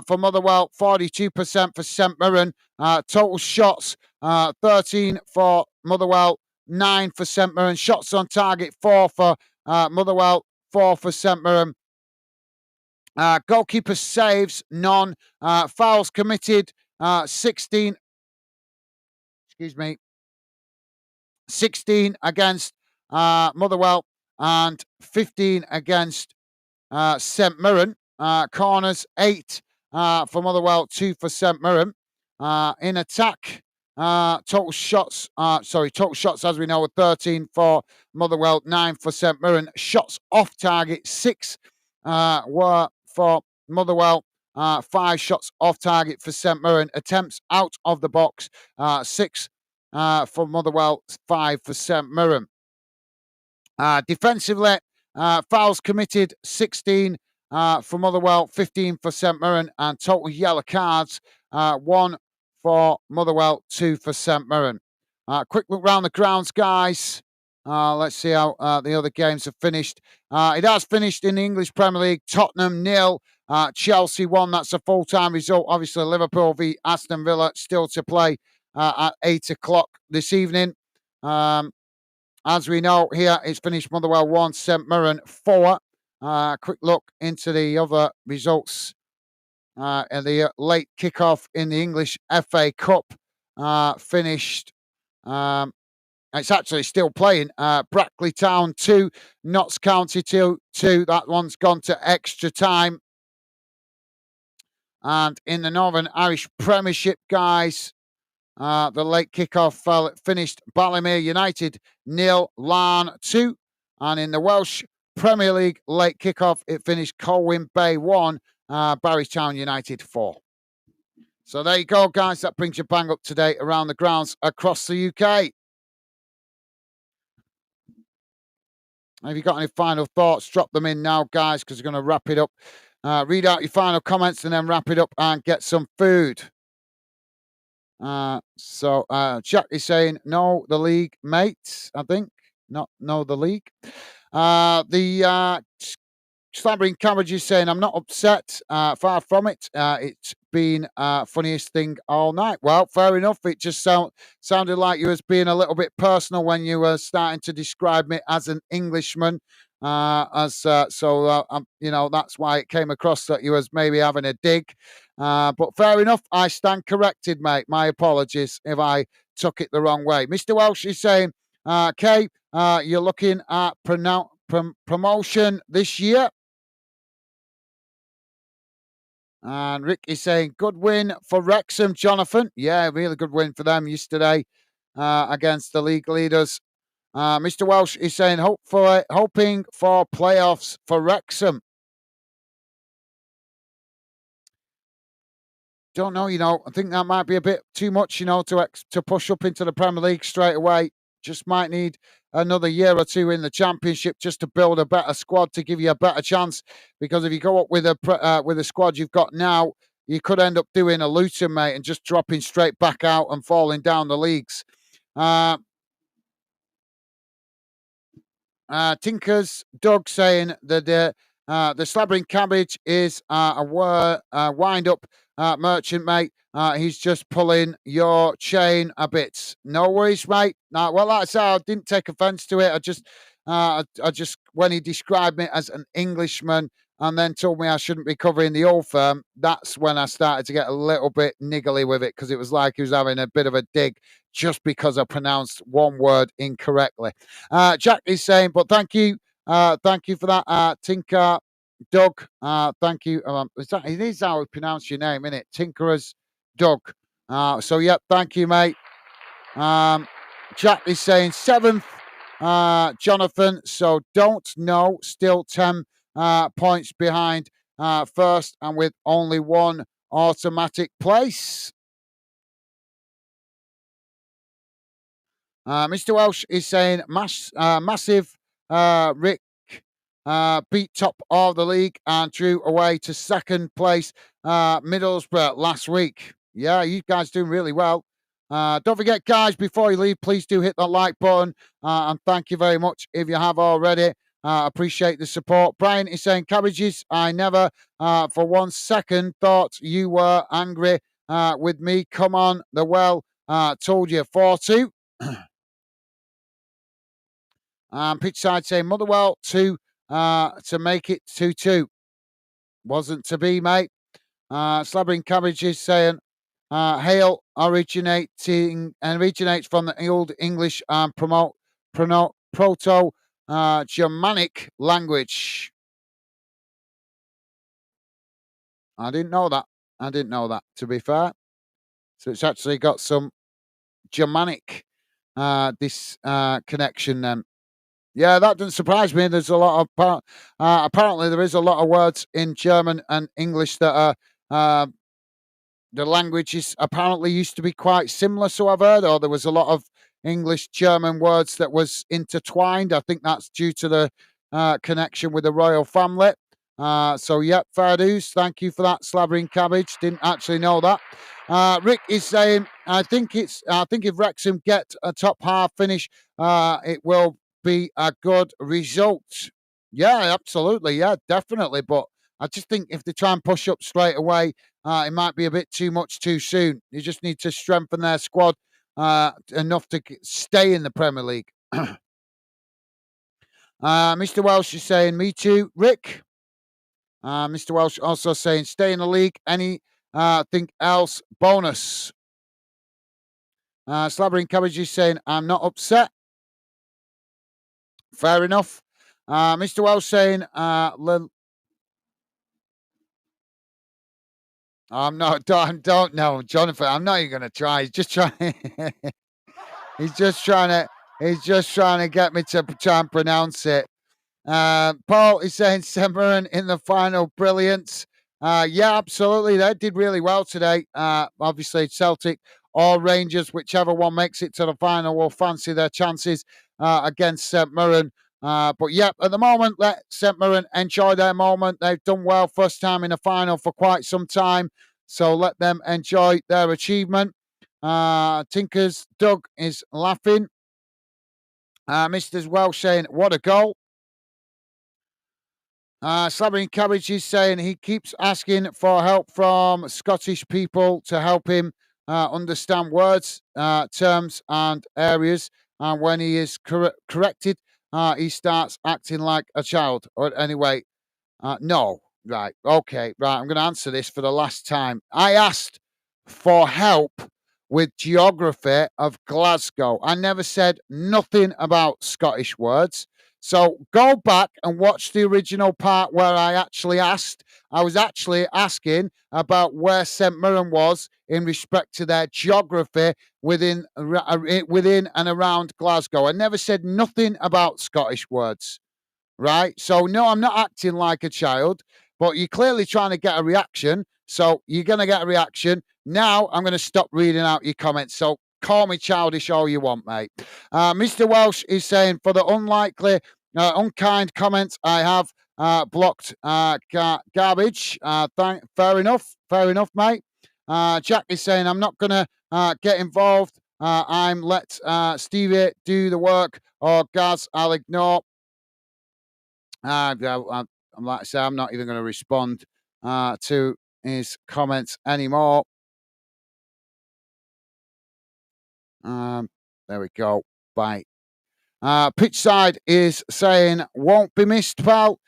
S1: for Motherwell, 42% for St. Mirren. Total shots, 13 for Motherwell, 9 for St. Mirren. Shots on target, 4 for Motherwell, 4 for St. Mirren. Goalkeeper saves, none. Fouls committed, 16. Excuse me. 16 against Motherwell and 15 against St. Mirren. Corners, 8 for Motherwell, 2 for St. Mirren. In attack, total shots, as we know, were 13 for Motherwell, 9 for St. Mirren. Shots off target, 6 were for Motherwell, 5 shots off target for St. Mirren. Attempts out of the box, 6 for Motherwell, 5 for St. Mirren. Defensively, fouls committed, 16 for Motherwell, 15 for St. Mirren, and total yellow cards, 1 for Motherwell, 2 for St. Mirren. Quick look round the grounds, guys. Let's see how the other games have finished. It has finished in the English Premier League. Tottenham 0, Chelsea 1. That's a full-time result. Obviously, Liverpool v Aston Villa still to play at 8 o'clock this evening. As we know here, it's finished Motherwell 1, St. Mirren 4. Quick look into the other results. And the late kickoff in the English FA Cup finished. It's actually still playing. Brackley Town 2, Notts County 2. That one's gone to extra time. And in the Northern Irish Premiership, guys, the late kickoff finished Ballymere United 0, Larne 2. And in the Welsh Premier League late kickoff, it finished Colwyn Bay 1, Barrytown United 4. So there you go, guys. That brings you bang up to date around the grounds across the UK. Have you got any final thoughts? Drop them in now, guys, because we're going to wrap it up. Read out your final comments and then wrap it up and get some food. So Jack is saying, no, the league, mate, I think. Not know the league. The Slabbering Cabbage is saying, I'm not upset. Far from it. It's been funniest thing all night. Well, fair enough. It just sounded like you was being a little bit personal when you were starting to describe me as an Englishman. You know, that's why it came across that you was maybe having a dig. But fair enough. I stand corrected, mate. My apologies if I took it the wrong way. Mr. Welsh is saying, Kay, you're looking at promotion this year. And Rick is saying, good win for Wrexham, Jonathan. Yeah, really good win for them yesterday against the league leaders. Mr. Welsh is saying, hoping for playoffs for Wrexham. Don't know, you know, I think that might be a bit too much, you know, to push up into the Premier League straight away. Just might need another year or two in the Championship just to build a better squad to give you a better chance. Because if you go up with a squad you've got now, you could end up doing a Luton, mate, and just dropping straight back out and falling down the leagues. Tinkers Doug saying that the Slabbering Cabbage is a wind-up merchant, mate. He's just pulling your chain a bit. No worries, mate. Well, like I said, I didn't take offence to it. I just when he described me as an Englishman and then told me I shouldn't be covering the old firm, that's when I started to get a little bit niggly with it, because it was like he was having a bit of a dig just because I pronounced one word incorrectly. Jack is saying, but thank you for that, Tinker Doug. Thank you. It is how we pronounce your name, isn't it? Tinkerers Doug. So, yep, thank you, mate. Jack is saying seventh, Jonathan. So don't know. Still 10 points behind first and with only one automatic place. Mr. Welsh is saying massive Rick beat top of the league and drew away to second place Middlesbrough last week. Yeah, you guys doing really well. Don't forget, guys, before you leave, please do hit that like button. And thank you very much if you have already. Appreciate the support. Brian is saying, Cabbages, I never for 1 second thought you were angry with me. Come on, the well told you 4-2. Pitchside saying Motherwell to make it 2-2. Wasn't to be, mate. Slabbering Cabbages saying Hail originates from the Old English and Proto Germanic language. I didn't know that. To be fair, so it's actually got some Germanic this connection then. Yeah, that doesn't surprise me. There's a lot of apparently there is a lot of words in German and English that are the languages apparently used to be quite similar. So I've heard, or there was a lot of English German words that was intertwined. I think that's due to the connection with the royal family. So yep, fair dues. Thank you for that, Slabbering Cabbage. Didn't actually know that. Rick is saying, I think if Wrexham get a top half finish, it will be a good result. Yeah, absolutely. Yeah, definitely. But I just think if they try and push up straight away, it might be a bit too much too soon. You just need to strengthen their squad enough to stay in the Premier League. Mr. Welsh is saying, me too, Rick. Mr. Welsh also saying, stay in the league. Anything else? Bonus. Slabbering Cabbage is saying, I'm not upset. Fair enough. Mr. Welsh saying, I'm not. Don't know, Jonathan. I'm not even going to try. He's just trying. he's just trying to. He's just trying to get me to try and pronounce it. Paul is saying St. Mirren in the final, brilliant. Yeah, absolutely. They did really well today. Obviously, Celtic or Rangers, whichever one makes it to the final, will fancy their chances against St. Mirren. But yeah, at the moment, let St. Mirren enjoy their moment. They've done well first time in the final for quite some time. So let them enjoy their achievement. Tinkers Doug is laughing. Mr. Welsh saying, what a goal. Slabbering Cabbage is saying he keeps asking for help from Scottish people to help him understand words, terms, and areas. And when he is corrected, he starts acting like a child. Or anyway, no. Right. Okay. Right. I'm going to answer this for the last time. I asked for help with geography of Glasgow. I never said nothing about Scottish words. So go back and watch the original part where I actually asked. I was actually asking about where St. Mirren was in respect to their geography within and around Glasgow. I never said nothing about Scottish words. Right? So, no, I'm not acting like a child, but you're clearly trying to get a reaction. So, you're going to get a reaction. Now, I'm going to stop reading out your comments. So, call me childish all you want, mate. Mr. Welsh is saying, for the unlikely, unkind comments, I have blocked garbage. Fair enough, mate. Jack is saying, I'm not going to get involved. I'm let Stevie do the work, or Gaz, I'll ignore. Like I say, I'm not even going to respond to his comments anymore. There we go. Bye. Pitchside is saying, won't be missed, pal.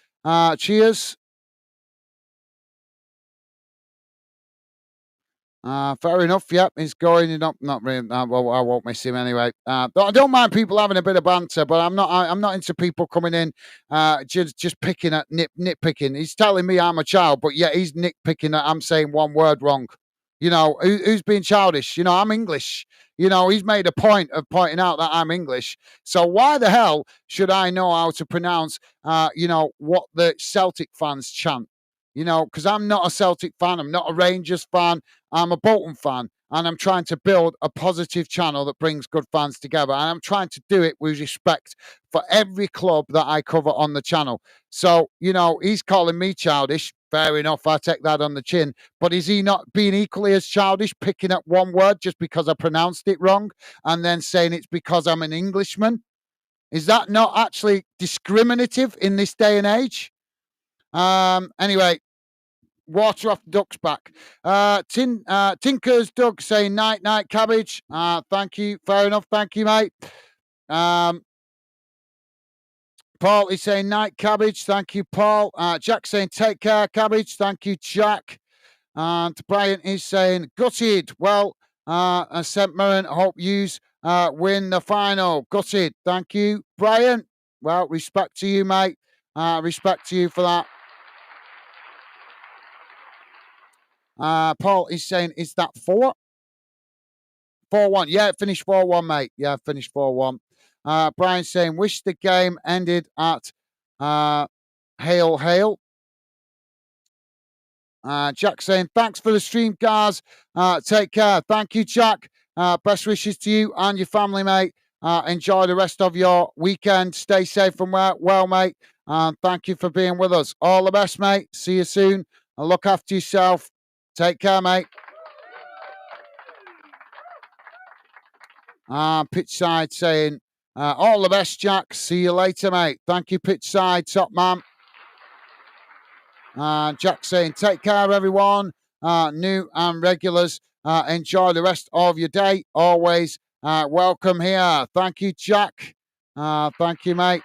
S1: Cheers. Fair enough. Yep, he's going. Not really. Well, I won't miss him anyway. I don't mind people having a bit of banter, but I'm not into people coming in, just picking at nitpicking. He's telling me I'm a child, but yeah, he's nitpicking that I'm saying one word wrong. Who's being childish? I'm English. He's made a point of pointing out that I'm English. So why the hell should I know how to pronounce, what the Celtic fans chant? Because I'm not a Celtic fan. I'm not a Rangers fan. I'm a Bolton fan. And I'm trying to build a positive channel that brings good fans together. And I'm trying to do it with respect for every club that I cover on the channel. So, he's calling me childish. Fair enough. I take that on the chin. But is he not being equally as childish, picking up one word just because I pronounced it wrong and then saying it's because I'm an Englishman? Is that not actually discriminative in this day and age? Anyway, water off the duck's back. Tinker's Doug saying night, night, cabbage. Thank you. Fair enough. Thank you, mate. Paul is saying night, cabbage. Thank you, Paul. Jack saying take care, cabbage. Thank you, Jack. And Brian is saying gutted. Well, St. Mirren, hope yous win the final. Gutted. Thank you, Brian. Well, respect to you, mate. Respect to you for that. Paul is saying, is that 4-1? Yeah, it finished 4-1, mate. Yeah, finished 4-1. Brian saying, wish the game ended at hail, hail. Jack saying, thanks for the stream, guys. Take care. Thank you, Jack. Best wishes to you and your family, mate. Enjoy the rest of your weekend. Stay safe and well, mate. And thank you for being with us. All the best, mate. See you soon. And look after yourself. Take care, mate. Pitchside saying, all the best, Jack. See you later, mate. Thank you, Pitchside. Top man. Jack saying, take care, everyone. New and regulars. Enjoy the rest of your day. Always welcome here. Thank you, Jack. Thank you, mate.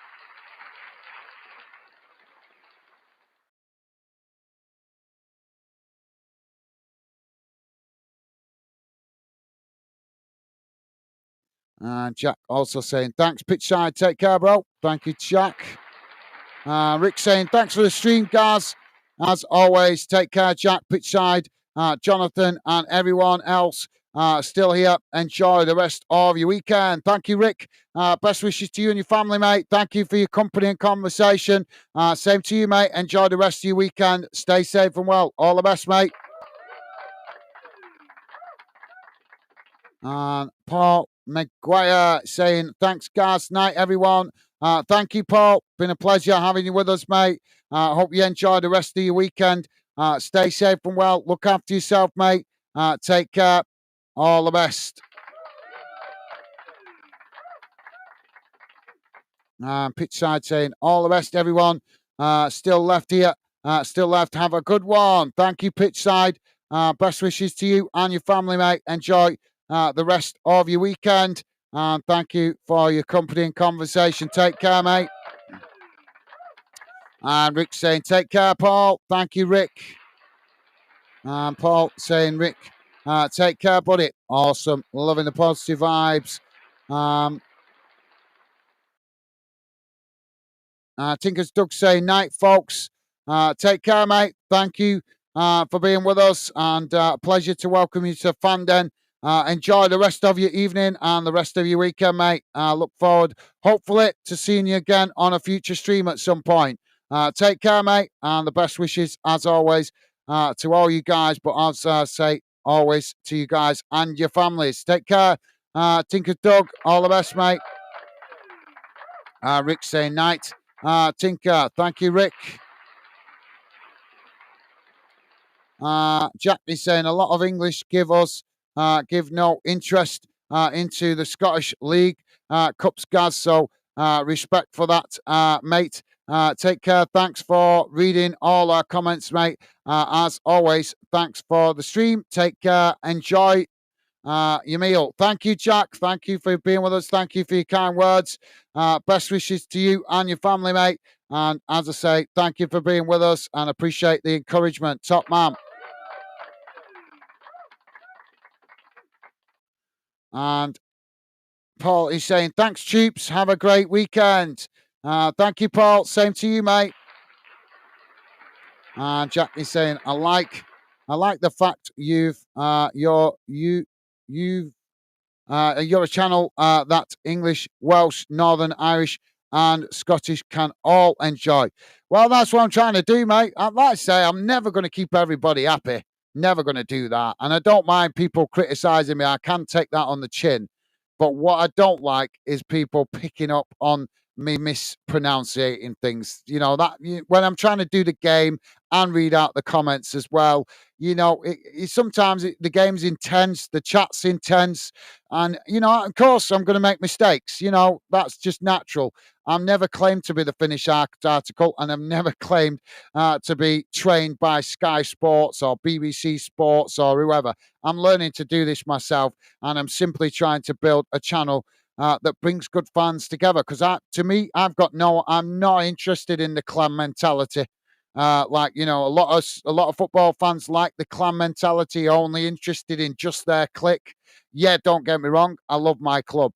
S1: Jack also saying, thanks, Pitchside. Take care, bro. Thank you, Jack. Rick saying, thanks for the stream, guys. As always, take care, Jack, Pitchside, Jonathan, and everyone else still here. Enjoy the rest of your weekend. Thank you, Rick. Best wishes to you and your family, mate. Thank you for your company and conversation. Same to you, mate. Enjoy the rest of your weekend. Stay safe and well. All the best, mate. And Paul McGuire saying, thanks, guys. Night, everyone. Thank you, Paul. Been a pleasure having you with us, mate. Hope you enjoy the rest of your weekend. Stay safe and well. Look after yourself, mate. Take care. All the best. Pitchside saying, all the best, everyone. Still left here. Still left. Have a good one. Thank you, Pitchside. Best wishes to you and your family, mate. Enjoy the rest of your weekend. And thank you for your company and conversation. Take care, mate. And Rick saying, take care, Paul. Thank you, Rick. And Paul saying, Rick, take care, buddy. Awesome. Loving the positive vibes. Tinker's Doug saying, night, folks. Take care, mate. Thank you for being with us. And pleasure to welcome you to Fanden. Enjoy the rest of your evening and the rest of your weekend, mate. Look forward, hopefully, to seeing you again on a future stream at some point. Take care, mate, and the best wishes, as always, to all you guys. But as I say, always to you guys and your families. Take care. Tinker Doug, all the best, mate. Rick saying night. Tinker, thank you, Rick. Jack is saying a lot of English give no interest into the Scottish League Cups, guys. So respect for that, mate. Take care. Thanks for reading all our comments, mate. As always, thanks for the stream. Take care. Enjoy your meal. Thank you, Jack. Thank you for being with us. Thank you for your kind words. Best wishes to you and your family, mate. And as I say, thank you for being with us and appreciate the encouragement. Top man. And Paul is saying, thanks, Troops. Have a great weekend. Thank you, Paul. Same to you, mate. And Jack is saying, I like I like the fact you're a channel that English, Welsh, Northern Irish, and Scottish can all enjoy. Well, that's what I'm trying to do, mate. Like I say, I'm never going to keep everybody happy. Never going to do that. And I don't mind people criticizing me. I can take that on the chin. But what I don't like is people picking up on me mispronouncing things. When I'm trying to do the game and read out the comments as well, sometimes the game's intense, the chat's intense, and of course, I'm going to make mistakes. That's just natural. I'm never claimed to be the finished article, and I've never claimed to be trained by Sky Sports or BBC Sports or whoever. I'm learning to do this myself, and I'm simply trying to build a channel that brings good fans together. Because to me, I'm not interested in the clan mentality. A lot of football fans like the clan mentality, only interested in just their clique. Yeah, don't get me wrong, I love my club,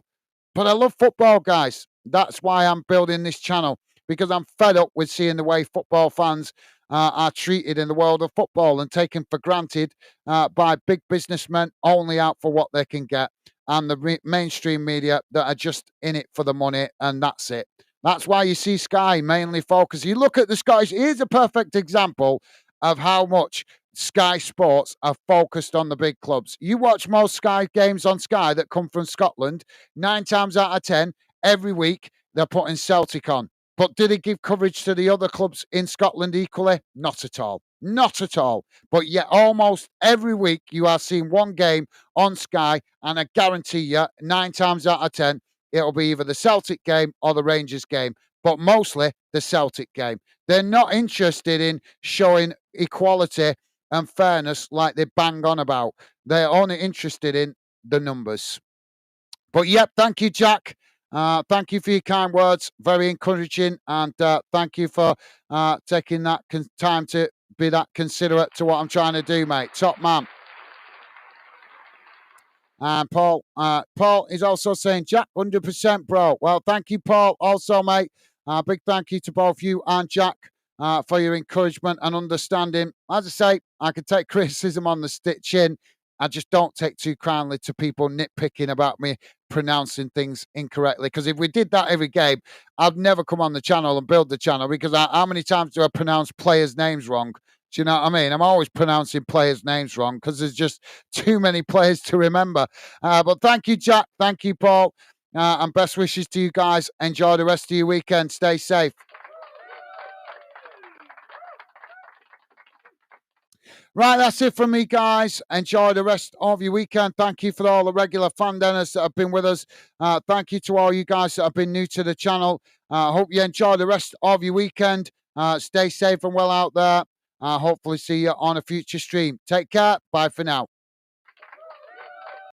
S1: but I love football, guys. That's why I'm building this channel, because I'm fed up with seeing the way football fans are treated in the world of football and taken for granted by big businessmen only out for what they can get, and the mainstream media that are just in it for the money, and that's it. That's why you see Sky mainly focus. You look at the Scottish, here's a perfect example of how much Sky Sports are focused on the big clubs. You watch most Sky games on Sky that come from Scotland, 9 times out of 10, every week, they're putting Celtic on. But do they give coverage to the other clubs in Scotland equally? Not at all. Not at all. But yet, almost every week, you are seeing one game on Sky, and I guarantee you, 9 times out of 10, it'll be either the Celtic game or the Rangers game, but mostly the Celtic game. They're not interested in showing equality and fairness like they bang on about. They're only interested in the numbers. But yep, thank you, Jack. Thank you for your kind words. Very encouraging. And thank you for taking that time to be that considerate to what I'm trying to do, mate. Top man. And Paul is also saying, Jack, 100%, bro. Well, thank you, Paul. Also, mate, big thank you to both you and Jack for your encouragement and understanding. As I say, I can take criticism on the chin. I just don't take too kindly to people nitpicking about me pronouncing things incorrectly. Because if we did that every game, I'd never come on the channel and build the channel. Because how many times do I pronounce players' names wrong? Do you know what I mean? I'm always pronouncing players' names wrong because there's just too many players to remember. But thank you, Jack. Thank you, Paul. And best wishes to you guys. Enjoy the rest of your weekend. Stay safe. Right, that's it from me, guys. Enjoy the rest of your weekend. Thank you for all the regular fan dinners that have been with us. Thank you to all you guys that have been new to the channel. Hope you enjoy the rest of your weekend. Stay safe and well out there. Hopefully see you on a future stream. Take care. Bye for now.